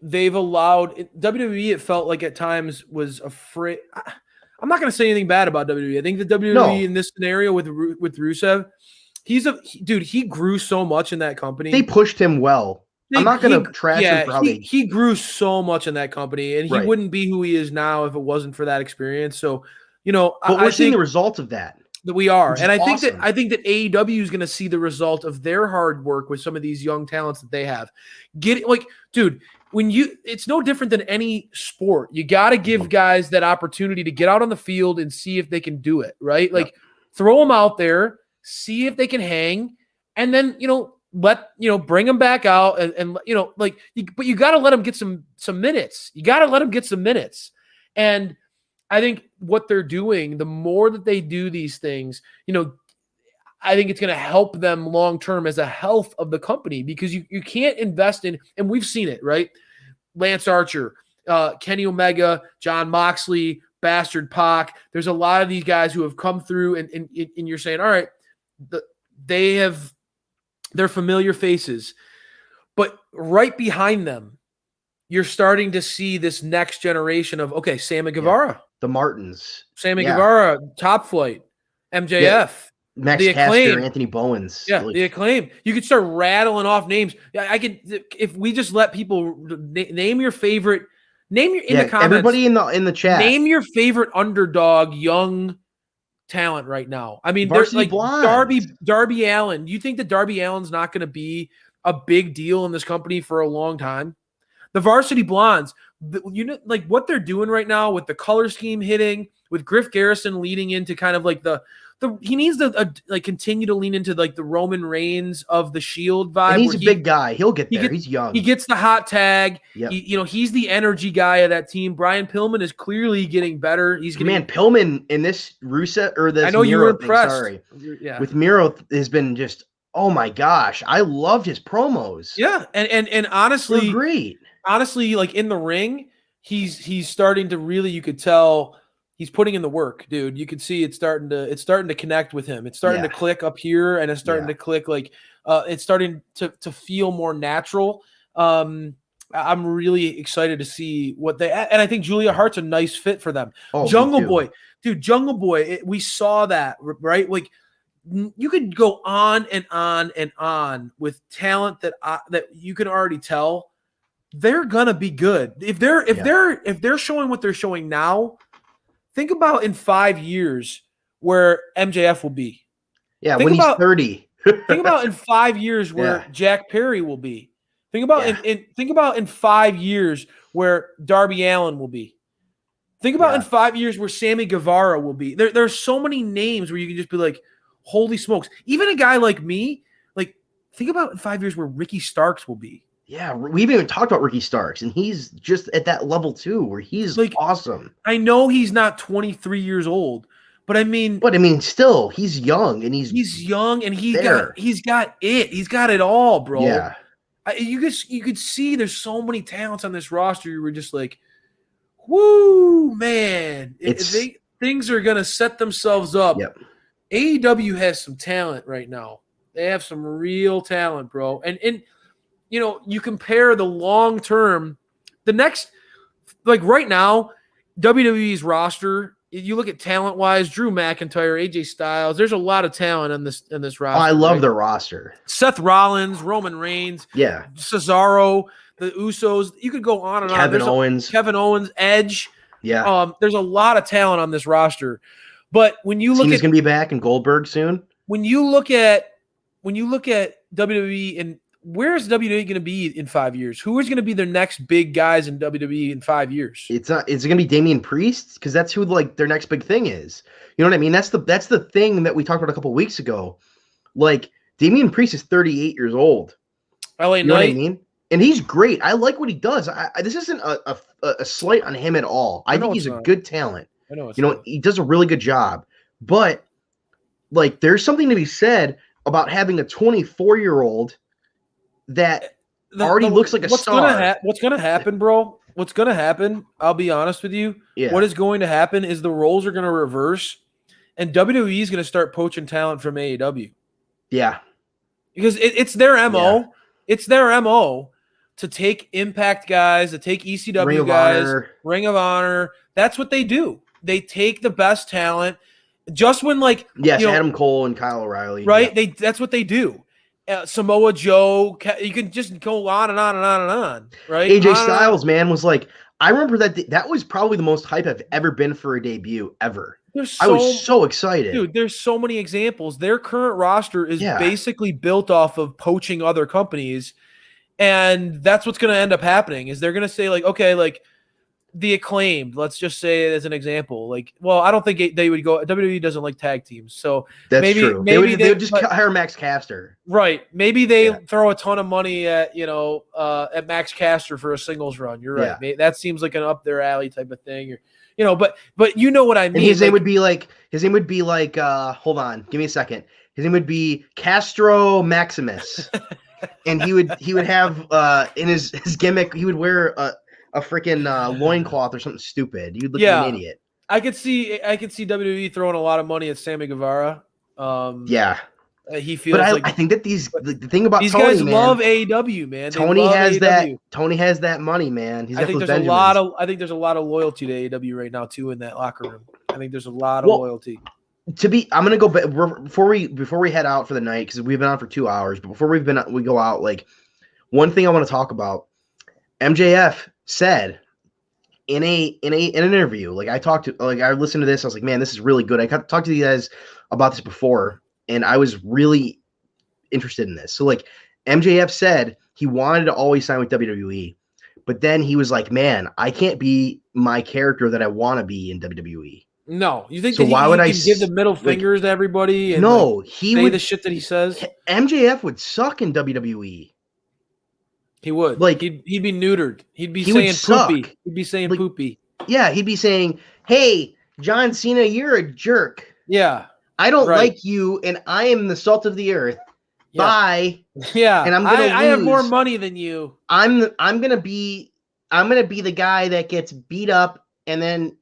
they've allowed WWE. It felt like at times was afraid. I'm not going to say anything bad about WWE. I think the WWE No. in this scenario with Rusev, dude. He grew so much in that company. They pushed him well. I'm not going to trash him for how he grew so much in that company, and he Right. wouldn't be who he is now if it wasn't for that experience. So, But I we're seeing think the results of that. that we are, which is and I awesome. think that AEW is going to see the result of their hard work with some of these young talents that they have. Dude, it's no different than any sport. You got to give guys that opportunity to get out on the field and see if they can do it, right? Like, throw them out there, see if they can hang, and then bring them back out, but you got to let them get some minutes. You got to let them get some minutes, and I think what they're doing, the more that they do these things, I think it's going to help them long term as a health of the company, because you can't invest in, and we've seen it, right? Lance Archer, Kenny Omega, John Moxley, Bastard Pac. There's a lot of these guys who have come through, and you're saying, all right, they're familiar faces, but right behind them, you're starting to see this next generation of, Sammy Guevara. The Martins. Sammy Yeah. Guevara, Top Flight, MJF. Max The Caster, Acclaim. Anthony Bowens. Yeah, Like, the Acclaim. You could start rattling off names. I could, if we just let people name your favorite, in the comments. everybody in the chat. Name your favorite underdog young talent right now. I mean, there's Varsity like Blondes. Darby Allin. You think that Darby Allin's not going to be a big deal in this company for a long time? The Varsity Blondes, like what they're doing right now with the color scheme hitting, with Griff Garrison leading into kind of like he needs to like continue to lean into like the Roman Reigns of the Shield vibe. And he's a big guy. He'll get there. He's young. He gets the hot tag. Yep. He's the energy guy of that team. Brian Pillman is clearly getting better. Pillman in this Rusev or this. I know you were impressed. Sorry, yeah. With Miro has been just, oh my gosh, I loved his promos. Yeah, and honestly, they're great. Honestly, like in the ring, he's starting to really. You could tell. He's putting in the work, dude. You can see it's starting to connect with him. It's starting to click up here, and it's starting to click like it's starting to feel more natural. I'm really excited to see what and I think Julia Hart's a nice fit for them. Oh, Jungle Boy, dude, Jungle Boy. We saw that, right? Like you could go on and on and on with talent that you can already tell they're gonna be good if they're showing what they're showing now. Think about in 5 years where MJF will be. Yeah, when he's 30. Think about in 5 years where Jack Perry will be. Think about in 5 years where Darby Allin will be. Think about in 5 years where Sammy Guevara will be. There's so many names where you can just be like, holy smokes. Even a guy like me, like think about in 5 years where Ricky Starks will be. Yeah, we haven't even talked about Ricky Starks, and he's just at that level too, where he's like awesome. I know he's not 23 years old, but I mean, still, he's young, and he's young, and he's got it all, bro. Yeah, you could see there's so many talents on this roster. You were just like, whoo, man, things are gonna set themselves up. Yep. AEW has some talent right now. They have some real talent, bro, and you compare the long term, the next, like right now, WWE's roster. You look at talent wise, Drew McIntyre, AJ Styles. There's a lot of talent in this roster. Oh, I love their roster. Seth Rollins, Roman Reigns, Cesaro, the Usos. You could go on and on. Kevin Owens, Edge. Yeah. There's a lot of talent on this roster, but when you look Cena's gonna be back and Goldberg soon. When you look at WWE and where's WWE going to be in 5 years? Who is going to be their next big guys in WWE in 5 years? It's going to be Damian Priest because that's who like their next big thing is. You know what I mean? That's the thing that we talked about a couple weeks ago. Like Damian Priest is 38 years old. LA you know what I mean? And he's great. I like what he does. This isn't a slight on him at all. I think he's a good talent. I know. He does a really good job. But like, there's something to be said about having a 24-year-old that already looks like a star. What's going to happen, bro? What's going to happen, I'll be honest with you. Yeah. What is going to happen is the roles are going to reverse, and WWE is going to start poaching talent from AEW. Yeah. Because it's their MO. Yeah. It's their MO to take Impact guys, to take ECW guys, Ring of Honor. That's what they do. They take the best talent. Just when, like, Adam Cole and Kyle O'Reilly. Right? Yeah. That's what they do. Samoa Joe, you can just go on and on and on and on, right? AJ Styles, man, was like, I remember that was probably the most hype I've ever been for a debut ever. I was so excited. Dude, there's so many examples. Their current roster is basically built off of poaching other companies, and that's what's going to end up happening is they're going to say, like, okay, like, the Acclaimed, let's just say it as an example. Like, well, I don't think they would go. WWE doesn't like tag teams, so that's true. Maybe they would just hire Max Caster. Right? Maybe they throw a ton of money at at Max Caster for a singles run. You're right. Yeah. That seems like an up their alley type of thing. But you know what I mean. And his name would be like. Hold on, give me a second. His name would be Castro Maximus, and he would have in his gimmick he would wear a freaking loincloth or something stupid. You'd look like an idiot. I could see WWE throwing a lot of money at Sammy Guevara. He feels I think that the thing about these Tony, guys man, love AEW, man. Tony has that money, man. I think there's a lot of loyalty to AEW right now too in that locker room. I think there's a lot of loyalty. I'm gonna go back before we head out for the night because we've been on for 2 hours. But before we go out, like one thing I want to talk about, MJF said in an interview, like I listened to this, I was like, man, this is really good. I talked to you guys about this before, and I was really interested in this. So like MJF said he wanted to always sign with WWE, but then he was like, man, I can't be my character that I want to be in WWE. No, you think So that why he would I can give the middle like, fingers to everybody and no, like, he say would the shit that he says? MJF would suck in WWE. He would. Like He'd be neutered. He'd be he would saying suck. poopy. He'd be saying Like, poopy. yeah, he'd be saying, "Hey, John Cena, you're a jerk. Yeah. I don't Right. like you, and I am the salt of the earth. Yeah. Bye. Yeah. And I'm gonna I have more lose. money than you. I'm gonna be the guy that gets beat up, and then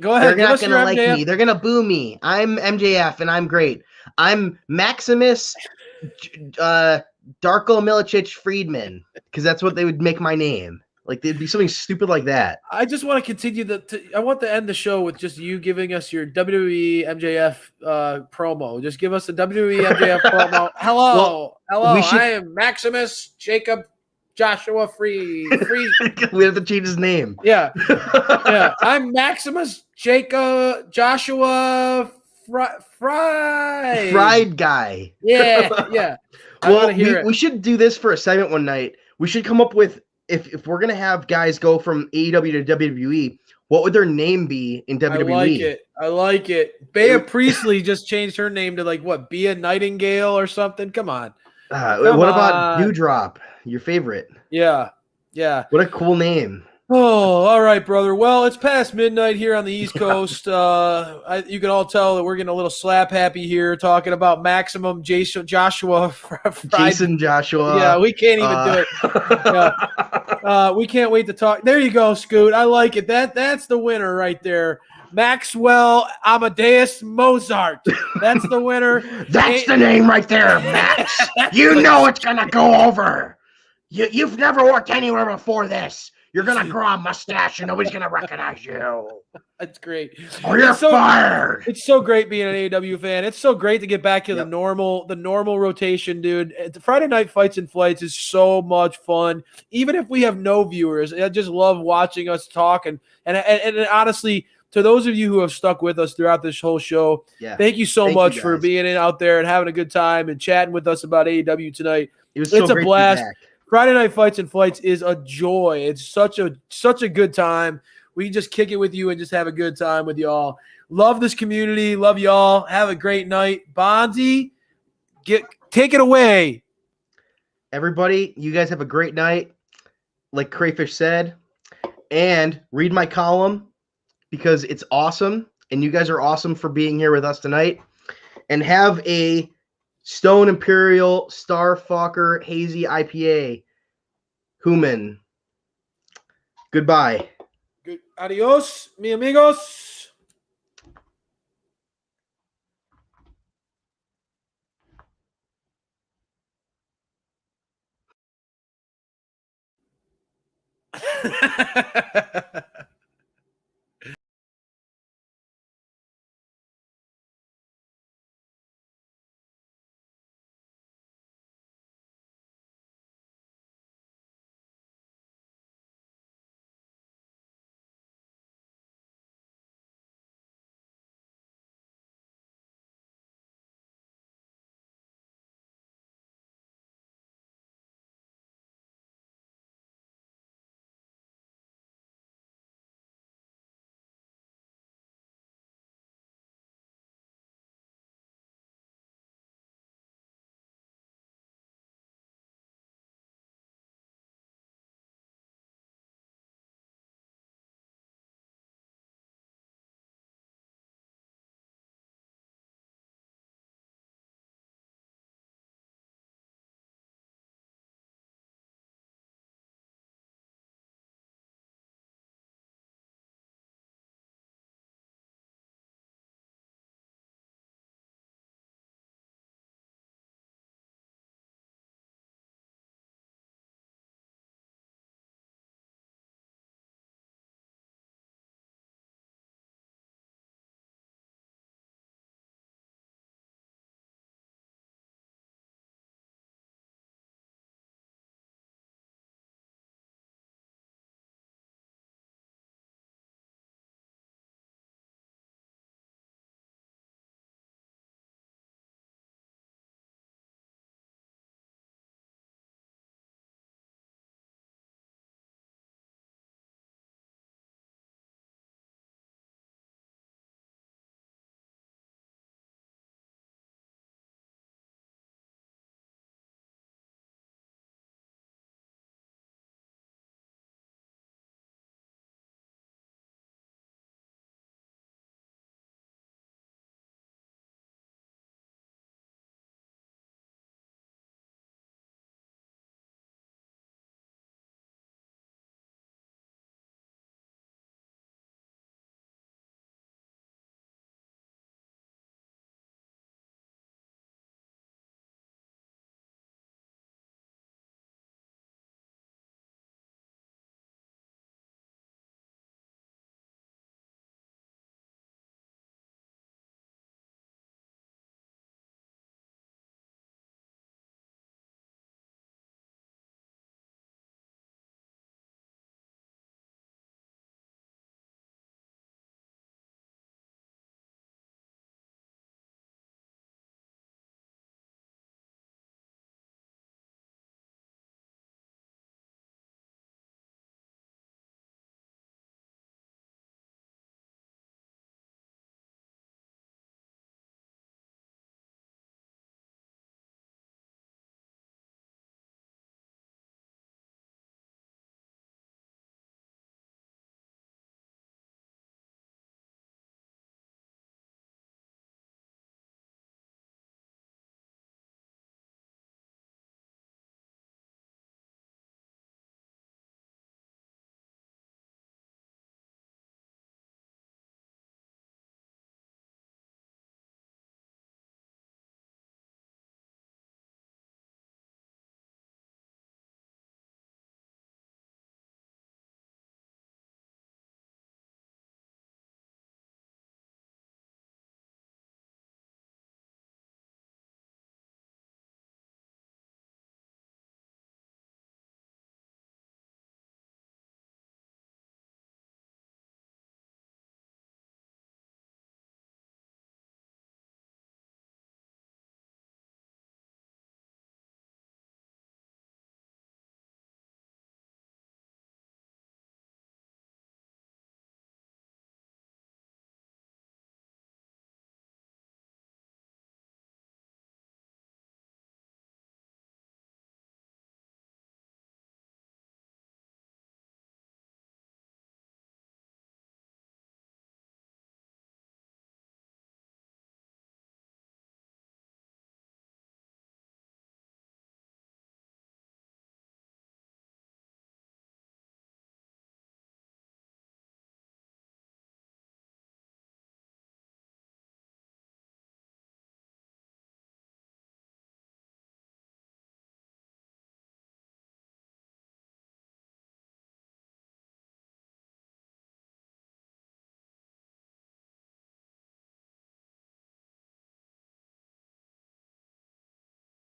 Go ahead. they're Give not us your gonna like MJF. me. They're gonna boo me. I'm MJF, and I'm great. I'm Maximus, Darko Milicic Friedman, because that's what they would make my name. Like they'd be something stupid like that. I just want to continue I want to end the show with just you giving us your WWE MJF promo. Just give us the WWE MJF promo. Hello, we should- I am Maximus Jacob Joshua Free. We have to change his name. Yeah, yeah. I'm Maximus Jacob Joshua Fried guy. Yeah, yeah. I Well, want to hear it. we should do this for a segment one night. We should come up with if we're gonna have guys go from AEW to WWE, what would their name be in WWE? I like it. Bea Priestley just changed her name to like what? Bea Nightingale or something. Come on. What about Dewdrop? Your favorite? Yeah, yeah. What a cool name. Oh, all right, brother. Well, it's past midnight here on the East Coast. You can all tell that we're getting a little slap happy here, talking about Maximum Joshua. Jason Joshua. Yeah, we can't even do it. Yeah. We can't wait to talk. There you go, Scoot. I like it. That's the winner right there. Maxwell Amadeus Mozart. That's the winner. That's the name right there, Max. You know it's gonna go over. You've never worked anywhere before this. You're gonna grow a mustache and nobody's gonna recognize you. That's great. Or you're fired. It's so great being an AEW fan. It's so great to get back to the normal rotation, dude. The Friday Night Fights and Flights is so much fun. Even if we have no viewers, I just love watching us talk and honestly, to those of you who have stuck with us throughout this whole show, thank you so much for being out there and having a good time and chatting with us about AEW tonight. It's a blast. Friday Night Fights and Flights is a joy. It's such a good time. We just kick it with you and just have a good time with y'all. Love this community. Love y'all. Have a great night. Bonzi, take it away. Everybody, you guys have a great night. Like Crayfish said, and read my column because it's awesome, and you guys are awesome for being here with us tonight. And have a Stone Imperial Starfucker Hazy IPA. Human. Goodbye. Adios, mi amigos.